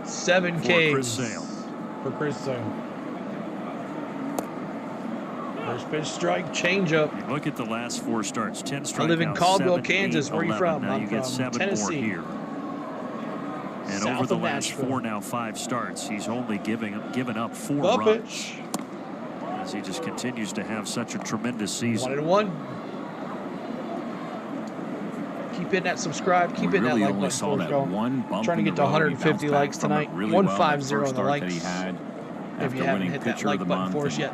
7 for Ks Chris Sale. For Chris Sale. First pitch strike, changeup. Look at the last 4 starts. 10 strikeouts. I live in Caldwell, 7, Kansas. 8, Where are you 11. from? Now I'm you get from 7 Tennessee. more here. And South over the of last Nashville. 4, now 5 starts, he's only given up 4 The runs. pitch. As he just continues to have such a tremendous season. 1-1. Keep hitting that subscribe. Keep hitting really that like only button. saw that one bump Trying to in get the to road. He 150 bounced back likes from it tonight. really well. 150 That on first the start that likes. he had If after you haven't winning hit that pitcher of like the button month. for us yet.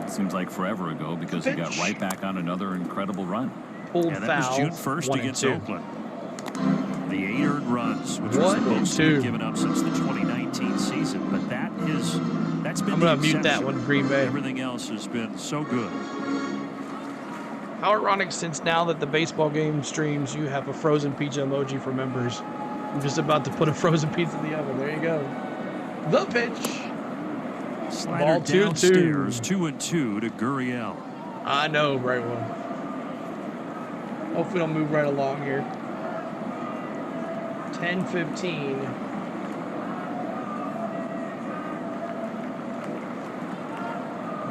It seems like forever ago because he got right back on another incredible run. Pulled And that was foul. June 1st 1-2. against Oakland. The 8 earned runs, which was the most he'd given up since the 2019 season. But that's been I'm the going to mute that exception. one, Green Bay. Everything else has been so good. How ironic, since now that the baseball game streams, you have a frozen pizza emoji for members. I'm just about to put a frozen pizza in the oven. There you go. The pitch. Slider Ball 2-2. downstairs, 2-2 to Gurriel. I know, right one. Hopefully, don't move right along here. 10-15.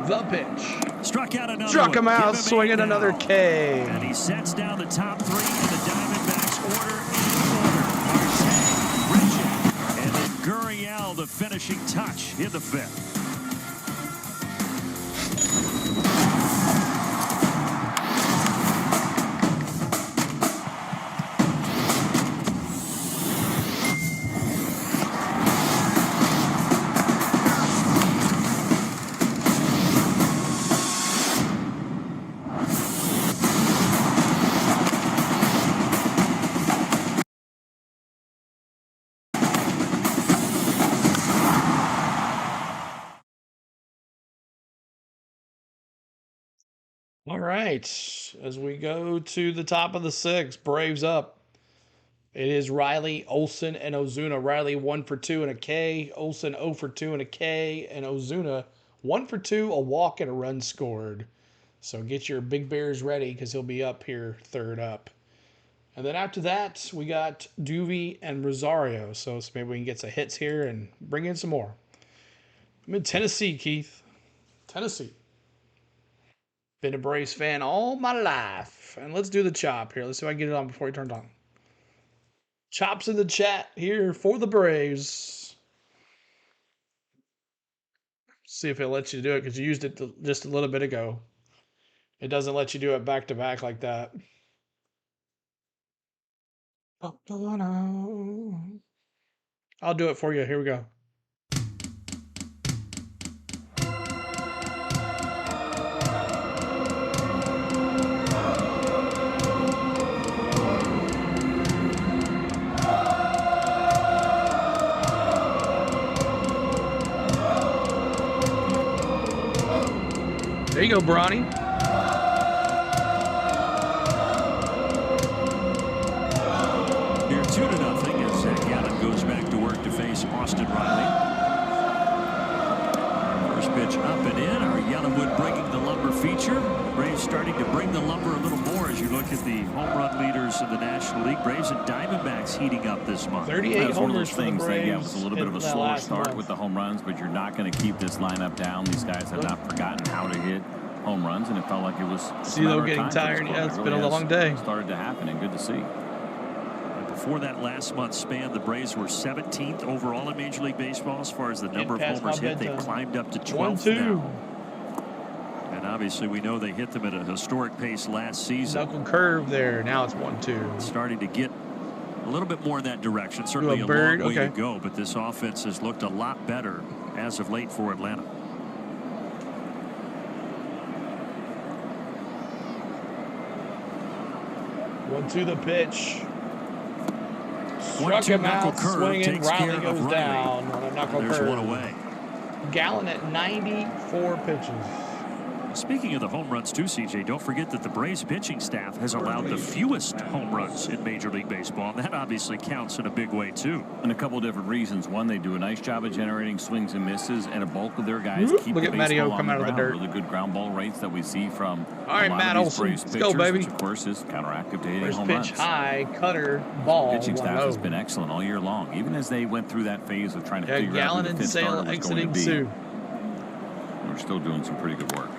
The pitch. Struck out another Struck him one. out, Give him swinging 8 another now. K. And he sets down the top 3 in the Diamondbacks order in order. Marte, Richard, and then Gurriel, the finishing touch in the 5th. All right, as we go to the top of the 6th, Braves up It is Riley, Olsen, and Ozuna. Riley 1 for 2 and a K. Olsen 0 for 2 and a K. And Ozuna 1 for 2, a walk, and a run scored. So get your Big Bears ready because he'll be up here third up. And then after that, we got Duvey and Rosario. So maybe we can get some hits here and bring in some more. I'm in Tennessee, Keith. Tennessee. Been a Braves fan all my life. And let's do the chop here. Let's see if I can get it on before he turns on. Chops in the chat here for the Braves. See if it lets you do it because you used it just a little bit ago. It doesn't let you do it back to back like that. I'll do it for you. Here we go. There you go, Bronny. Here 2-0 as Gallen goes back to work to face Austin Riley. First pitch up and in. Our Yellowwood breaking the lumber feature. The Braves starting to bring the lumber a little more as you look at the home run leaders in the National League. Braves and Diamondbacks heating up this month. 38 one of homers those for the things Braves. that, with a little bit of a slower start with the home runs, but you're not going to keep this lineup down. These guys have not forgotten how to hit home runs, and it felt like it was CeeLo getting tired. Yeah, it's been a long day. Started to happen, and good to see. And before that last month's span, the Braves were 17th overall in Major League Baseball as far as the number of homers hit. They've climbed up to 12th now. And obviously, we know they hit them at a historic pace last season. Knuckle curve there. Now it's 1-2. Starting to get a little bit more in that direction. Certainly a long way to go, but this offense has looked a lot better as of late for Atlanta. 1-2 the pitch. Struck him out swinging. Riley goes down on a knuckle curve. There's one away. Gallen at 94 pitches. Speaking of the home runs too, CJ, don't forget that the Braves pitching staff has allowed the fewest home runs in Major League Baseball. And that obviously counts in a big way too. And a couple of different reasons. One, they do a nice job of generating swings and misses, and a bulk of their guys keep Look the at Matteo baseball come on out the of the ground. dirt. Really good ground ball rates that we see from all right, Matt Olson. Let's go, baby. Which of course is counteractive to hitting First home pitch runs. high, cutter, ball. Pitching staff has been excellent all year long, even as they went through that phase of trying to figure Gallen out who the and fifth starter Sale was going to exiting be. Sue. We're still doing some pretty good work.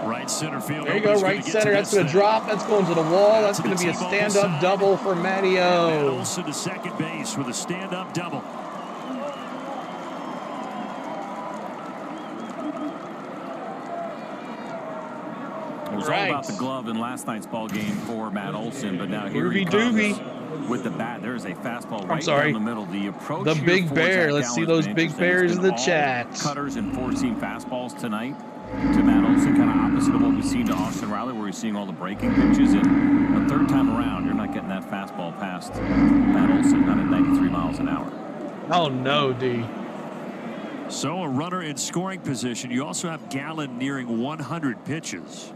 Right center field. There you go, right center. That's going to drop. That's going to the wall. That's going to be a stand-up double for Matteo. Olson to second base with a stand-up double. It was all about the glove in last night's ball game for Matt Olson, but now here he comes with the bat. There's a fastball right down the middle. The approach. The Big Bear. Let's see those Big Bears in the chat. Cutters and four-seam fastballs tonight to Matt Olson, kind of opposite of what we've seen to Austin Riley, where he's seeing all the breaking pitches. And the third time around, you're not getting that fastball past Matt Olson, not at 93 miles an hour. Oh, no, D. So a runner in scoring position. You also have Gallen nearing 100 pitches.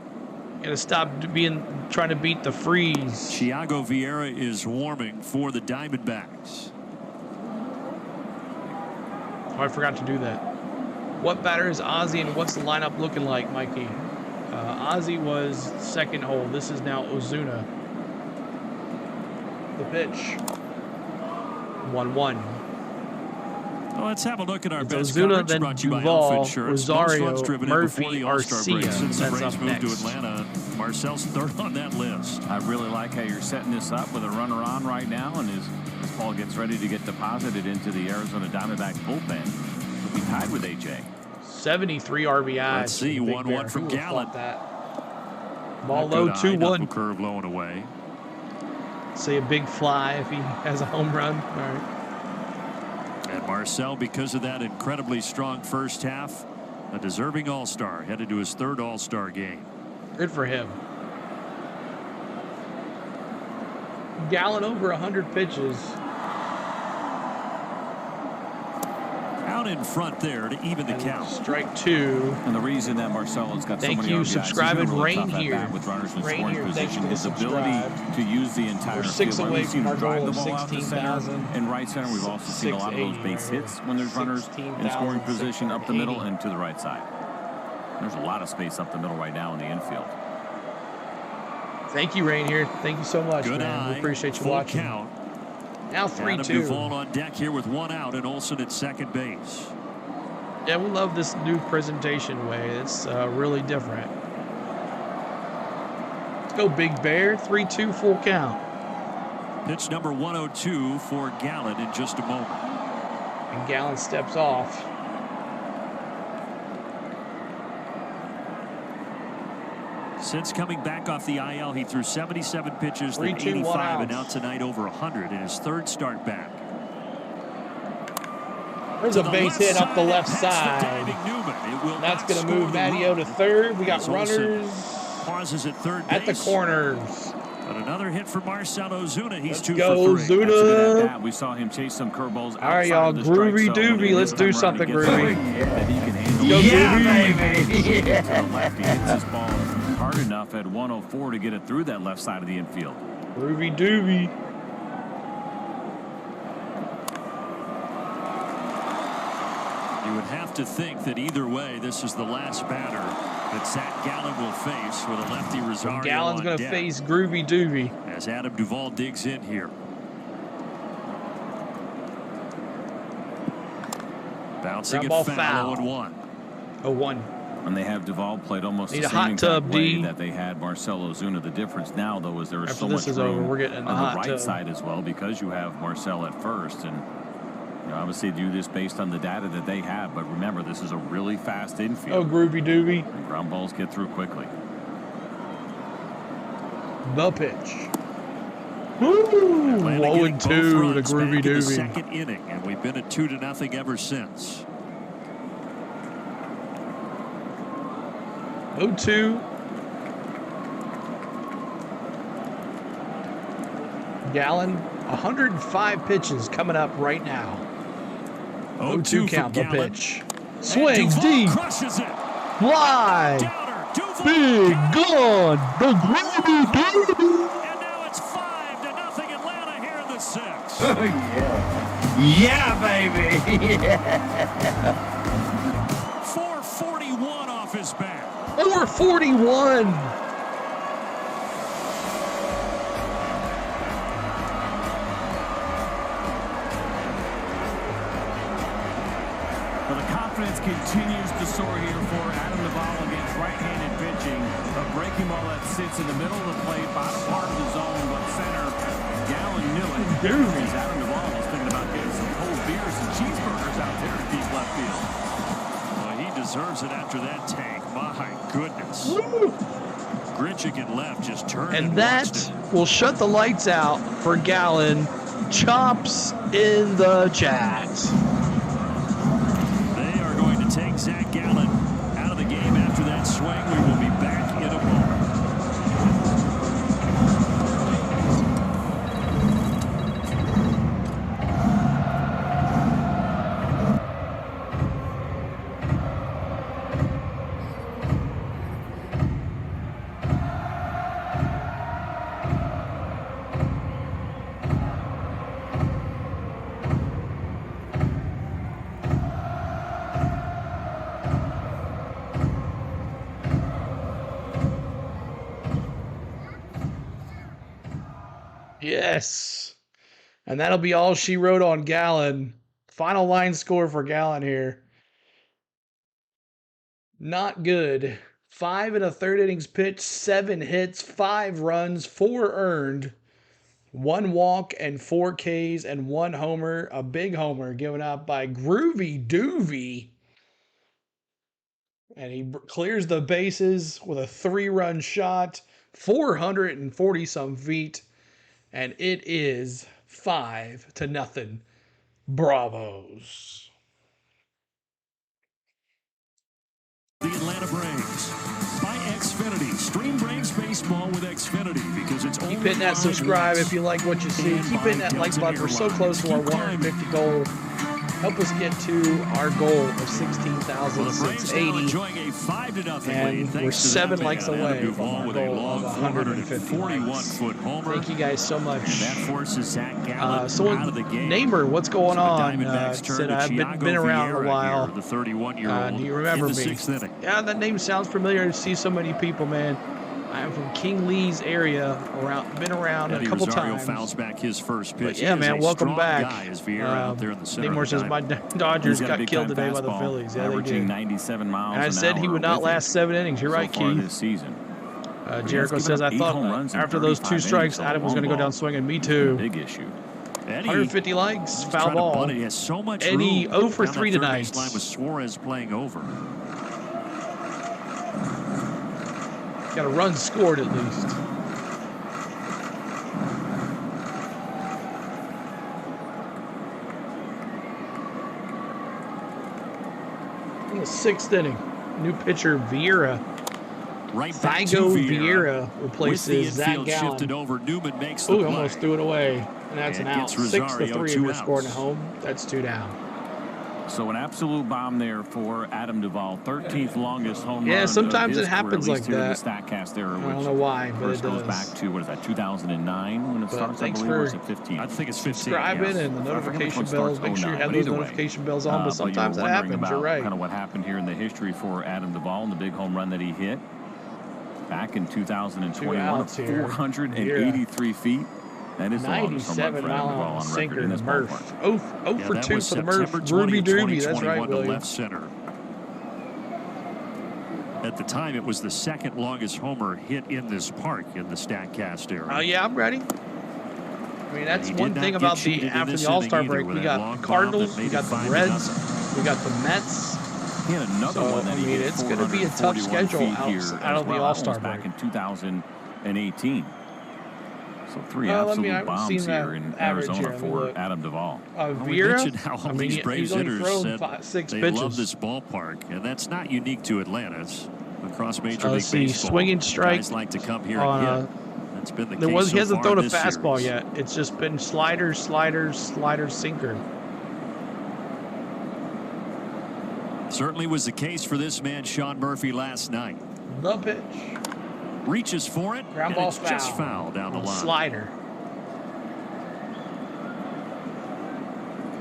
Gotta stop trying to beat the freeze. Thiago Vieira is warming for the Diamondbacks. Oh, I forgot to do that. What batter is Ozzy and what's the lineup looking like, Mikey? Ozzy was second hole. This is now Ozuna. The pitch. 1-1. Well, let's have a look at our best Ozuna, coverage then brought to you by Duval, Alpha Insurance. Rosario, Most runs driven Murphy, before the All-Star break Arcia. since the That's Braves up moved to next. Atlanta. Marcel's third on that list. I really like how you're setting this up with a runner on right now, and as this ball gets ready to get deposited into the Arizona Diamondbacks bullpen, it'll be tied with AJ. 73 RBIs. Let's see, 1-1 from Gallen. Ball low, 2-1. Curve low and away. Say a big fly if he has a home run. All right. And Marcel, because of that incredibly strong first half, a deserving All-Star, headed to his third All-Star game. Good for him. Gallen over 100 pitches. Out One in front there to even the count. Strike 2. And the reason that Marcelo's got so many RBIs, subscribing really Rain here. With runners in Rain scoring here, position, his ability to use the entire We're 6 field. away We've seen from our him drive goal the of ball out to center 16,000. and right center. We've also seen a lot of those base hits when there's runners in scoring position up the middle and to the right side. There's a lot of space up the middle right now in the infield. Thank you, Rain here. Thank you so much, Good man. eye. We appreciate you Full watching. Count. Now 3-2. Adam Duvall on deck here with 1 out and Olsen at second base. Yeah, we love this new presentation way. It's really different. Let's go, Big Bear. 3-2, full count. Pitch number 102 for Gallen in just a moment. And Gallen steps off. Since coming back off the IL, he threw 77 pitches, then 3-2, 85, and now tonight over 100 in his third start back. There's a base hit up the left side. That's going to move Matteo to third. We got runners pauses at third base. at the corners. But another hit for Marcell Ozuna. He's Let's 2 go, for 3. Zuna. We saw him chase some curveballs. All right, y'all. Groovy doovy. Let's do something groovy. Go, Groovy. Lefty hits his ball hard enough at 104 to get it through that left side of the infield. Groovy doovy. You would have to think that either way, this is the last batter that Zach Gallen will face with a lefty Rosario. Gallen's going to face Groovy doovy. As Adam Duvall digs in here. Bouncing Ground it ball foul. foul. 0-1. And they have Duvall played almost Need the a same hot exact tub, way D. that they had Marcell Ozuna. The difference now, though, is there is After so this much is over, room we're getting in the on hot the right tub. side as well because you have Marcell at first. And you know, obviously do this based on the data that they have. But remember, this is a really fast infield. Oh, Groovy doovy. And ground balls get through quickly. The pitch. Woo! 0-2 to Groovy The doovy. second inning, and we've been at 2-0 ever since. 0-2. Gallen, 105 pitches coming up right now. 0-2 count, the pitch. Swing deep. Crushes it. Fly. Big gun. The Groovy doovy. And now it's 5-0 Atlanta here in the 6th. Oh, yeah. Yeah, baby. Yeah. 441 off his bat. 441. Well, the confidence continues to soar here for Adam Duvall against right-handed pitching. A breaking ball that sits in the middle of the plate, bottom part of the zone, but center. Gallen knew it. As Adam Duvall was thinking about getting some cold beers and cheeseburgers out there in deep left field. Well, he deserves it after that tank. My goodness. Gritchick at left just turned And that will shut the lights out for Gallen. Chops in the chat. They are going to take Zach Gallen out of the game after that swing. We will be back in a moment. Yes. And that'll be all she wrote on Gallen. Final line score for Gallen here. Not good. 5 1/3 innings pitched, 7 hits, 5 runs, 4 earned, 1 walk, and 4 Ks, and 1 homer. A big homer given up by Groovy Doovy. And he clears the bases with a 3-run shot, 440-some feet. And it is 5-0. Bravos. The Atlanta Braves by Xfinity. Stream Braves baseball with Xfinity because it's Keep hitting that subscribe if you like what you see. Keep hitting that like button. We're so close to our 150 goal. help us get to our goal of 16,680. Enjoying a 5-0 and lead. we're 7 likes away from our with a goal long of 150 likes. homer. Thank you guys so much. And that forces Zach Gallen out of the game. Neighbor, what's going on? Diamondbacks Said I've been around a while. The 31-year-old. Do you remember in the me? 6th inning. Yeah, that name sounds familiar. I see so many people, man. I'm from King Lee's area. Been around a couple Rosario times. fouls back his first pitch. But yeah, man, welcome back. Neighbor says my Dodgers got killed today by the Phillies. Yeah, they did. 97 miles and I said he would not last 7 innings. You're right, Keith. This season. Jericho says, I thought after those 2 strikes, Adam was going to go down swinging. Me too. Big issue. 150 likes, foul ball. He has so much Eddie room 0 for 3 tonight. Line with Suarez playing over. Got a run scored at least. In the 6th inning, new pitcher Vieira. Thigo Vieira replaces Zach Gallen. Shifted over. Newman makes the play. Almost threw it away, and that's an out. 6-3 if we're scoring at home. That's 2 down. So an absolute bomb there for Adam Duvall, 13th longest home run. Yeah, sometimes it happens like that. Statcast era, I don't know why, but it goes does. back to, what is that, 2009 when it starts, I believe, or is it 15? I think it's 15. Subscribing and the notification bells. Make sure you have those notification bells on, but sometimes that happens. You're right. Kind of what happened here in the history for Adam Duvall and the big home run that he hit back in 2021, 483 feet. That is 97 mile an hour sinker in the Murph. 0 for 2 for the Murph. September Ruby 20, Dooby. That's right, William. Left center. At the time, it was the 2nd longest homer hit in this park in the Statcast era. Oh yeah, I'm ready. I mean, that's one thing about after the All-Star break. We got the Cardinals, we got the Reds, we got the Mets. He had another one that he hit. It's going to be a tough schedule out of the All-Star break. Back in 2018. So 3 absolute bombs here in Arizona for Adam Duvall. Vieira, mentioned how all these Braves hitters said they love this ballpark, and that's not unique to Atlanta. It's across Major League Baseball. Swinging strike. Guys like to come here and hit. That's been the case he hasn't thrown a fastball series. yet. It's just been sliders, sinker. Certainly was the case for this man, Sean Murphy, last night. The pitch. Reaches for it, ground and ball it's just foul down the line. Slider.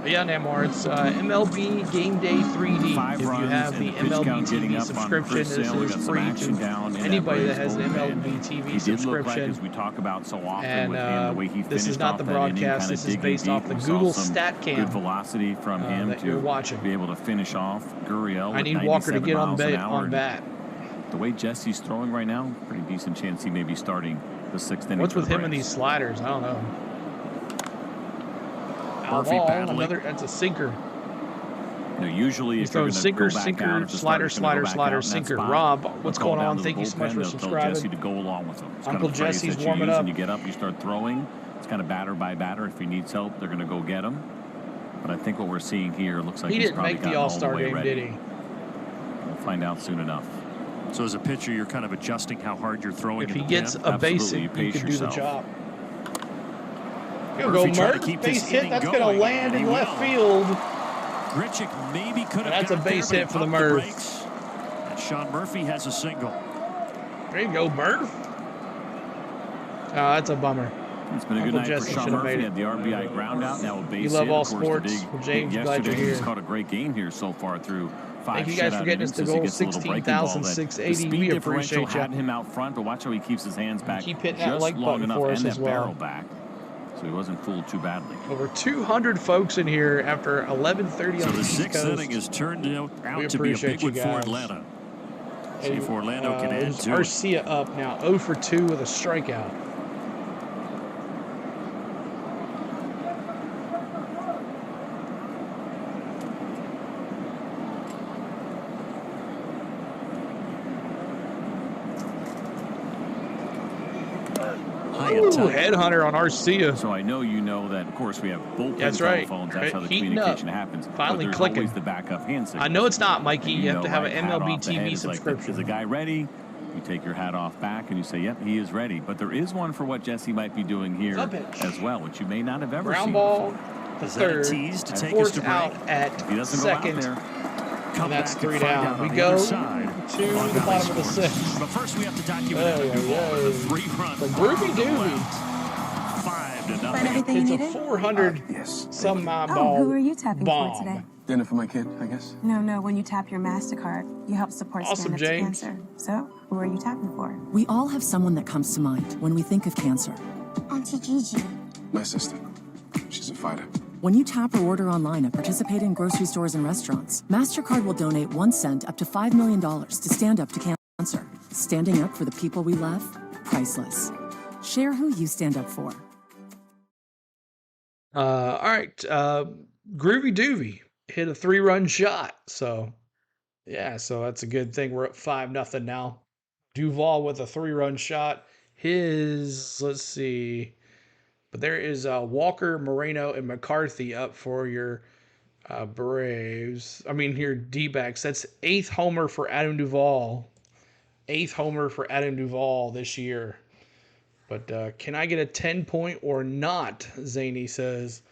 But yeah, Namor, it's MLB Game Day 3D. If you have the MLB TV subscription, this is free to anybody that has an MLB TV subscription. As we talk about so often and with him, the way he this is not the broadcast. This is based off the Google StatCam. Good velocity from him that you're watching. Be able to finish off Gurriel. I need Walker to get on bat. The way Jesse's throwing right now, pretty decent chance he may be starting the 6th inning. What's with him and these sliders? I don't know. Murphy battling. That's a sinker. Usually he's throwing sinker, slider, sinker. Rob, what's going on? Thank you so much for subscribing. Jesse to go along with him. Uncle Jesse's warming up. And you get up, you start throwing. It's kind of batter by batter. If he needs help, they're going to go get him. But I think what we're seeing here looks like he didn't make the All-Star game, did he? We'll find out soon enough. So as a pitcher, you're kind of adjusting how hard you're throwing. If he gets a base hit, you can do the job. Go Murph, base hit. That's going to land in left field. Grichuk maybe could have. That's a base hit for the Murph. And Sean Murphy has a single. There you go, Murph. Oh, that's a bummer. It's been a good night for Sean Murphy. Had the RBI ground out. Now a base hit. You love all sports. James, glad you're here. He's caught a great game here so far through 5 Thank you guys for getting us to goal 16,680. We appreciate you. Had him out front, but watch how he keeps his hands back. Keep hitting that like button for us as well. So he wasn't fooled too badly. Over 200 folks in here after 11:30 on the East Coast. So the 6th inning has turned out to be a big one for Atlanta. See if Orlando can add to it. Garcia up now, 0 for 2 with a strikeout. Headhunter on Arcia. So I know you know that, of course, we have both telephones. That's how the communication happens. Finally clicking. Always the backup hand signal. I know it's not, Mikey. You have to have an MLB TV subscription. Is the guy ready? You take your hat off back and you say, yep, he is ready. But there is one for what Jesse might be doing here as well, which you may not have ever seen ball. before. to third, Force out at second, and that's 3 down. We go to the bottom of the 6th. But first, we have to document the 3-run from Groovy Doovy. 5-0. Find everything you It's a needed? 400 some ball who are you tapping bomb. for today? Dinner for my kid, I guess. No, when you tap your MasterCard, you help support Awesome, Stand Up to James. Cancer. So, who are you tapping for? We all have someone that comes to mind when we think of cancer. Auntie Gigi. My sister. She's a fighter. When you tap or order online at participating grocery stores and restaurants, MasterCard will donate 1 cent up to $5 million to Stand Up to Cancer. Standing up for the people we love? Priceless. Share who you stand up for. All right. Groovy Doovy hit a 3-run shot. So, yeah, so that's a good thing. We're up 5-0 now. Duval with a 3-run shot. Let's see. But there is Walker, Moreno, and McCarthy up for your your D-backs. That's 8th homer for Adam Duvall. 8th homer for Adam Duvall this year. But can I get a 10-point or not? Zany says.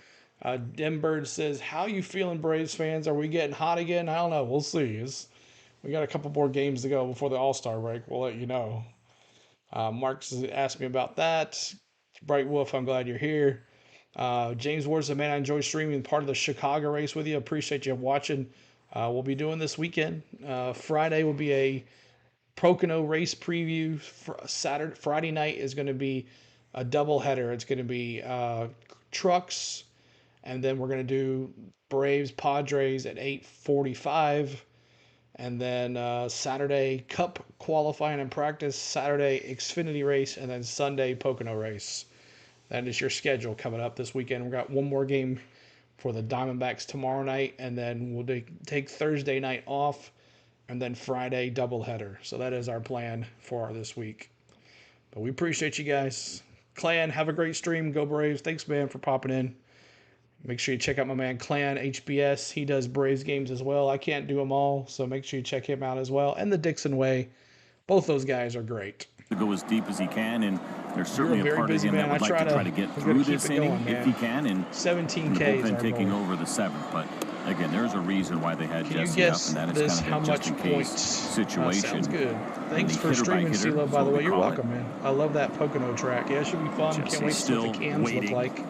Denbird says, how you feeling, Braves fans? Are we getting hot again? I don't know. We'll see. We got a couple more games to go before the All-Star break. We'll let you know. Mark's asked me about that. Bright Wolf, I'm glad you're here. James Ward said, man, I enjoy streaming part of the Chicago race with you. Appreciate you watching. We'll be doing this weekend. Friday will be a Pocono race preview. Friday night is going to be a doubleheader. It's going to be trucks, and then we're going to do Braves Padres at 8:45. And then Saturday, Cup qualifying and practice. Saturday, Xfinity race. And then Sunday, Pocono race. That is your schedule coming up this weekend. We've got one more game for the Diamondbacks tomorrow night. And then we'll take Thursday night off. And then Friday, doubleheader. So that is our plan for this week. But we appreciate you guys. Clan, have a great stream. Go Braves. Thanks, man, for popping in. Make sure you check out my man Clan HBS. He does Braves games as well. I can't do them all, so make sure you check him out as well. And the Dixon Way. Both those guys are great. To go as deep as he can, and there's certainly a part of him man. that would like to try to get through this inning if he can. And 17 Ks bullpen taking over the 7th. But again, there's a reason why they had Jesse up, and that is kind of a just-in-case situation. Sounds good. Thanks for streaming, CeeLo, by the way. You're welcome, man. I love that Pocono track. Yeah, it should be fun. Can't wait to see what the cams look like.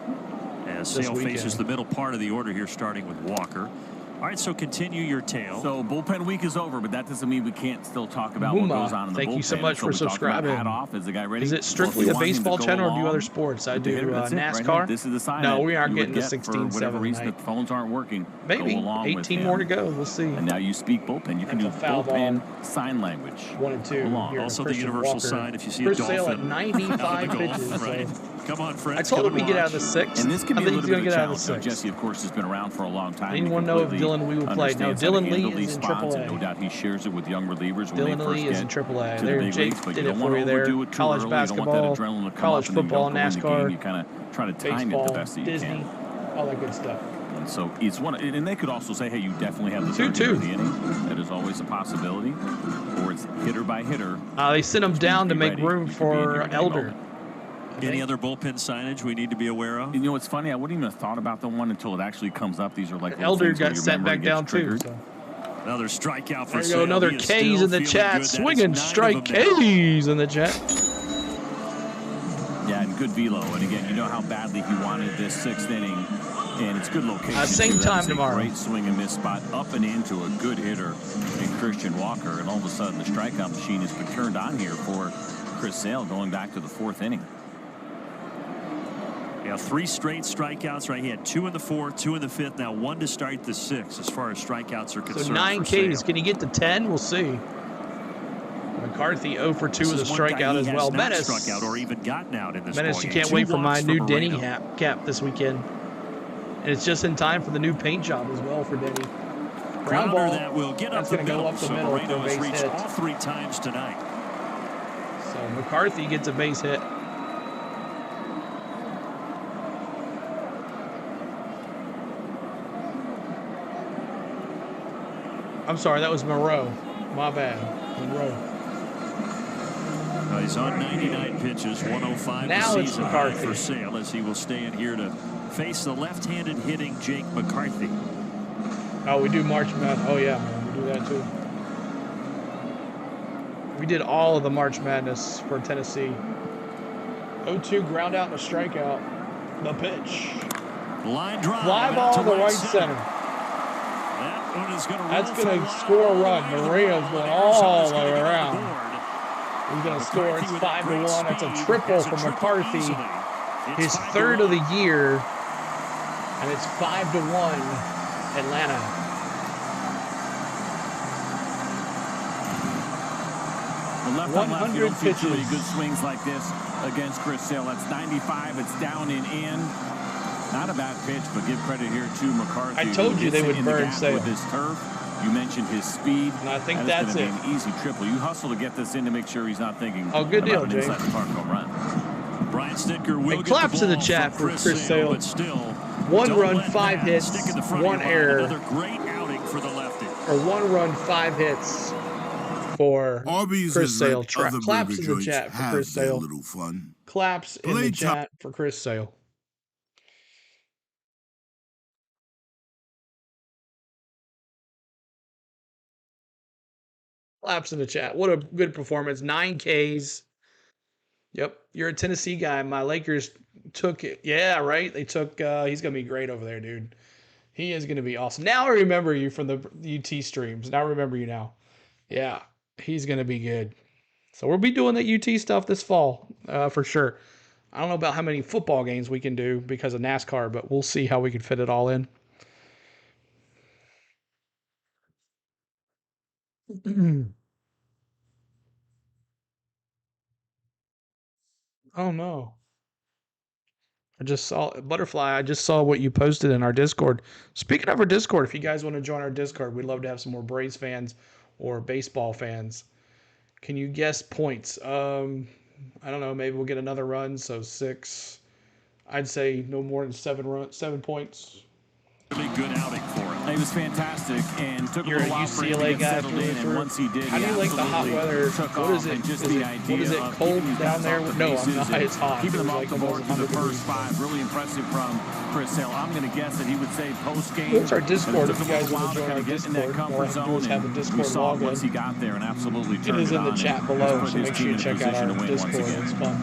As Sale faces the middle part of the order here, starting with Walker. All right, so continue your tale. So bullpen week is over, but that doesn't mean we can't still talk about what goes on in the bullpen. Thank you so much for subscribing. Is the guy ready? Is it strictly a baseball channel or do other sports? I do NASCAR. Right, this is the sign. No, we aren't getting to 16-7 for whatever reason tonight. the phones aren't working. Maybe 18 more to go. We'll see. And now you speak bullpen. You can do bullpen sign language. 1 and 2. Also the universal sign if you see a dolphin. Sale at 95 pitches. Right. Come on, friends. I told him we get out of the 6th. And this can be I think he's going to get out of the 6th. Jesse, of course, has been around for a long time. Anyone know if Dylan Lee will play? No, Dylan Lee is in AAA. No doubt he shares it with young relievers when Dylan Lee is in AAA. There, Jake did it for you there. College College basketball, college football, NASCAR, you kind of try to time it the best that you Disney, can. all that good stuff. And so it's one, and they could also say, hey, you definitely have the 2-2 the inning. That is always a possibility. Or it's hitter by hitter. They sent him down to make room for Elder. Any other bullpen signage we need to be aware of? You know, it's funny. I wouldn't even have thought about the one until it actually comes up. These are like Elder got sent back down too. So. Another strikeout for There you go. Another K's in the chat. Swinging strike K's in the chat. Yeah, and good velo. And again, you know how badly he wanted this 6th inning. And it's good location. Same time tomorrow. Great swing and miss spot up and into a good hitter in Christian Walker. And all of a sudden, the strikeout machine has been turned on here for Chris Sale going back to the 4th inning. Yeah, 3 straight strikeouts, right? He had 2 in the 4th, 2 in the 5th, now 1 to start the 6th as far as strikeouts are concerned. So 9 Ks. Can he get to 10? We'll see. McCarthy 0 for 2 with a strikeout as well. Menace struck out or even gotten out in this Menace, you can't wait for my new Denny cap this weekend. And it's just in time for the new paint job as well for Denny. Ground ball that will get that's going to go up the middle for a base reached hit. all 3 times tonight. So McCarthy gets a base hit. I'm sorry, that was Moreau. My bad. Monroe. He's on 99 pitches, 105 now the it's season McCarthy for Sale as he will stay in here to face the left-handed hitting Jake McCarthy. Oh, we do March Madness. Oh, yeah, man. We do that, too. We did all of the March Madness for Tennessee. 0-2 ground out and a strikeout. The pitch. Line drive. Fly ball to the right center. That one is gonna That's going to score a run. Maria's going all the way around. He's going to score. It's 5-1. That's a triple for McCarthy. His third of the year. And it's 5-1 Atlanta. The left on left, you don't see too many good swings like this against Chris Sale. That's 95. It's down and in. Not a bad pitch, but give credit here to McCarthy. I told you they would burn Sale. With his turf. You mentioned his speed. And I think that's it. An easy triple. You hustle to get this in to make sure he's not thinking. Oh, good deal, James. Inside the park home run. Brian Snitker will get claps to the chat for Chris Sale. But still, 1 run, 5 hits, 1 error. Another great outing for the lefty. Or 1 run, 5 hits for Chris Sale. Claps in the chat for Chris Sale. Claps in the chat for Chris Sale. Claps in the chat. What a good performance. 9 Ks. Yep. You're a Tennessee guy. My Lakers took it. Yeah, right? They took, he's going to be great over there, dude. He is going to be awesome. Now I remember you from the UT streams. Now I remember you now. Yeah, he's going to be good. So we'll be doing the UT stuff this fall for sure. I don't know about how many football games we can do because of NASCAR, but we'll see how we can fit it all in. Oh no. I just saw Butterfly. I just saw what you posted in our Discord. Speaking of our Discord, if you guys want to join our Discord, we'd love to have some more Braves fans or baseball fans. Can you guess points? I don't know. Maybe we'll get another run. So 6. I'd say no more than 7 points. Really good outing for him. He was fantastic and took You're a little while for him to get settled in. And once he did, how do you like the hot weather? What is it? What is it? Cold down there? No, I'm not. It's hot. Keeping them off the board for the first 5. Really impressive from Chris Sale. I'm going to guess that he would say post-game. What's our Discord if you guys want to join our Discord? All I have to do is have a Discord login. Once he got there and absolutely turned it is in the chat below, so make sure you check out our Discord. It's fun.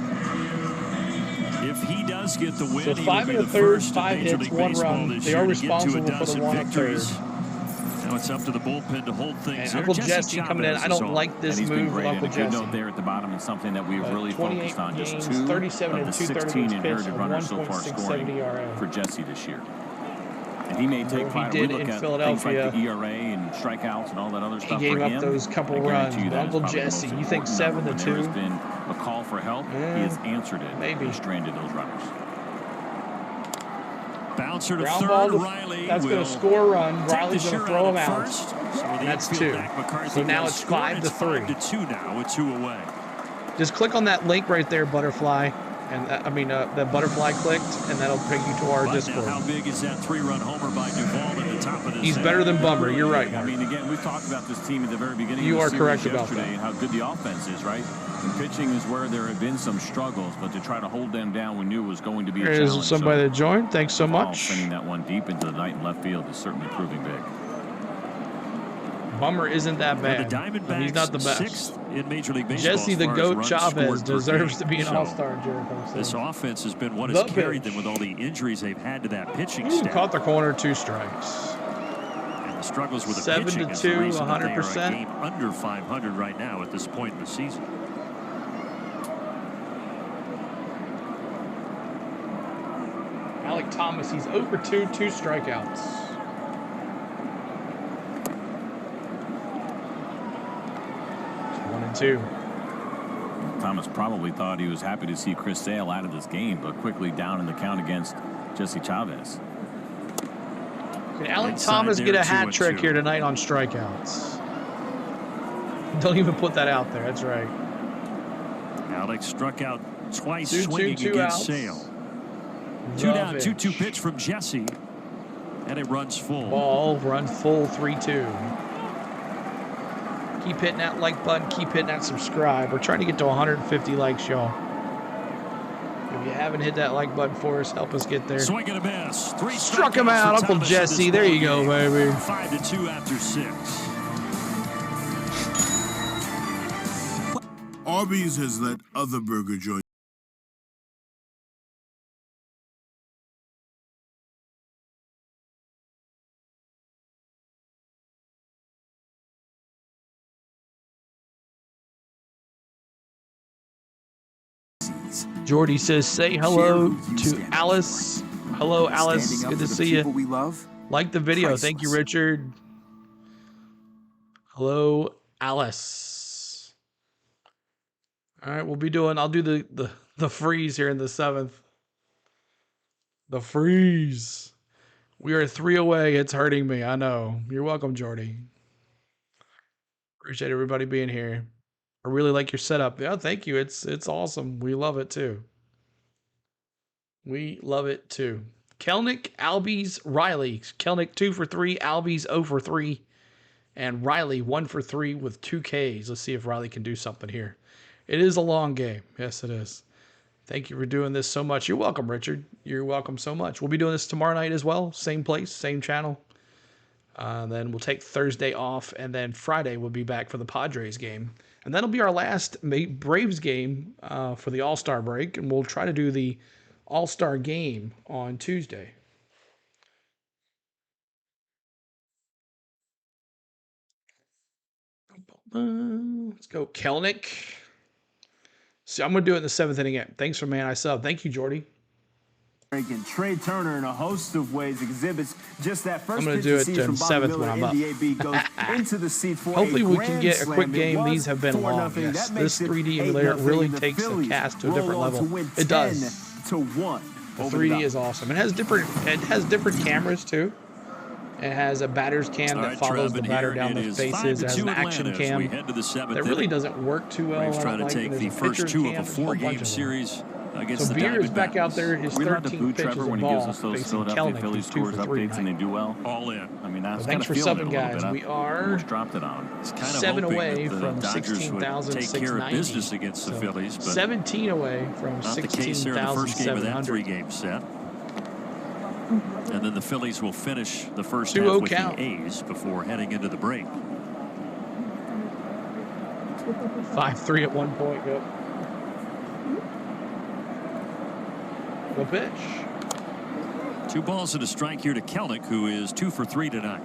If he does get the win, so 5 1/3, 5 hits, 1 run. They are responsible for the 1 1/3. Now it's up to the bullpen to hold things. And Uncle Jesse coming in. I don't like this move of Uncle Jesse. Note there at the bottom is something that we've really focused on. Just 2 37 of the 16 inherited runners so far scoring for Jesse this year. And he may take pride. We look at things like the ERA and strikeouts and all that other stuff. He gave for up him. those couple runs. Uncle Jesse, you think 7-2? There's been a call for help. He has answered it. Maybe. He stranded those runners. Bouncer to ground third. Ball to, Riley. That's going to score a run. Riley's going to throw him out. So that's 2. So now it's 5-3. 5-2 now with 2 away. Just click on that link right there, Butterfly. And the Butterfly clicked, and that'll take you to our Discord. Now, how big is that 3-run homer by Duvall at the top of this? He's better than Bummer. You're right, Mark. I mean, again, we've talked about this team at the very beginning. You of the are series correct about that. And how good the offense is, right? And pitching is where there have been some struggles, but to try to hold them down, we knew it was going to be a challenge. There's somebody that joined. Thanks so much. Sending that one deep into the night in left field is certainly proving big. Bummer isn't that bad. The Diamondbacks, he's not the best. 6th in Major League Baseball. Jesse the Goat Chavez deserves to be an all-star in Jericho. This offense has been what has carried them with all the injuries they've had to that pitching staff. Caught the corner, 2 strikes. And the struggles with the 7-2, pitching is the reason that they are a 100%. game under 500 right now at this point in the season. Alec Thomas, he's over 2 strikeouts. Two. Thomas probably thought he was happy to see Chris Sale out of this game, but quickly down in the count against Jesse Chavez. Can Alec Thomas get a hat trick here tonight on strikeouts? Don't even put that out there. That's right. Alex struck out twice 2-2, swinging 2 against outs. Sale. 2 down, 2-2 pitch from Jesse, and it runs full. Ball runs full, 3-2. Keep hitting that like button. Keep hitting that subscribe. We're trying to get to 150 likes, y'all. If you haven't hit that like button for us, help us get there. Swing and a miss. Struck him out, Uncle Jesse. There you go, baby. 5-2 after 6. Arby's has let other burger joints. Jordy says, say hello to Alice. Hello, Alice. Good to see you. We love. Like the video. Thank you, Richard. Hello, Alice. All right, I'll do the freeze here in the 7th. The freeze. We are 3 away. It's hurting me. I know. You're welcome, Jordy. Appreciate everybody being here. I really like your setup. Yeah, thank you. It's awesome. We love it too. We love it too. Kelnick, Albies, Riley. Kelnick 2 for 3, Albies 0 for 3, and Riley 1 for 3 with 2 Ks. Let's see if Riley can do something here. It is a long game. Yes, it is. Thank you for doing this so much. You're welcome, Richard. You're welcome so much. We'll be doing this tomorrow night as well. Same place, same channel. Then we'll take Thursday off, and then Friday we'll be back for the Padres game. And that'll be our last Braves game for the All-Star break, and we'll try to do the All-Star game on Tuesday. Let's go Kelnick. See, I'm going to do it in the 7th inning. Thanks for man I sub. Thank you, Jordy. Trey Turner in a host of ways exhibits just that first. I'm going to do it in 7th when I'm up. Into the seat for hopefully we can get a quick game. These have been long. Yes. This 3D emulator really takes the cast to a different level. It does. To 1. The 3D is awesome. It has different cameras too. It has a batter's cam that follows the batter down the faces. It has an action cam that really doesn't work too well. Braves trying to take the first 2 of a 4-game series against the Diamondbacks. Beer is back out there. His 13 pitches Trevor when he gives us those Philadelphia Phillies scores updates and they do well. All in. I mean, that's thanks for subbing, guys. We are dropped it on. 7 away from 16,690. Take care of business against the Phillies, but 17 away from 16,700. 3-game set. And then the Phillies will finish the first half with the A's before heading into the break. 5-3 at one point. Yep. The pitch. 2 balls and a strike here to Kelnick, who is 2 for 3 tonight.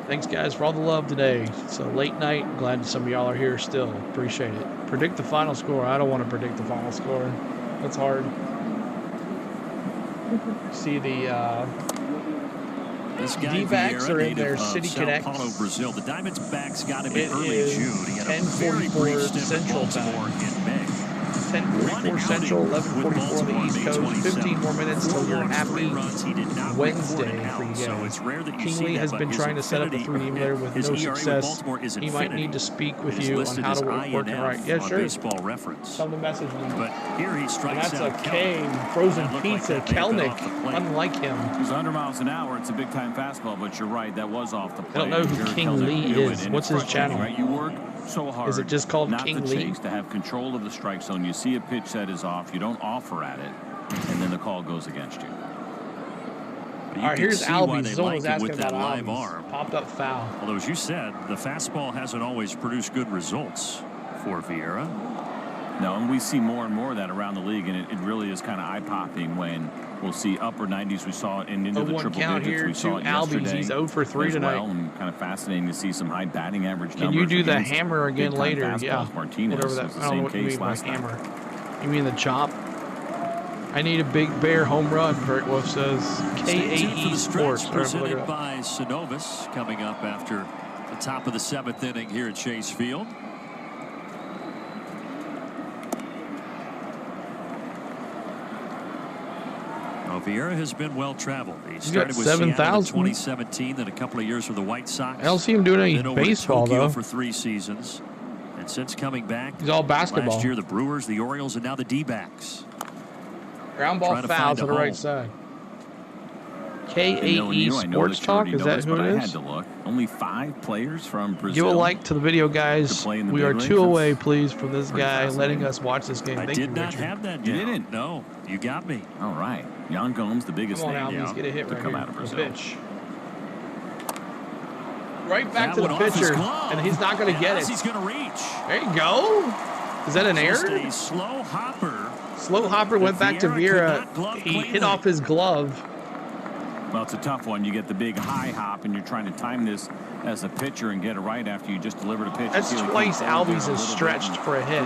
Thanks, guys, for all the love today. It's a late night. Glad some of y'all are here still. Appreciate it. Predict the final score. I don't want to predict the final score. That's hard. See the dbacks are in their City Connect. Paulo, Brazil. The Diamondbacks got him in early is June. He had a 10:44 Central Time. In May. 10:44 Central, 11:44 on the East Coast. 15 more minutes till your happy Wednesday for you guys. King Lee has been trying to set up a 3D emulator with no success. He might need to speak with you on how to work it right. Yeah, sure. Tell him to message me. But here he strikes and that's a K, frozen pizza, Kelnick. Unlike him. He's 100 miles an hour. It's a big time fastball, but you're right. That was off the plate. I don't know who King Lee is. What's his channel? Right? You work so hard. Is it just called not King to Lee? chase, to have control of the strike zone. You see a pitch that is off. You don't offer at it, and then the call goes against you. All right, here's Albies. Someone was asking about live Albies. arm. Popped up foul. Although, as you said, the fastball hasn't always produced good results for Vieira. No, and we see more and more of that around the league, and it really is kind of eye-popping when we'll see upper 90s. We saw it into the triple digits. We saw it yesterday. He's 0 for 3 tonight. Well, and kind of fascinating to see some high batting average numbers. Can you do the hammer again later? Yeah. Martinez. Whatever that. The I don't know what you case mean by last hammer. You mean the chop? I need a big bear home run, Kurt Wolf says. KAE Sports. Presented by Synovus, coming up after the top of the 7th inning here at Chase Field. Vieira has been well traveled. He started with Seattle in 2017, then a couple of years with the White Sox. I don't see him doing any baseball though. For 3 seasons, and since coming back, he's all basketball. Last year, the Brewers, the Orioles, and now the D-backs. Ground ball foul to the right side. KAE Sports Talk, is that who it is? I had to look. Only 5 players from Brazil. Give a like to the video, guys. We are 2 away, please, from this guy letting us watch this game. Thank you, Richard. I did not have that. You didn't? No, you got me. All right. Jan Gomes, the biggest Come on, name Albies, get a hit to right come here. out of Brazil. Pitch. Right back to the pitcher, and he's not going to get it. He's going to reach. There you go. Is that an error? A slow hopper. Slow hopper went back to Vera. He hit off his glove. Well, it's a tough one. You get the big high hop, and you're trying to time this as a pitcher and get it right after you just delivered a pitch. That's twice Albies has stretched for a hit.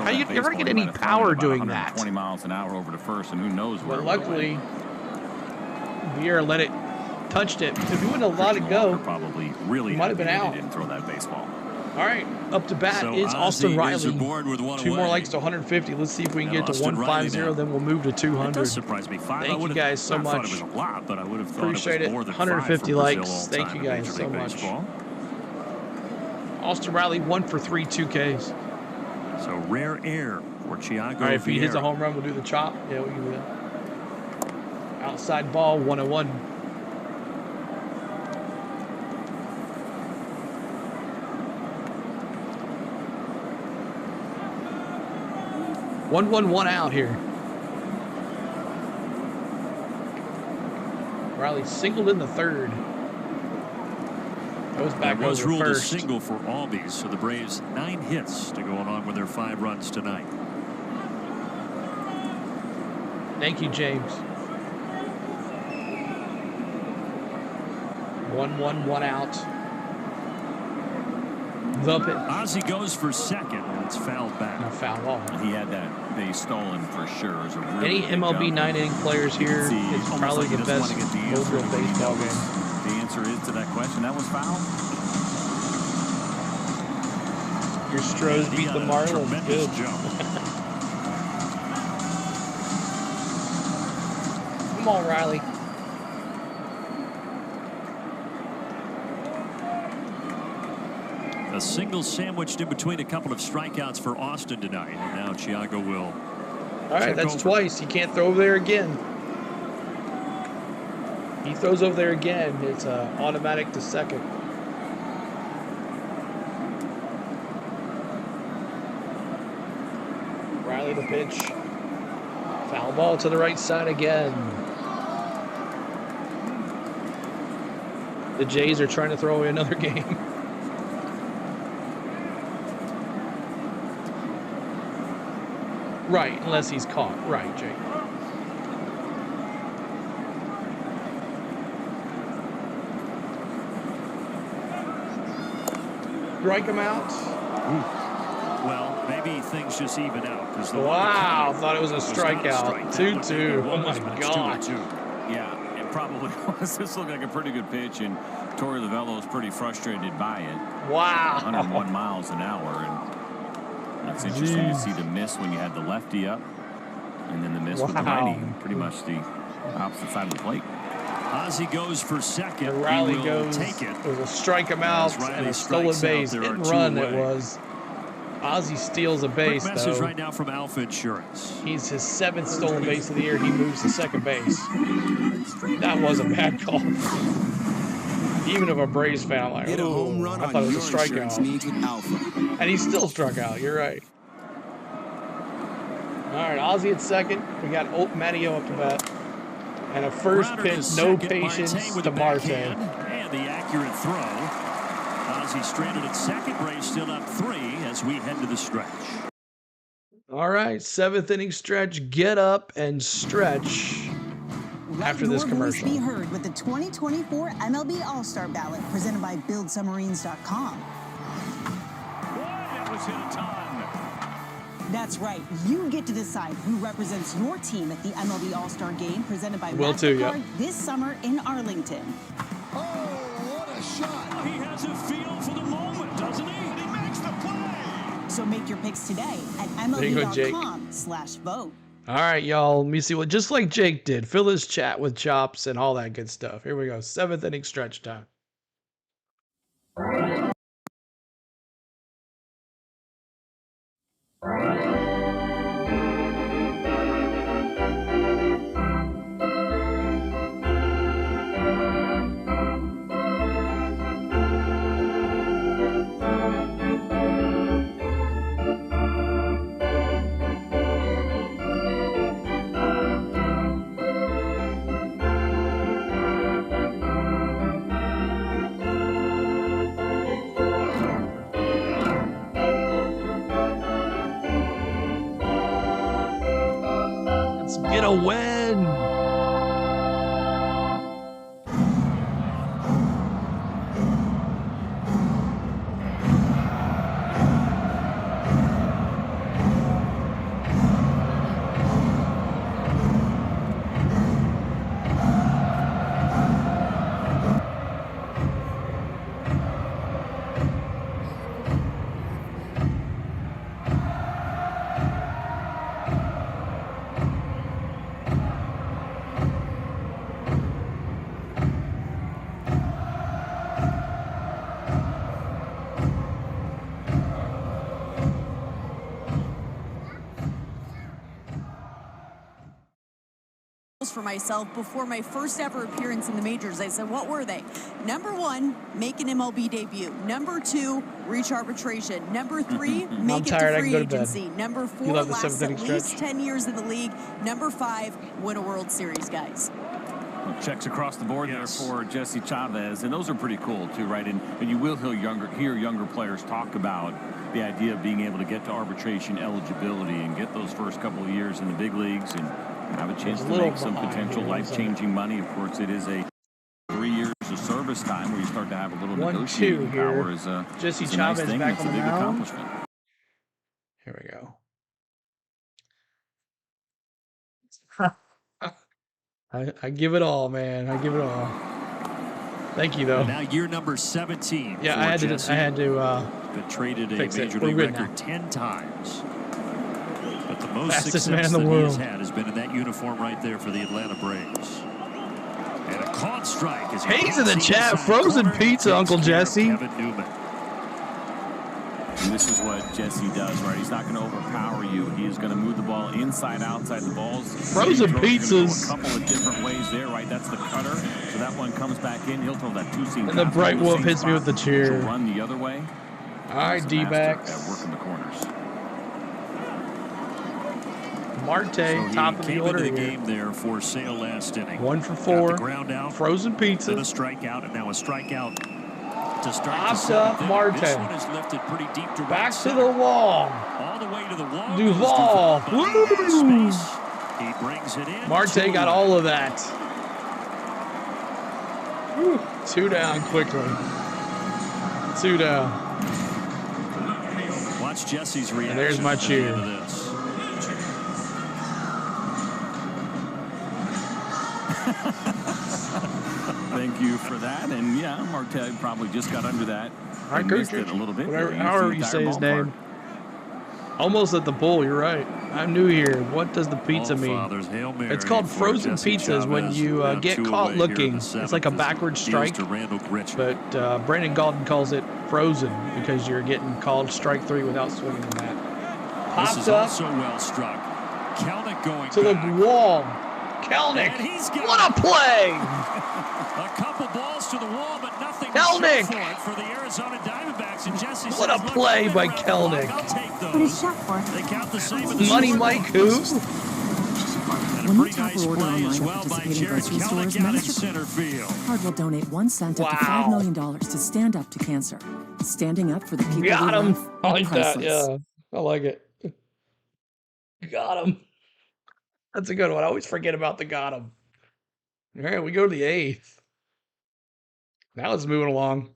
How you never get any power doing that? 20 miles an hour over to first, and who knows where. But luckily, Vera let it, touched it. If he wouldn't have let it go, probably really might have been out. Didn't throw that baseball. All right, up to bat is Austin Riley. 2 more likes to 150. Let's see if we can get to 150. Then we'll move to 200. That does surprise me. 5. Thank you guys so much. I thought it was a lot, but I would have thought Appreciate it was more than 150 5 likes. Thank you guys so much. Baseball. Austin Riley 1 for 3, 2 Ks. So rare air for Thiago. All right, if he hits a home run, we'll do the chop. Yeah, we can do that. Outside ball, 101. One out here. Riley singled in the 3rd. Goes back over was ruled first. a single for Albies, so the Braves 9 hits to go along with their 5 runs tonight. Thank you, James. 1 out. The pitch. Ozzie goes for second, and it's fouled back. No, foul ball. He had that base stolen for sure. It was a really Any MLB 9-inning players here, it's probably the best mobile baseball game. The answer is to that question. That was foul. Your Stros beat the Marlins. Good. Come on, Riley. A single sandwiched in between a couple of strikeouts for Austin tonight. And now Thiago will. All right, that's twice. He can't throw over there again. He throws over there again. It's automatic to second. Riley the pitch. Foul ball to the right side again. The Jays are trying to throw away another game. Right, unless he's caught. Right, Jake. Strike him out. Well, maybe things just even out. Wow, thought it was a strikeout. 2-2. Oh my God. Yeah, it probably was. This looked like a pretty good pitch, and Torey Lovullo is pretty frustrated by it. Wow. 101 miles an hour, and that's interesting to see the miss when you had the lefty up, and then the miss with the righty, pretty much the opposite side of the plate. Ozzie goes for second. And Riley goes. Take it. It was a strike him out and a stolen base. Hit and run it was. Ozzie steals a base, Quick message right now from Alpha Insurance. He's his 7th stolen base of the year. He moves to second base. That was a bad call. Even if a Braves fan, I'm like, Hit a home run I thought it was a on your insurance needs with Alpha. And he still struck out. You're right. All right, Ozzie at second. We got Matteo up to bat. And a first pitch, no patience to Marte. And the accurate throw. Ozzie stranded at second. Braves still up 3 as we head to the stretch. All right, 7th inning stretch. Get up and stretch after this commercial. Be heard with the 2024 MLB All-Star Ballot presented by BuildSubmarines.com. That was hit a ton. That's right. You get to decide who represents your team at the MLB All-Star Game presented by Will too, yep. this summer in Arlington. Oh, what a shot. He has a feel for the moment, doesn't he? And he makes the play. So make your picks today at MLB.com/vote. All right, y'all. Let me see what, just like Jake did, fill his chat with chops and all that good stuff. Here we go. 7th inning stretch time. get a win. For myself before my first ever appearance in the majors. I said, what were they? Number 1, make an MLB debut. Number 2, reach arbitration. Number 3, make it to free agency. Number 4, last at least 10 years in the league. Number 5, win a World Series, guys. Well, checks across the board there for Jesse Chavez, and those are pretty cool too, right? And you will hear younger players talk about the idea of being able to get to arbitration eligibility and get those first couple of years in the big leagues and have a chance to make some potential life-changing money. Of course, it is a 3 years of service time where you start to have a little negotiating power. Is Jesse Chavez nice back on the big mound. Accomplishment. Here we go. I give it all, man. I give it all. Thank you, though. And now year number 17. Yeah, I had to. Been traded a major league record 10 times. But the most fastest success man in the world he has had has been in that uniform right there for the Atlanta Braves. And a caught strike. Hayes in the chat. Frozen pizza, Uncle Jesse. Kevin Newman. And this is what Jesse does, right? He's not going to overpower you. He is going to move the ball inside, outside the balls. Frozen pizzas. A couple of different ways there, right? That's the cutter. So that one comes back in. He'll throw that two-seam. And the Bright Wolf hits me with the chair. He'll run the other way. All right, D-backs. Working the corners. Marte, so top of the order into the game there for Sale last inning. 1 for 4. Got the ground out. Frozen pizza. Then a strikeout, and now a strikeout to start. Pops up Marte. This one is lifted pretty deep to back right to the wall. All the way to the wall. Duval. Woo! He brings it in. Marte got all of that. Woo. 2 down quickly. 2 down. Watch Jesse's reaction. And there's my cheer. Thank you for that. And yeah, Marte probably just got under that. I missed it a little bit. However you say his name. Almost at the bowl, you're right. I'm new here. What does the pizza mean? It's called frozen pizzas when you get caught looking. It's like a backward strike. But Brandon Gaulden calls it frozen because you're getting called strike 3 without swinging the bat. Popped up. So well struck. Kelnick going to the wall. Kelnick. What a play! A couple balls to the wall, but nothing Kelnick for the Arizona Diamondbacks. And Jesse what a play by Kelnick. What is shot for? They count the same in the Money Mike who? When you tap or order online at participating grocery stores, MasterCard will donate 1 cent up to $5 million to Stand Up to Cancer. Standing up for the people Got him. I like that, yeah. I like it. Got him. That's a good one. I always forget about the got him. All right, we go to the 8th. Now it's moving along.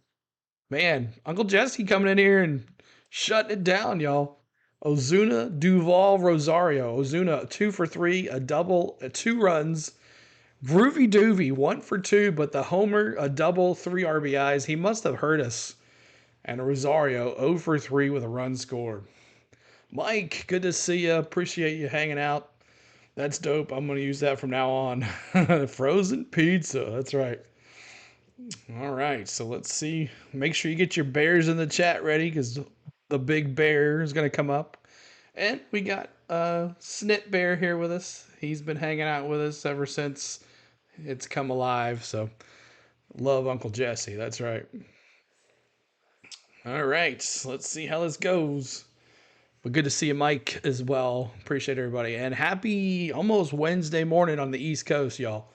Man, Uncle Jesse coming in here and shutting it down, y'all. Ozuna, Duval, Rosario. Ozuna, 2 for 3, a double, 2 runs. Groovy Doovy, 1 for 2, but the homer, a double, 3 RBIs. He must have hurt us. And Rosario, 0 for 3 with a run scored. Mike, good to see you. Appreciate you hanging out. That's dope. I'm going to use that from now on. Frozen pizza. That's right. All right. So let's see. Make sure you get your bears in the chat ready because the big bear is going to come up. And we got Snit Bear here with us. He's been hanging out with us ever since it's come alive. So love Uncle Jesse. That's right. All right. Let's see how this goes. But good to see you, Mike, as well. Appreciate everybody. And happy almost Wednesday morning on the East Coast, y'all.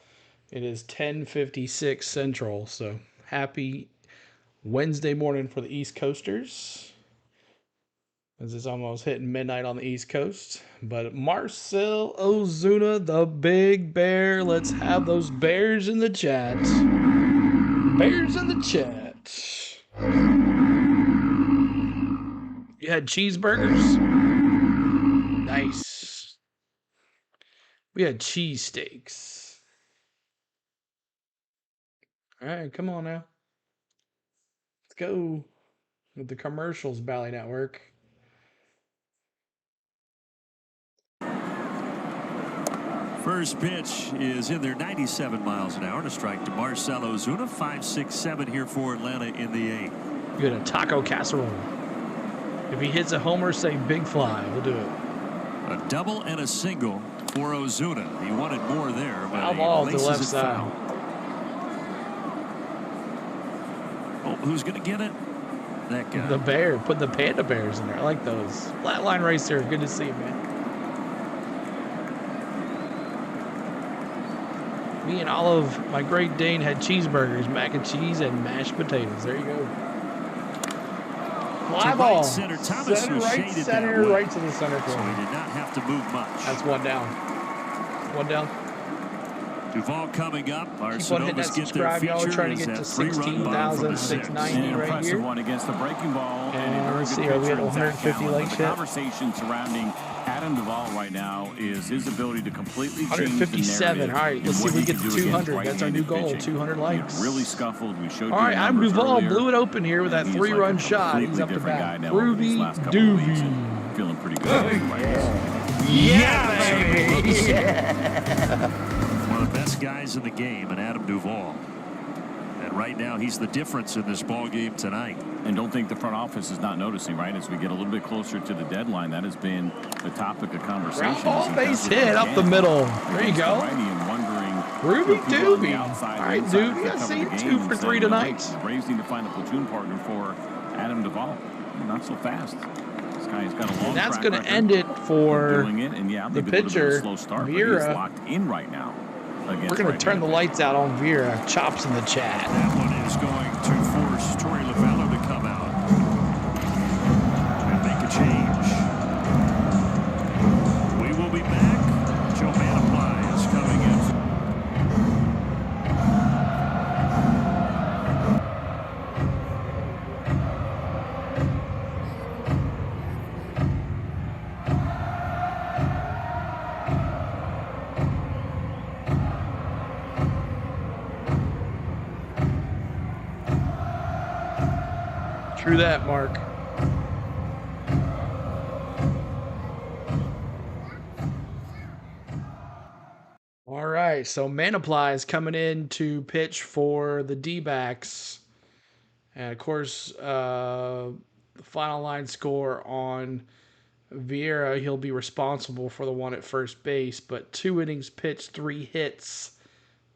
It is 10:56 Central. So happy Wednesday morning for the East Coasters. as it's almost hitting midnight on the East Coast. But Marcel Ozuna, the Big Bear. Let's have those bears in the chat. Bears in the chat. You had cheeseburgers? Nice. We had cheesesteaks. All right, come on now. Let's go with the commercials, Bally Network. First pitch is in there, 97 miles an hour, and a strike to Marcel Ozuna. 5-6-7 here for Atlanta in the 8th. You got a taco casserole. If he hits a homer, say big fly. We'll do it. A double and a single for Ozuna. He wanted more there, but foul ball to the left side. Foul. Oh, who's going to get it? That guy. The bear. Put the panda bears in there. I like those. Flatline racer. Good to see you, man. Me and Olive, my Great Dane, had cheeseburgers, mac and cheese, and mashed potatoes. There you go. Fly ball. Center, Thomas center, was right shaded center, right to the center. So he did not have to move much. That's one down. One down. Duval coming up. Our Keep on hitting that subscribe, y'all. Trying to get to 16,690 right impressive here. One against the breaking ball. And let's see, are we at 150 likes yet? The conversation surrounding Adam Duvall right now is his ability to completely change 157. All right, let's see if we get to 200. That's our new goal, 200 likes. Really scuffled. We showed you. All right, Adam Duvall blew it open here with that 3-run shot. He's up to bat. Ruby Doobie. Feeling pretty good. Yeah, baby. One of the best guys in the game, and Adam Duvall. And right now, he's the difference in this ball game tonight. And don't think the front office is not noticing, right? As we get a little bit closer to the deadline, that has been the topic of conversation. Ground ball base hit up the middle. There you go. Ruby Doobie. All right, Doobie. I see 2 for 3 tonight. Braves need to find a platoon partner for Adam Duvall. Not so fast. This guy's got a long. And that's going to end it for the pitcher, Vera. Locked in right now. We're going to turn the lights out on Vera. Chops in the chat. That one is going to force Torey Lovello to come out and make a change. We will be back. Joe Manaply is coming in. True that, Mark. All right, so Manaply is coming in to pitch for the D-backs. And, of course, the final line score on Vieira, he'll be responsible for the one at first base. But 2 innings pitched, 3 hits,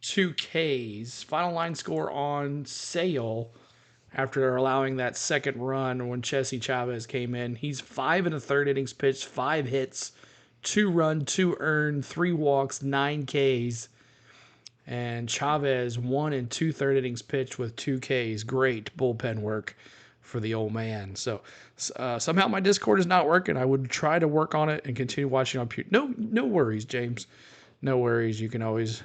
2 Ks. Final line score on Sale, after allowing that second run when Jesse Chavez came in. He's 5 1/3 innings pitched, 5 hits, 2 run, 2 earned, 3 walks, 9 Ks. And Chavez 1 2/3 innings pitched with 2 Ks. Great bullpen work for the old man. So somehow my Discord is not working. I would try to work on it and continue watching on No worries, James. No worries. You can always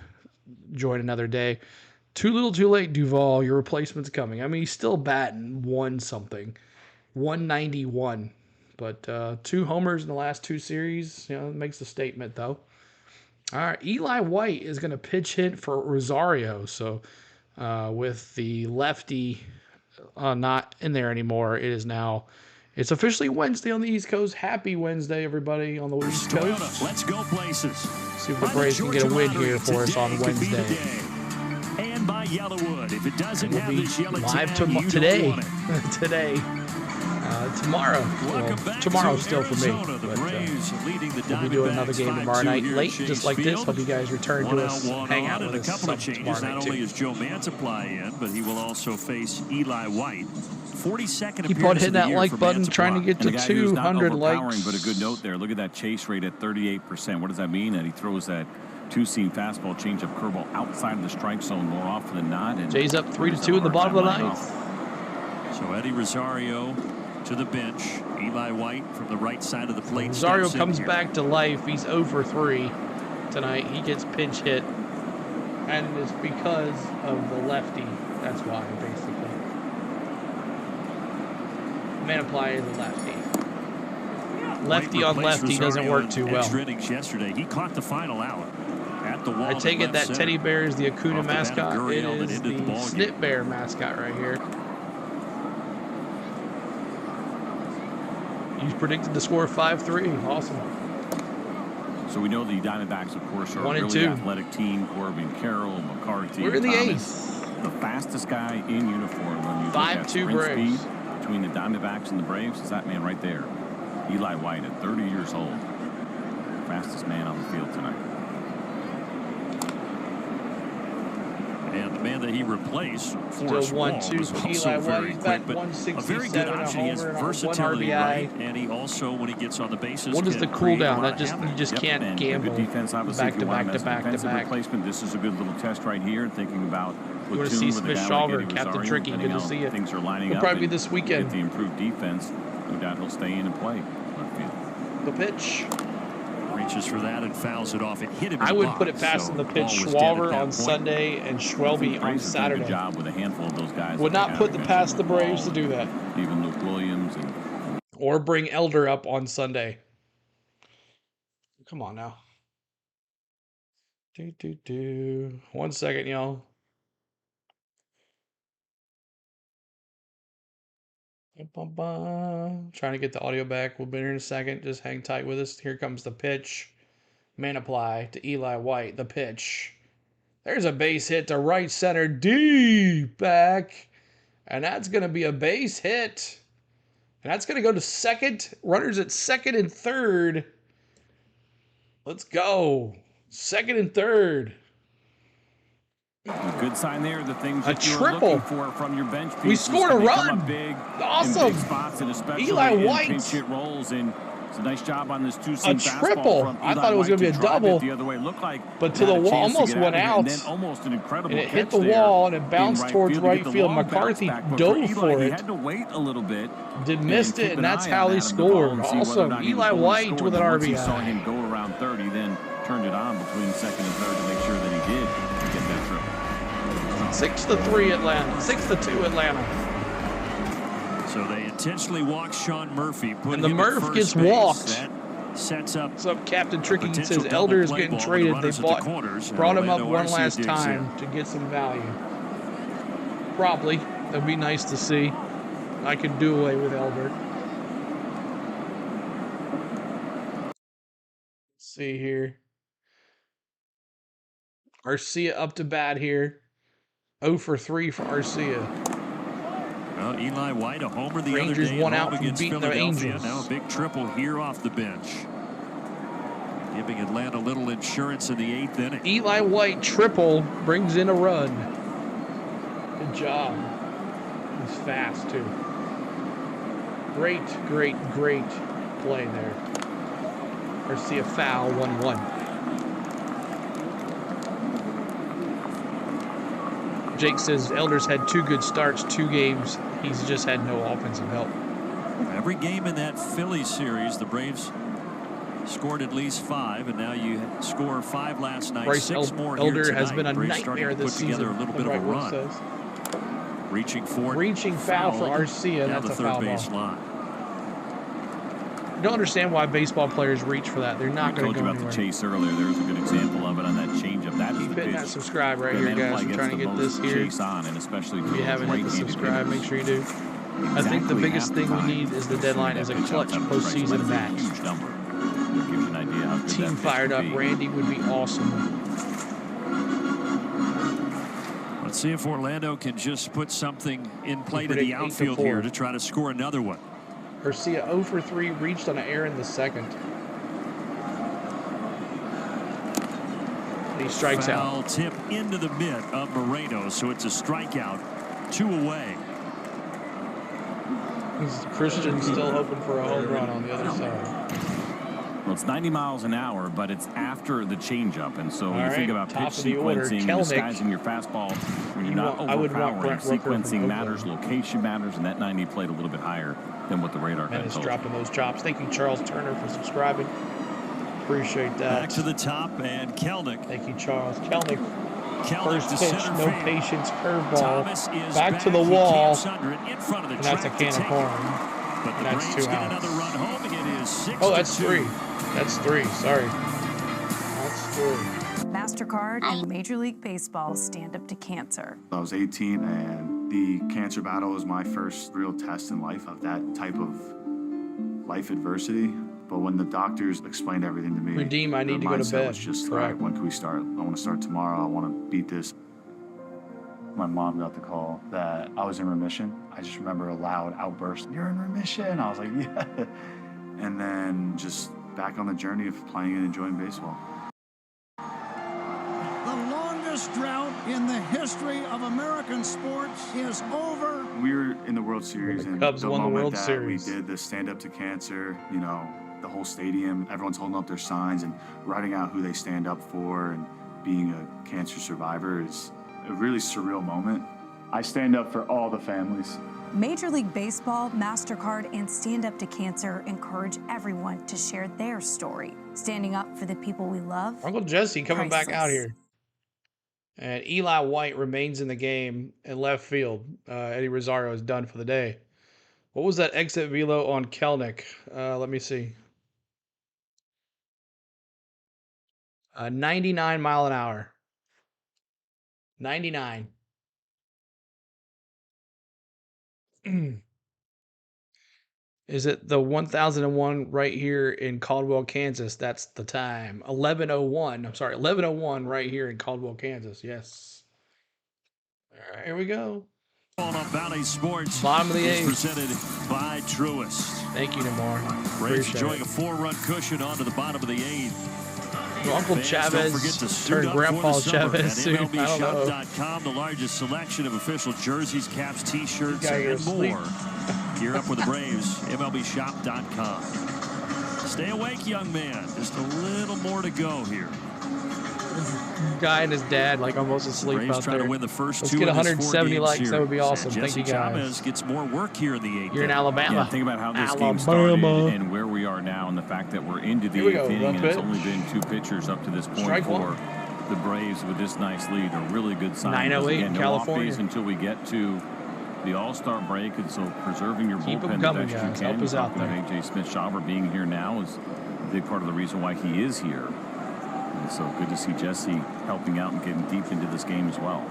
join another day. Too little, too late, Duvall. Your replacement's coming. I mean, he's still batting 191. But 2 homers in the last 2 series, makes a statement, though. All right, Eli White is going to pitch hit for Rosario. So with the lefty not in there anymore, it's officially Wednesday on the East Coast. Happy Wednesday, everybody, on the East Coast. Let's go places. See if the Braves can get a win here for us on Wednesday. And by Yellowwood. If it doesn't have this yellow live tag, today. Tomorrow. Well, tomorrow still for me. But, we'll be doing another game tomorrow night late, just like this. Hope you guys return to us, hang out with us. A couple of changes. Not only is Joe Manaply in, but he will also face Eli White. 42nd Keep on hitting that like button, trying to get to 200 likes. But a good note there. Look at that chase rate at 38%. What does that mean? That he throws that 2-seam fastball, changeup, curveball outside of the strike zone more often than not. And Jay's up 3-2 in the bottom of the ninth. So Eddie Rosario to the bench. Eli White from the right side of the plate. Rosario comes back to life. He's 0 for 3 tonight. He gets pinch hit. And it's because of the lefty. That's why, basically. Manaply is a lefty. Lefty on lefty doesn't work too well. Innings yesterday. He caught the final out at the wall. I take it that teddy bear is the Acuna mascot. It is the Snit Bear mascot right here. You predicted the score of 5-3. Awesome. So we know the Diamondbacks, of course, are a 1 and really 2. athletic team. Corbin Carroll, McCarthy, We're the Thomas, ace. the fastest guy in uniform. When you look at 5-2 sprint Braves. speed between the Diamondbacks and the Braves, is that man right there. Eli White at 30 years old. Fastest man on the field tonight. And the man that he replaced, Still 1-2 for Eli White. He's back but 167, a very good option. He has versatility, right? And he also, when he gets on the bases, what is the cooldown? That just you just can't and gamble. Good defense, obviously, back if to you want back him to as a back to defensive back. replacement, this is a good little test right here. Thinking about You want to see Smith Shawver, Captain Tricky. Good to see you. Things are lining He'll up. probably be this weekend. Get the improved defense. No doubt he'll stay in and play left field. The pitch. Reaches for that and fouls it off. It hit him. I would put it past in the pitch Schwarber on Sunday and Schwelby on Saturday. Good job with a handful of those guys. Would not put the past the Braves to do that. Even Luke Williams and or bring Elder up on Sunday. Come on now. 1 second, y'all. Trying to get the audio back. We'll be here in a second. Just hang tight with us. Here comes the pitch. Manaply to Eli White. The pitch. There's a base hit to right center. Deep back. And that's going to be a base hit. And that's going to go to second. Runners at second and third. Let's go. Second and third. A good sign there. The things a that you triple were looking for from your bench pieces. We scored a run. Big, awesome. In big spots, and especially Eli White. In pinch hit rolls. And it's a nice job on this two-seam fastball. A triple. I thought it was going to be a double. The other way looked like, but to the wall, almost went out. And then almost an incredible and it hit the wall and it bounced towards right field. McCarthy dove for it. He had to wait a little bit. Missed it, and that's how he scored. Awesome. Eli White with an RBI. He saw him go around third. He then turned it on between second and third to make sure that he did get that triple. 6-3 Atlanta. 6-2 Atlanta. So they intentionally walked Sean Murphy. And the Murph gets walked. That sets up. What's up, Captain Tricky? Says Elder is getting traded. They brought him up one last time to get some value. Probably. That'd be nice to see. I could do away with Elder. Let's see here. Arcia up to bat here. 0 for 3 for Arcia. Well, Eli White, a homer the Rangers other day won at out home from against beating the Philadelphia. Angels. Now a big triple here off the bench. Giving Atlanta a little insurance in the 8th inning. Eli White triple brings in a run. Good job. He's fast too. Great play there. Arcia foul, 1-1. Jake says Elders had 2 good starts, 2 games. He's just had no offensive help. Every game in that Phillies series, the Braves scored at least 5, and now you score 5 last night. Bryce 6 more here Elder tonight. has been a Braves nightmare this season. Together a little bit of a run. Reaching foul for Arcia. Down That's the a third foul base ball. line. I don't understand why baseball players reach for that. They're not going to go anywhere. I told you about the chase earlier. There's a good example of it on that changeup. That Keep hitting that subscribe right here, guys. I'm trying to get this here. Chase on, and especially if you haven't hit the subscribe, make sure you do. I think the biggest thing we need is the deadline is a clutch postseason match. Team fired up. Randy would be awesome. Let's see if Orlando can just put something in play to the outfield here to try to score another one. Arcia 0 for 3, reached on an error in the second. He strikes out. Foul tip into the mitt of Moreno, so it's a strikeout. 2 away. Christian's still hoping for a home run on the other side. Well, it's 90 miles an hour, but it's after the changeup. And so when you think about pitch sequencing and disguising your fastball, when you're not overpowering, sequencing matters, location matters, and that 90 played a little bit higher than what the radar got told. Dropping those chops. Thank you, Charles Turner, for subscribing. Appreciate that. Back to the top, and Kelnick. Thank you, Charles. Kelnick first pitch, no patience, curveball. Back to the wall. And that's a can of corn. And that's 2 outs. Oh, that's 3. That's 3. Sorry. That's 3. MasterCard and Major League Baseball stand up to cancer. I was 18, and the cancer battle was my first real test in life of that type of life adversity. But when the doctors explained everything to me, Redeem, I need to go to bed. Was just, all right, when can we start? I want to start tomorrow. I want to beat this. My mom got the call that I was in remission. I just remember a loud outburst, "You're in remission." I was like, yeah. And then just back on the journey of playing and enjoying baseball. The longest drought in the history of American sports is over. We were in the World Series, and Cubs the won the moment World that Series. we did the stand up to cancer, you know, the whole stadium, everyone's holding up their signs and writing out who they stand up for, and being a cancer survivor is a really surreal moment. I stand up for all the families. Major League Baseball, MasterCard, and Stand Up to Cancer encourage everyone to share their story. Standing up for the people we love. Uncle Jesse coming back out here. And Eli White remains in the game in left field. Eddie Rosario is done for the day. What was that exit velo on Kelnick? Let me see. 99 mile an hour. 99. Is it the 1001 right here in Caldwell, Kansas? That's the time. 1101. I'm sorry, 1101 right here in Caldwell, Kansas. Yes. All right, here we go. On Valley Sports. Bottom of the 8th. Presented by Truist. Thank you, Namor. Braves enjoying a 4-run cushion onto the bottom of the 8th. Well, Uncle Chavez turned Grandpa Chavez soon. I don't know. MLBshop.com, the largest selection of official jerseys, caps, T-shirts, and more. Gear up with the Braves. MLBshop.com. Stay awake, young man. Just a little more to go here. Guy and his dad like almost asleep Braves out trying there. to win the first Let's two get of this 170 likes. series. That would be awesome. Jesse Thank you, guys. Chavez gets more work here in the 8th. You're in Alabama. Yeah, think about how this game started and where we are now, and the fact that we're into the 8th inning, and it's only been 2 pitchers up to this point for the Braves with this nice lead. A really good sign. 908 in California. No off base until we get to the All-Star break, and so preserving your Keep bullpen coming, the best guys. you can. Help us out Talking about A.J. Smith-Shawver being here now is a big part of the reason why he is here. And so good to see Jesse helping out and getting deep into this game as well.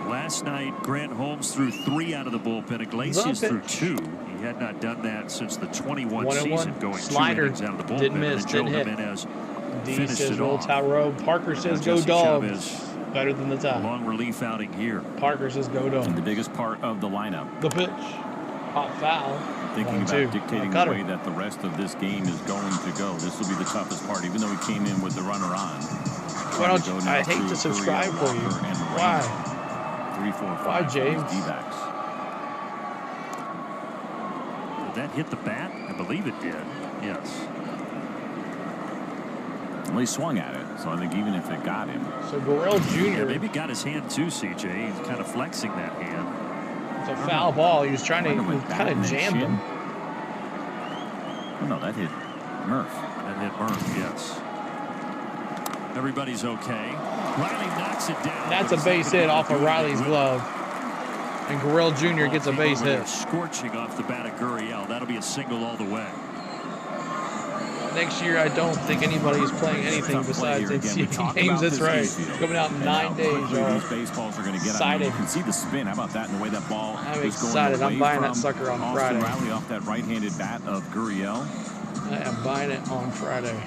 Last night, Grant Holmes threw 3 out of the bullpen. Iglesias threw 2. He had not done that since the 21 season, going Slider 2 innings out of the bullpen. didn't miss, didn't hit. Jimenez D finished says it roll off. Towel Road. Parker says go Jesse Dogs. Chavez, better than the tie. Long relief outing here. Parker says go Dogs. And the biggest part of the lineup. The pitch. Hot foul. Thinking about dictating the way that the rest of this game is going to go. This will be the toughest part, even though we came in with the runner on. Why don't you, I hate to subscribe for you. Why? 3, 4, 5. Why, James? D-backs. Did that hit the bat? I believe it did. Yes. Well, he swung at it, so I think even if it got him. So Burrell Jr. Yeah, maybe got his hand too, CJ. He's kind of flexing that hand. It's a foul ball. He was trying to kind of jam him. Oh, no, that hit Murph. That hit Murph, yes. Everybody's okay. Riley knocks it down. That's a base hit off of Riley's glove. And Gurriel Jr. gets a base hit. Scorching off the bat of Gurriel. That'll be a single all the way. Next year, I don't think anybody is playing anything besides NCAA games. That's right. It's coming out in 9 days, y'all. These baseballs are going to get out. You can see the spin. How about that and the way that ball I'm is going excited. away I'm buying that from sucker on Austin Friday. Riley off that right-handed bat of Gurriel. I am buying it on Friday.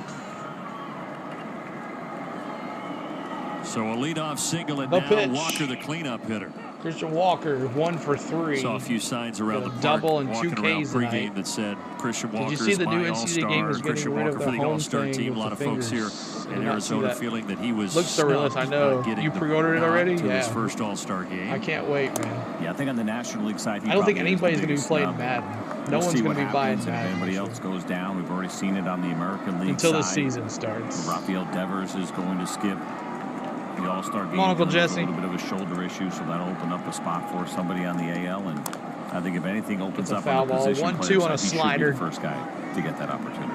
So a leadoff single, and The now pitch. Walker, the cleanup hitter. Christian Walker, 1 for 3. Saw a few signs around the park, double and 2 walking around Ks pregame tonight. that said Christian Walker Did you see is the new my NCAA game all-star. is getting Christian rid of Walker the for the home all-star thing team. A with lot the of folks here fingers? Realist. And Arizona feeling that he was looks so realist. I know. You pre-ordered it already? To yeah. his first All-Star game. I can't wait, man. Yeah, I think on the National League side, I don't think anybody's going to be playing Madden. No one's going to be buying Madden. If anybody else goes down, we've already seen it on the American League until side. the season starts. Rafael Devers is going to skip the All-Star game. Uncle Jesse. A little bit of a shoulder issue, so that'll open up a spot for somebody on the AL. And I think if anything opens up on the position 1-2 on a slider. He should be the first guy to get that opportunity.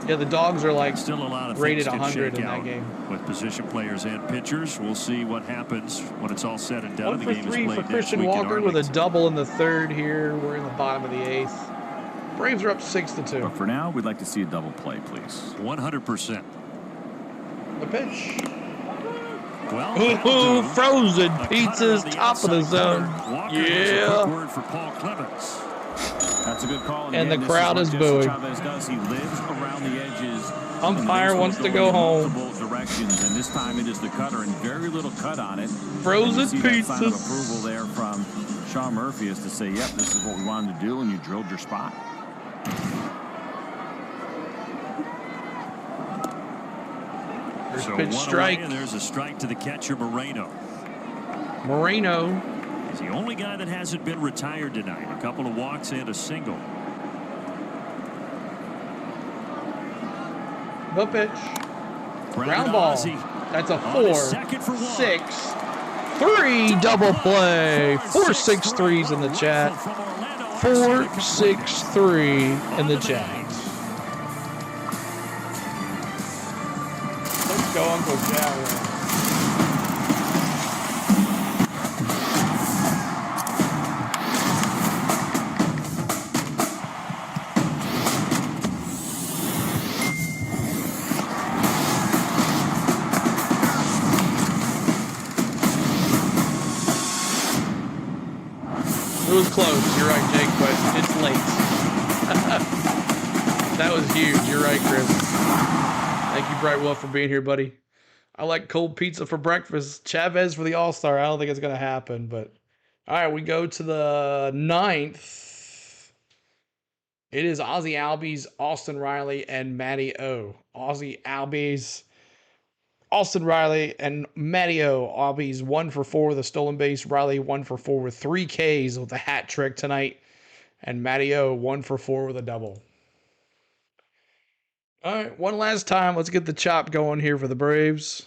Yeah, the Dogs are like still a lot of rated things 100 in that game. With position players and pitchers, we'll see what happens when it's all said and done. 1 for 3 for Christian Walker with a double in the third here. We're in the bottom of the 8th. Braves are up 6-2. But for now, we'd like to see a double play, please. 100%. The pitch. Well, ooh, frozen pizzas, top of the zone. Yeah. Word for Paul Clemens. That's a good call. And the crowd is booing. Chavez does. He lives around the edges. Umpire wants to go home. Multiple directions, and this time it is the cutter, and very little cut on it. Frozen pizzas. Sign of approval there from Sean Murphy is to say, yep, this is what we wanted to do, and you drilled your spot. There's so pitch strike. And there's a strike to the catcher, Moreno. Moreno. He's the only guy that hasn't been retired tonight. A couple of walks and a single. The pitch. Ground ball. That's a 4-6-3 double play. 4-6-3s in the chat. 4-6-3 in the chat. Let's go, Uncle Jack. It was close. You're right, Jake, but it's late. That was huge. You're right, Chris. Thank you, Bright Wolf, for being here, buddy. I like cold pizza for breakfast. Chavez for the All-Star. I don't think it's going to happen, but all right, we go to the 9th. It is Ozzie Albies, Austin Riley, and Matty O. Ozzie Albies, Austin Riley, and Matty O. Albies 1 for 4 with a stolen base. Riley 1 for 4 with 3 Ks with a hat trick tonight. And Matty O 1 for 4 with a double. All right, one last time. Let's get the chop going here for the Braves.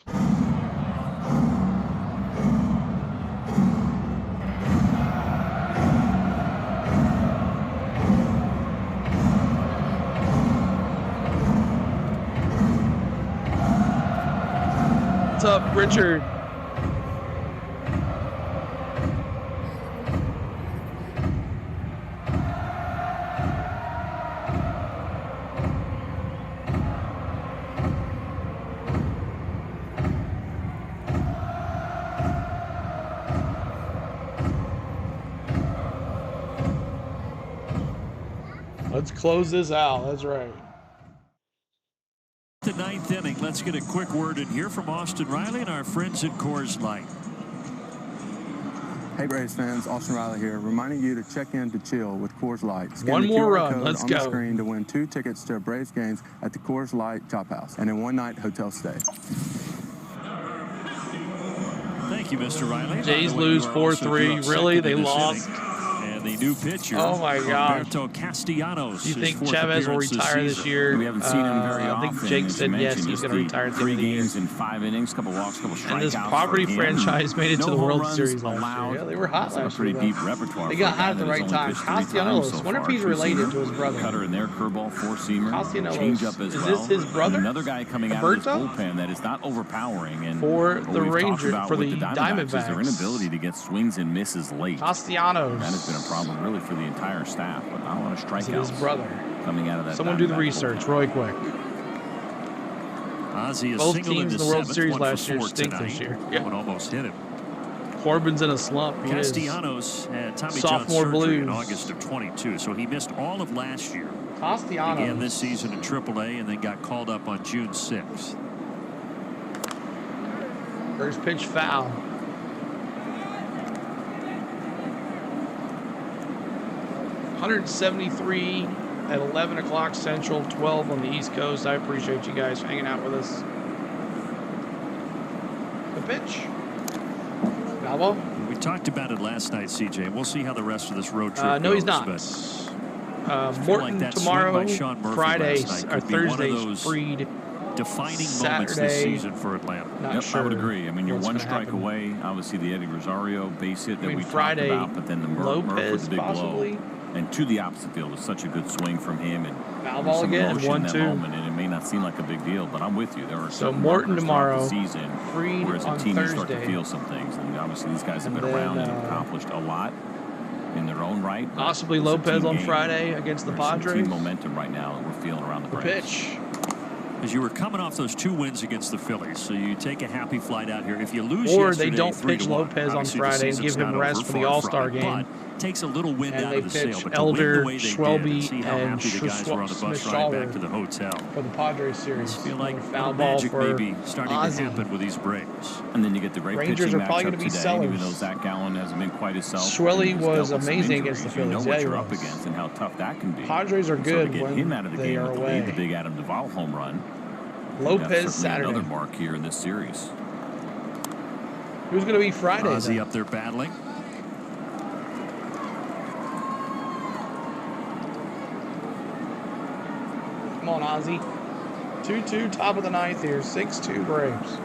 What's up, Richard? Let's close this out. That's right. The 9th inning. Let's get a quick word in here from Austin Riley and our friends at Coors Light. Hey Braves fans, Austin Riley here, reminding you to check in to chill with Coors Light. Scan one the more QR run. code Let's on go. The screen to win 2 tickets to Braves games at the Coors Light Chop House and a one-night hotel stay. Thank you, Mr. Riley. Jays lose 4-3. Really? They lost? And the new pitcher, oh my God. Alberto Castellanos. Do you think Chavez will retire this year? We haven't seen him very often. I think Jake said yes, he's going to retire at the end of the year. 3 games in 5 innings, couple walks, couple strikeouts. And this property franchise made it to the World Series last allowed. year. Yeah, they were hot last year. Pretty deep repertoire. They got hot at the right time. Castellanos. Wonder if he's related to his brother. Cutter in there, curveball, 4-seamer, changeup as well. Is this his brother? Another guy coming out of this bullpen that is not overpowering. And for the Rangers, for the Diamondbacks, their inability to get swings and misses late. Castellanos. That has been a problem really for the entire staff, but not a lot of strikeouts. His brother coming out of that. Someone do the research, really quick. Ozzie is both teams in the World Series last year stink tonight. this year. Yeah. One almost hit him. Corbin's in a slump. Castellanos had Tommy John surgery in August of 22, so he missed all of last year. Castellanos began this season in AAA and then got called up on June 6th. First pitch foul. $173 at 11 o'clock Central, 12 on the East Coast. I appreciate you guys hanging out with us. The pitch. Foul ball. We talked about it last night, CJ. We'll see how the rest of this road trip goes. No, he's not. Morton like tomorrow, Friday, or Thursday's freed. Defining Saturday, moments this season for Atlanta. Not sure. I would agree. I mean, you're one strike happen. away. Obviously, the Eddie Rosario base hit that we Friday, talked about, but then the Murph with the big possibly. blow. And to the opposite field was such a good swing from him. And foul ball again, 1-2. And it may not seem like a big deal, but I'm with you. There are so some Morton tomorrow, the season freed where as a on team Thursday. you start to feel some things. And obviously, these guys have been around and accomplished a lot in their own right. Possibly Lopez on Friday against the Padres. Team momentum right now that we're feeling around the Braves. Pitch. As you were coming off those 2 wins against the Phillies, so you take a happy flight out here. If you lose or yesterday, they don't 3-1, pitch Lopez on Friday and give him rest for the All-Star game. Takes a little wind out of the sail, but Elder, the way they Schwelbe, did, and see how and happy the guys were on the bus ride back to the hotel. For the Padres series, I feel like foul ball magic for maybe starting Ozzie. to happen with these Braves. And then you get the great Rangers pitching are probably matchup going to be today, sellers. even though Zach Gallen hasn't been quite himself. Schwelbe was amazing against the Phillies. You know Yeah, what he you're up was. against and how tough that can be. Padres are So good to get when him out of the they game are with away. the big Adam Duvall home run. Lopez Saturday. Another mark here in this series. Who's going to be Friday? Ozzie up there battling. Come on, Ozzie. 2-2, top of the ninth here. 6-2 Braves.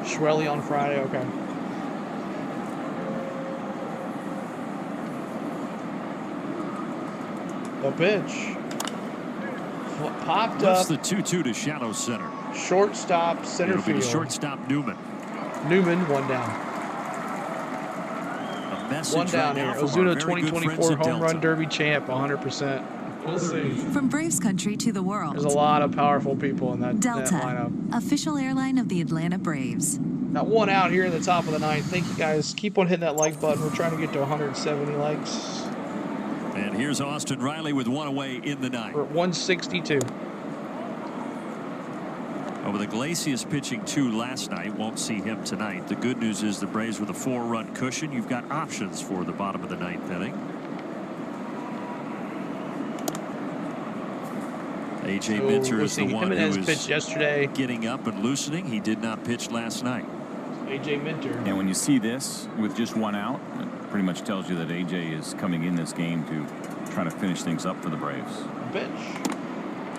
Schwelbe on Friday, okay. The pitch. Popped That's up. the 2-2 to shallow center. Shortstop, center It'll field. be the shortstop Newman. Newman, one down. A message One down right here. now from our Ozuna very good friends 2024 at home run Delta. derby champ, 100%. We'll see. From Braves country to the world. There's a lot of powerful people in that Delta, lineup. official airline of the Atlanta Braves. Got one out here in the top of the ninth. Thank you guys. Keep on hitting that like button. We're trying to get to 170 likes. And here's Austin Riley with one away in the ninth. We're at 162. Over the Iglesias pitching 2 last night. Won't see him tonight. The good news is the Braves with a 4-run cushion. You've got options for the bottom of the ninth inning. A.J. Minter is the one who is pitched yesterday. Getting up and loosening. He did not pitch last night. A.J. Minter. And when you see this with just one out, it pretty much tells you that A.J. is coming in this game to try to finish things up for the Braves. Pitch.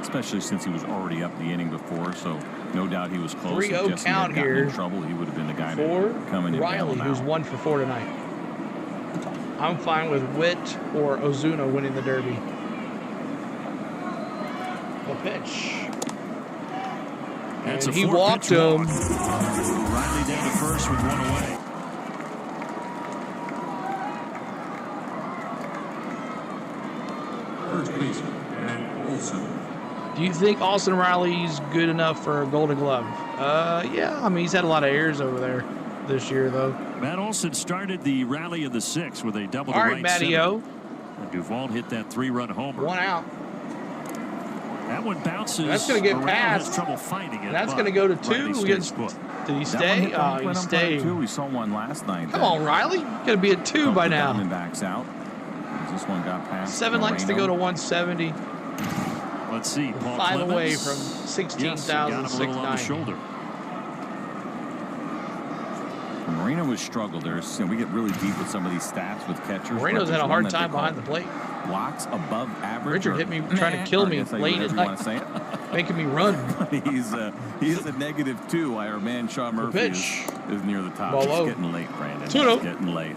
Especially since he was already up the inning before, so no doubt he was close. 3-0 count here. In trouble, he would have been the guy For to come in and bail Riley, him who's out. 1 for 4 tonight. I'm fine with Witt or Ozuna winning the Derby. The pitch. That's And a he 4-pitch walked him. walk. Riley down to first with 1 away. Do you think Austin Riley's good enough for a Golden Glove? Yeah. I mean, he's had a lot of errors over there this year, though. Matt Olson started the rally in the 6th with a double All to right, right Matty center. O. And Duvall hit that 3-run homer. 1 out. That one bounces. That's going to get around, past. Has trouble finding it. That's but going to go to Riley 2. stays put. Did he That stay? one hit Oh, he on stayed. too. We saw one last night. Come on, Riley. Got to be at 2 by now. Diamondbacks out. This one got past. 7 likes to go to 170. Let's see. Paul 5 Clemens. away from Yes, got him a little on the 16,690. shoulder. Moreno has struggled. There's, we get really deep with some of these stats with catchers. Moreno's had a hard time behind the plate. Blocks above average. Richard hit me trying to kill me late at night, making me run. He's a -2. While our man Sean Murphy is near the top. Ball It's low. getting late, Brandon. 2-0. It's getting late.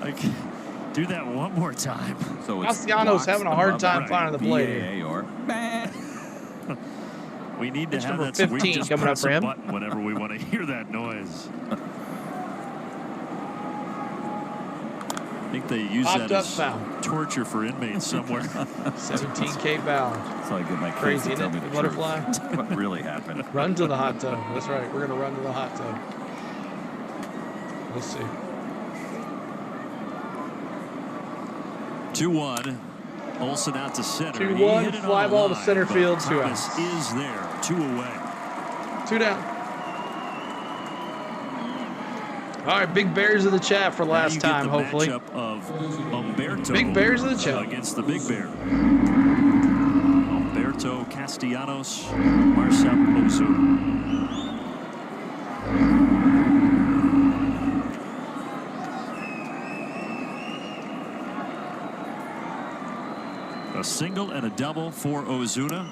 Do that one more time. So it's Castellanos having a hard blocks time above finding the plate. BAA or We need to Pitch have number that so we 15 just coming up press for a him. button whenever we want to hear that noise. I think they use Popped that up as foul. torture for inmates somewhere. 17K foul. So I get my kids Crazy, to isn't tell me it? the The butterfly. truth. What really happened? Run to the hot tub. That's right. We're going to run to the hot tub. Let's see. 2-1. Olsen out to center. 2-1, He hit it fly on ball the to center line, field, but 2 Thomas outs. is there. 2 away. 2 down. All right, Big Bears in the chat for Now last you get time, the hopefully. matchup of Umberto Big Bears in the chat. against the Big Bear. Gilberto Castellanos, Marcell Ozuna. A single and a double for Ozuna.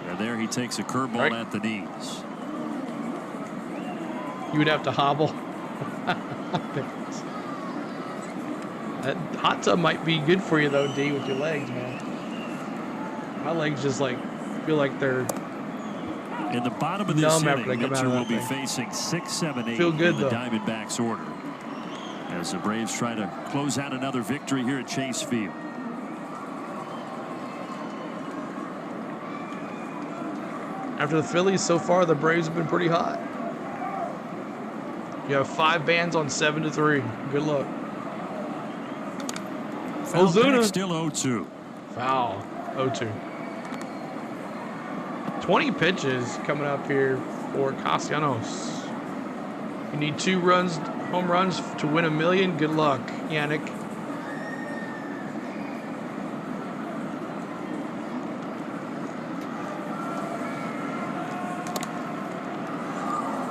And there he takes a curveball at the knees. You would have to hobble. That hot tub might be good for you though, D, with your legs, man. My legs just like feel like they're in the bottom of this numb inning. after they come out Mitchell of will that be thing. facing 6, 7, 8 Feel good, in the though. Diamondbacks order. As the Braves try to close out another victory here at Chase Field. After the Phillies, so far the Braves have been pretty hot. You have 5 bands on 7-3. Good luck. Ozuna still 0-2. Foul. 0-2. 20 pitches coming up here for Castellanos. You need 2 runs, home runs to win $1 million. Good luck, Yannick.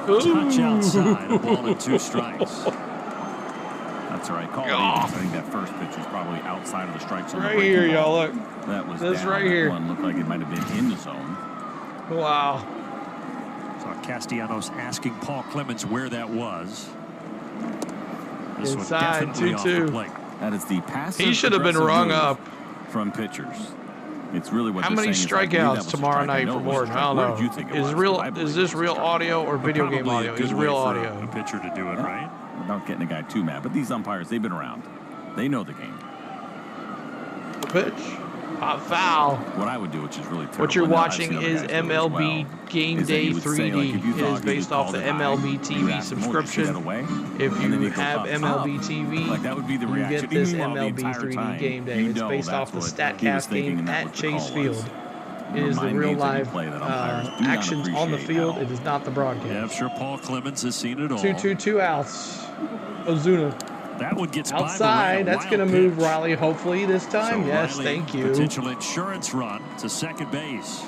Touch outside, a ball and 2 strikes. That's all right. Call it even. I think that first pitch was probably outside of the strike zone. Right here, y'all, look. That was this down. right That here. one looked like it might have been in the zone. Wow. Saw Castellanos asking Paul Clemens where that was. This one Inside, definitely off the 2-2. plate. That is the passive. He should have been aggressive rung move up. from pitchers. It's really what How they're many saying is, I believe that strikeouts was a tomorrow strike. I night know for it was a Morton? I strike. don't Where know. did you think it was? I believe Is this it was a real strike. audio or video game Probably a audio? good Is way real for audio. a pitcher to do it, right? Without getting a guy too mad. But these umpires, they've been around. They know the game. Pitch. Pop foul. What I would do, which is really terrible. What you're I know I've watching seen other is guys do it as MLB well, Game is that Day you would say, 3D. like, if you It is thought he based was off the called an eye, MLB you would TV ask him, "Oh, did you see that subscription. away?" If And then you he'd go have up MLB top. TV, Like, that would be the you reaction. get this Meanwhile, the MLB entire 3D time, Game Day. you It's know based off the that's what he was StatCast thinking game and that's at what the Chase call was. Field. It is the Mind real games that you live play that umpires do not actions on the appreciate field. at all. It is not the broadcast. Yeah, I'm sure Paul Clemens has seen it all. 2 outs. Ozuna. That one gets by Outside. Moreno. That's going to Wild move pitch. Riley hopefully this time. So Yes, Riley, thank you. Potential insurance run to second base.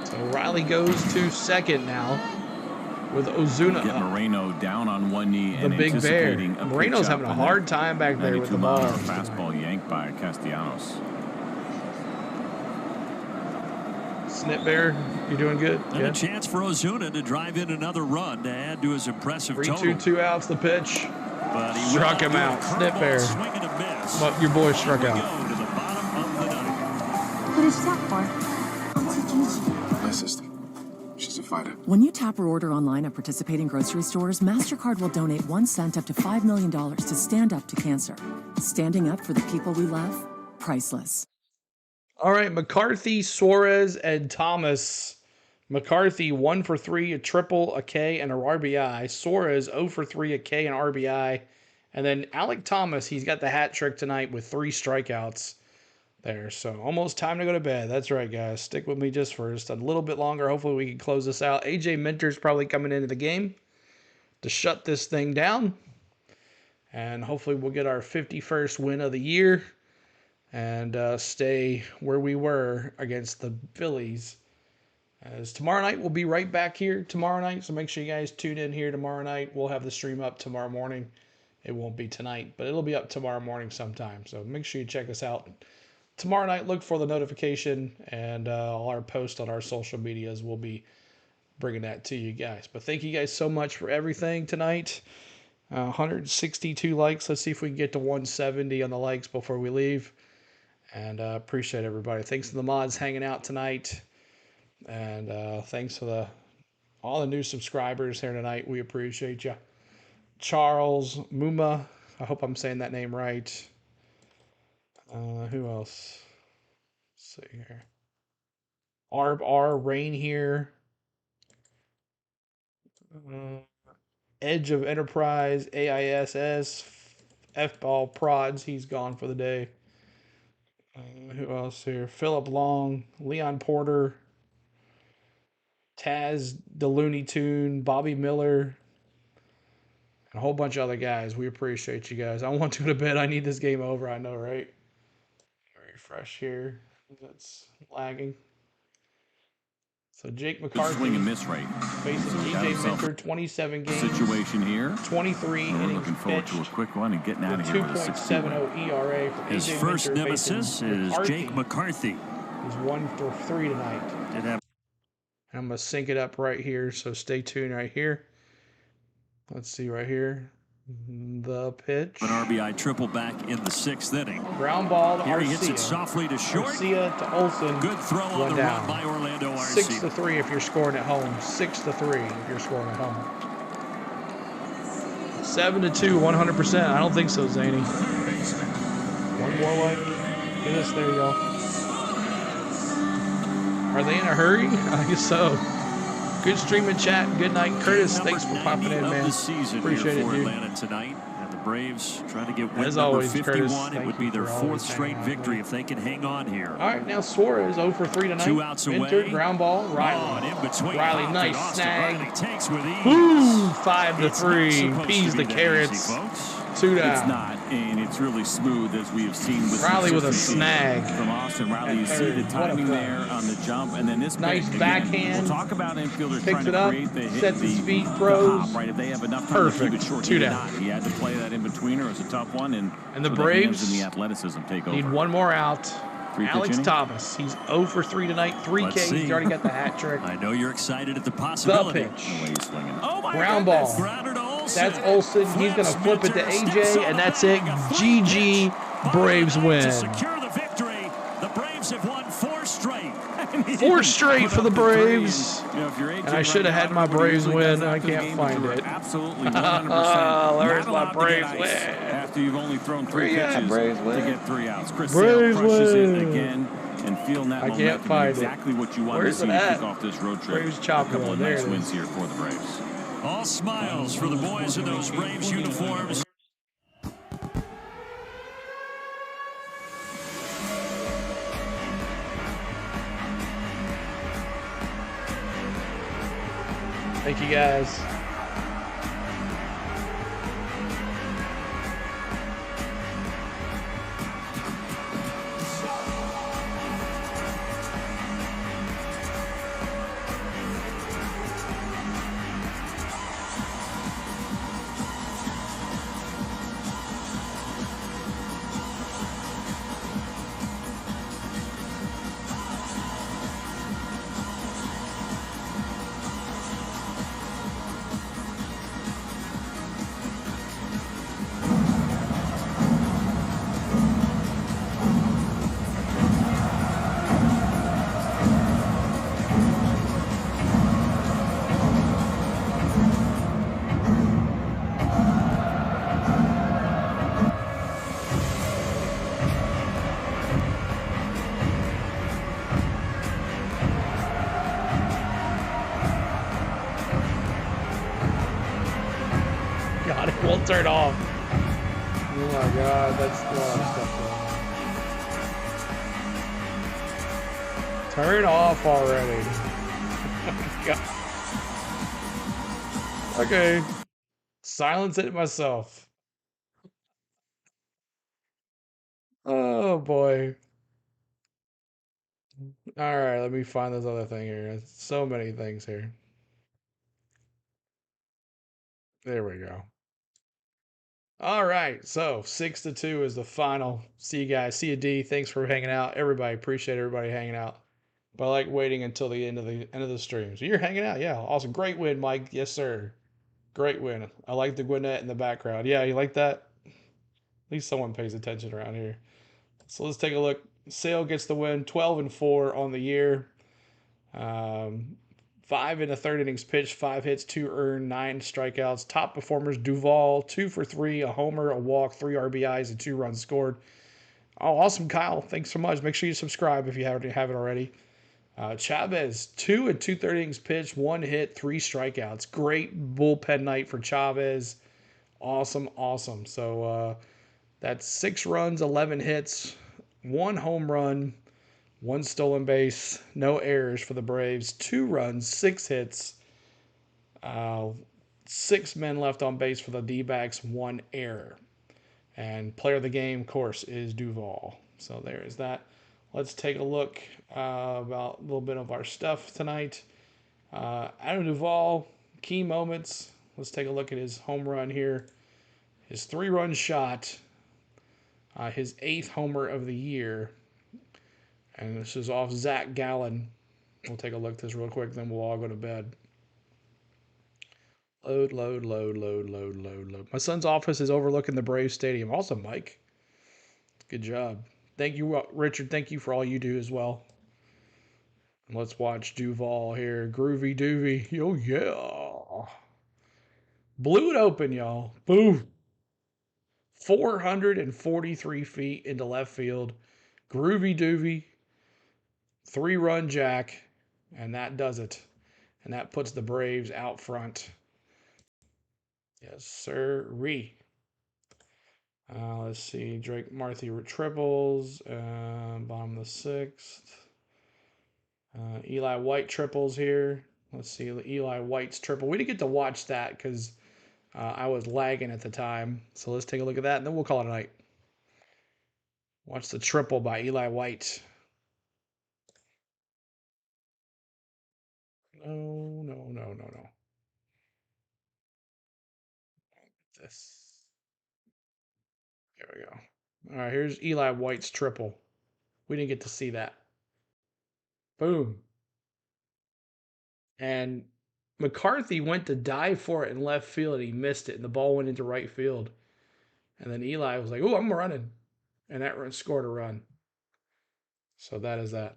So Riley goes to second now with Ozuna Get up. Moreno down on one knee The and big bear. anticipating a Moreno's pitch having up a and hard then time back there with the 92 ball. mile fastball yanked by Castellanos. Snip Bear, you doing good? And a chance for Ozuna to drive in another run to add to his impressive 3-2, total. 2 outs the pitch. But he Struck him out. Snip Bear. Swing and a miss. But your boy struck out. Go to the bottom of the ninth. What is that for? Auntie Gigi. My sister. She's a fighter. When you tap or order online at participating grocery stores, MasterCard will donate 1 cent up to $5 million to Stand Up to Cancer. Standing up for the people we love, priceless. All right, McCarthy, Suarez, and Thomas. McCarthy 1 for 3, a triple, a K, and a RBI. Suarez 0 for 3, a K, and RBI. And then Alec Thomas, he's got the hat trick tonight with 3 strikeouts there. So almost time to go to bed. That's right, guys. Stick with me just for just a little bit longer. Hopefully we can close this out. AJ Minter's probably coming into the game to shut this thing down. And hopefully we'll get our 51st win of the year and stay where we were against the Phillies. As tomorrow night, we'll be right back here tomorrow night, so make sure you guys tune in here tomorrow night. We'll have the stream up tomorrow morning. It won't be tonight, but it'll be up tomorrow morning sometime, so make sure you check us out. Tomorrow night, look for the notification, and all our posts on our social medias will be bringing that to you guys. But thank you guys so much for everything tonight. 162 likes. Let's see if we can get to 170 on the likes before we leave. And appreciate everybody. Thanks to the mods hanging out tonight. And thanks to all the new subscribers here tonight. We appreciate you. Charles Muma. I hope I'm saying that name right. Who else? Let's see here. Arb R. Rain here. Edge of Enterprise. AISS. F-Ball Prods. He's gone for the day. Who else here? Philip Long, Leon Porter, Taz the Looney Tune, Bobby Miller, and a whole bunch of other guys. We appreciate you guys. I want to go to bed. I need this game over. I know, right? refresh here. That's lagging. So Jake McCarthy. Swing and miss rate. Facing TJ Minter, 27 games. Situation here. 23 innings. We're looking forward to a quick one and getting out of here with a 2.70 ERA for his AJ first Minter nemesis is Jake McCarthy. He's 1-for-3 tonight. I'm going to sync it up right here, so stay tuned right here. Let's see right here. The pitch. An RBI triple back in the 6th inning. Ground ball to Here Arcia. he hits it softly to short. Arcia to Olsen. Good throw on the run by Orlando Arcia. 6-3 if you're scoring at home. 6-3 if you're scoring at home. 7-2, 100%. I don't think so, Zany. One more like. Get us there, y'all. Are they in a hurry? I guess so. Good stream and chat. Good night, Curtis. Thanks for popping in, man. Appreciate it, dude. Atlanta tonight, and the Braves trying to get win As number always, 51. Curtis, It would be their 4th straight victory if they can hang on here. All right, now Suarez 0-for-3 tonight. 2 outs away. Entered, ground ball. Riley. In between. Riley, nice snag. Riley takes with ease. Woo! 5-3. Peas the carrots. Easy, 2 down. It's not, and it's really smooth as we have seen with Riley with a snag from Austin Riley. You see the timing there on the jump, and then this nice again, backhand. We'll talk about infielders Picks trying it to up, create the sets his feet, the throws. hop, right? If they have enough time to keep it short, 2 he did down. not. He had to play that in betweener. It was a tough one, and the so Braves and the athleticism take over. Need one more out. Alex inning? Thomas. He's 0-for-3 tonight. 3 Ks. He's already got the hat trick. I know you're excited at the possibility. The pitch. Oh my Ground goodness. ball. Grounded to Olsen. That's Olsen. He's going to flip it to AJ, and that's it. GG. Braves win. To secure the victory, the Braves have won 4 straight. 4 straight for the Braves. You know, if you're And I should have had my Braves win. I can't find it. Absolutely 100%. There's my Braves win. After you've only thrown 3 pitches Braves to win. get 3 outs. Chris Braves Sale crushes win. it again and feeling that I can't momentum. find Exactly what you want Where's to see it to at? kick off this road trip. Braves A chopping couple of one. There nice it wins is. here for the Braves. All smiles for the boys in those Braves uniforms. Thank you, guys. God, it won't turn off. Oh my God, that's a lot of stuff going on. Turn off already. Oh my God. Okay. Silence it myself. Oh boy. All right, let me find this other thing here. There's so many things here. There we go. All right, so 6-2 is the final. See you guys. See you, D. Thanks for hanging out. Everybody, appreciate everybody hanging out. But I like waiting until the end of the stream. So you're hanging out, yeah. Awesome, great win, Mike. Yes, sir. Great win. I like the Gwinnett in the background. Yeah, you like that? At least someone pays attention around here. So let's take a look. Sale gets the win, 12-4 on the year. 5 in the 3rd innings pitched, 5 hits, 2 earned, 9 strikeouts. Top performers, Duvall, 2 for 3, a homer, a walk, 3 RBIs, and 2 runs scored. Oh, awesome, Kyle. Thanks so much. Make sure you subscribe if you haven't already. Chavez, 2 and 2/3 innings pitched, 1 hit, 3 strikeouts. Great bullpen night for Chavez. Awesome, awesome. So that's 6 runs, 11 hits, 1 home run, 1 stolen base, no errors for the Braves, 2 runs, 6 hits, 6 men left on base for the D-backs, 1 error. And player of the game, of course, is Duvall. So there is that. Let's take a look about a little bit of our stuff tonight. Adam Duvall, key moments. Let's take a look at his home run here. His 3-run shot. His 8th homer of the year. And this is off Zach Gallen. We'll take a look at this real quick, then we'll all go to bed. Load. My son's office is overlooking the Braves Stadium. Awesome, Mike. Good job. Thank you, Richard. Thank you for all you do as well. And let's watch Duvall here. Groovy Doovy. Oh, yeah. Blew it open, y'all. Boom. 443 feet into left field. Groovy Doovy. 3-run jack. And that does it. And that puts the Braves out front. Yes, sir-ree. Let's see. Drake Marthy triples. Bottom of the 6th. Eli White triples here. Let's see. Eli White's triple. We didn't get to watch that because I was lagging at the time. So let's take a look at that, and then we'll call it a night. Watch the triple by Eli White. No. This. There we go. All right, here's Eli White's triple. We didn't get to see that. Boom. And McCarthy went to dive for it in left field, and he missed it, and the ball went into right field. And then Eli was like, "Oh, I'm running." And that run scored a run. So that is that.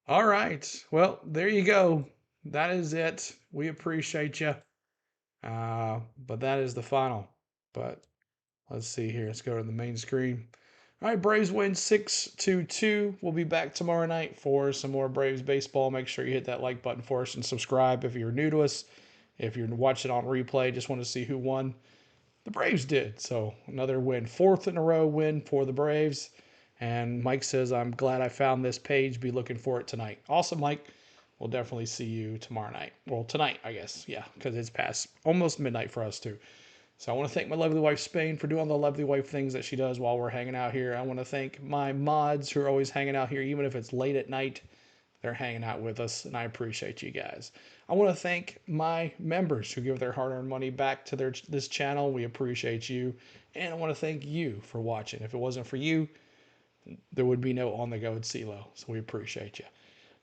All right. Well, there you go. That is it. We appreciate you. But that is the final. But let's see here. Let's go to the main screen. All right, Braves win 6-2. We'll be back tomorrow night for some more Braves baseball. Make sure you hit that like button for us and subscribe if you're new to us. If you're watching on replay, just want to see who won. The Braves did. So another win. 4th in a row win for the Braves. And Mike says, I'm glad I found this page. Be looking for it tonight. Awesome, Mike. We'll definitely see you tomorrow night. Well, tonight, I guess. Yeah, because it's past almost midnight for us, too. So I want to thank my lovely wife, Spain, for doing the lovely wife things that she does while we're hanging out here. I want to thank my mods who are always hanging out here, even if it's late at night. They're hanging out with us, and I appreciate you guys. I want to thank my members who give their hard-earned money back to this channel. We appreciate you. And I want to thank you for watching. If it wasn't for you, there would be no On The Go with CeeLo. So we appreciate you.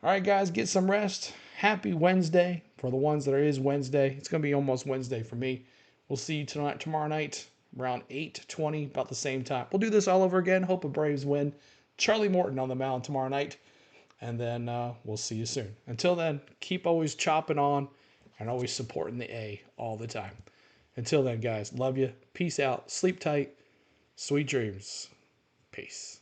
All right, guys, get some rest. Happy Wednesday for the ones that it is Wednesday. It's going to be almost Wednesday for me. We'll see you tomorrow night around 8:20, about the same time. We'll do this all over again. Hope the Braves win. Charlie Morton on the mound tomorrow night. And then we'll see you soon. Until then, keep always chopping on and always supporting the A all the time. Until then, guys, love you. Peace out. Sleep tight. Sweet dreams. Peace.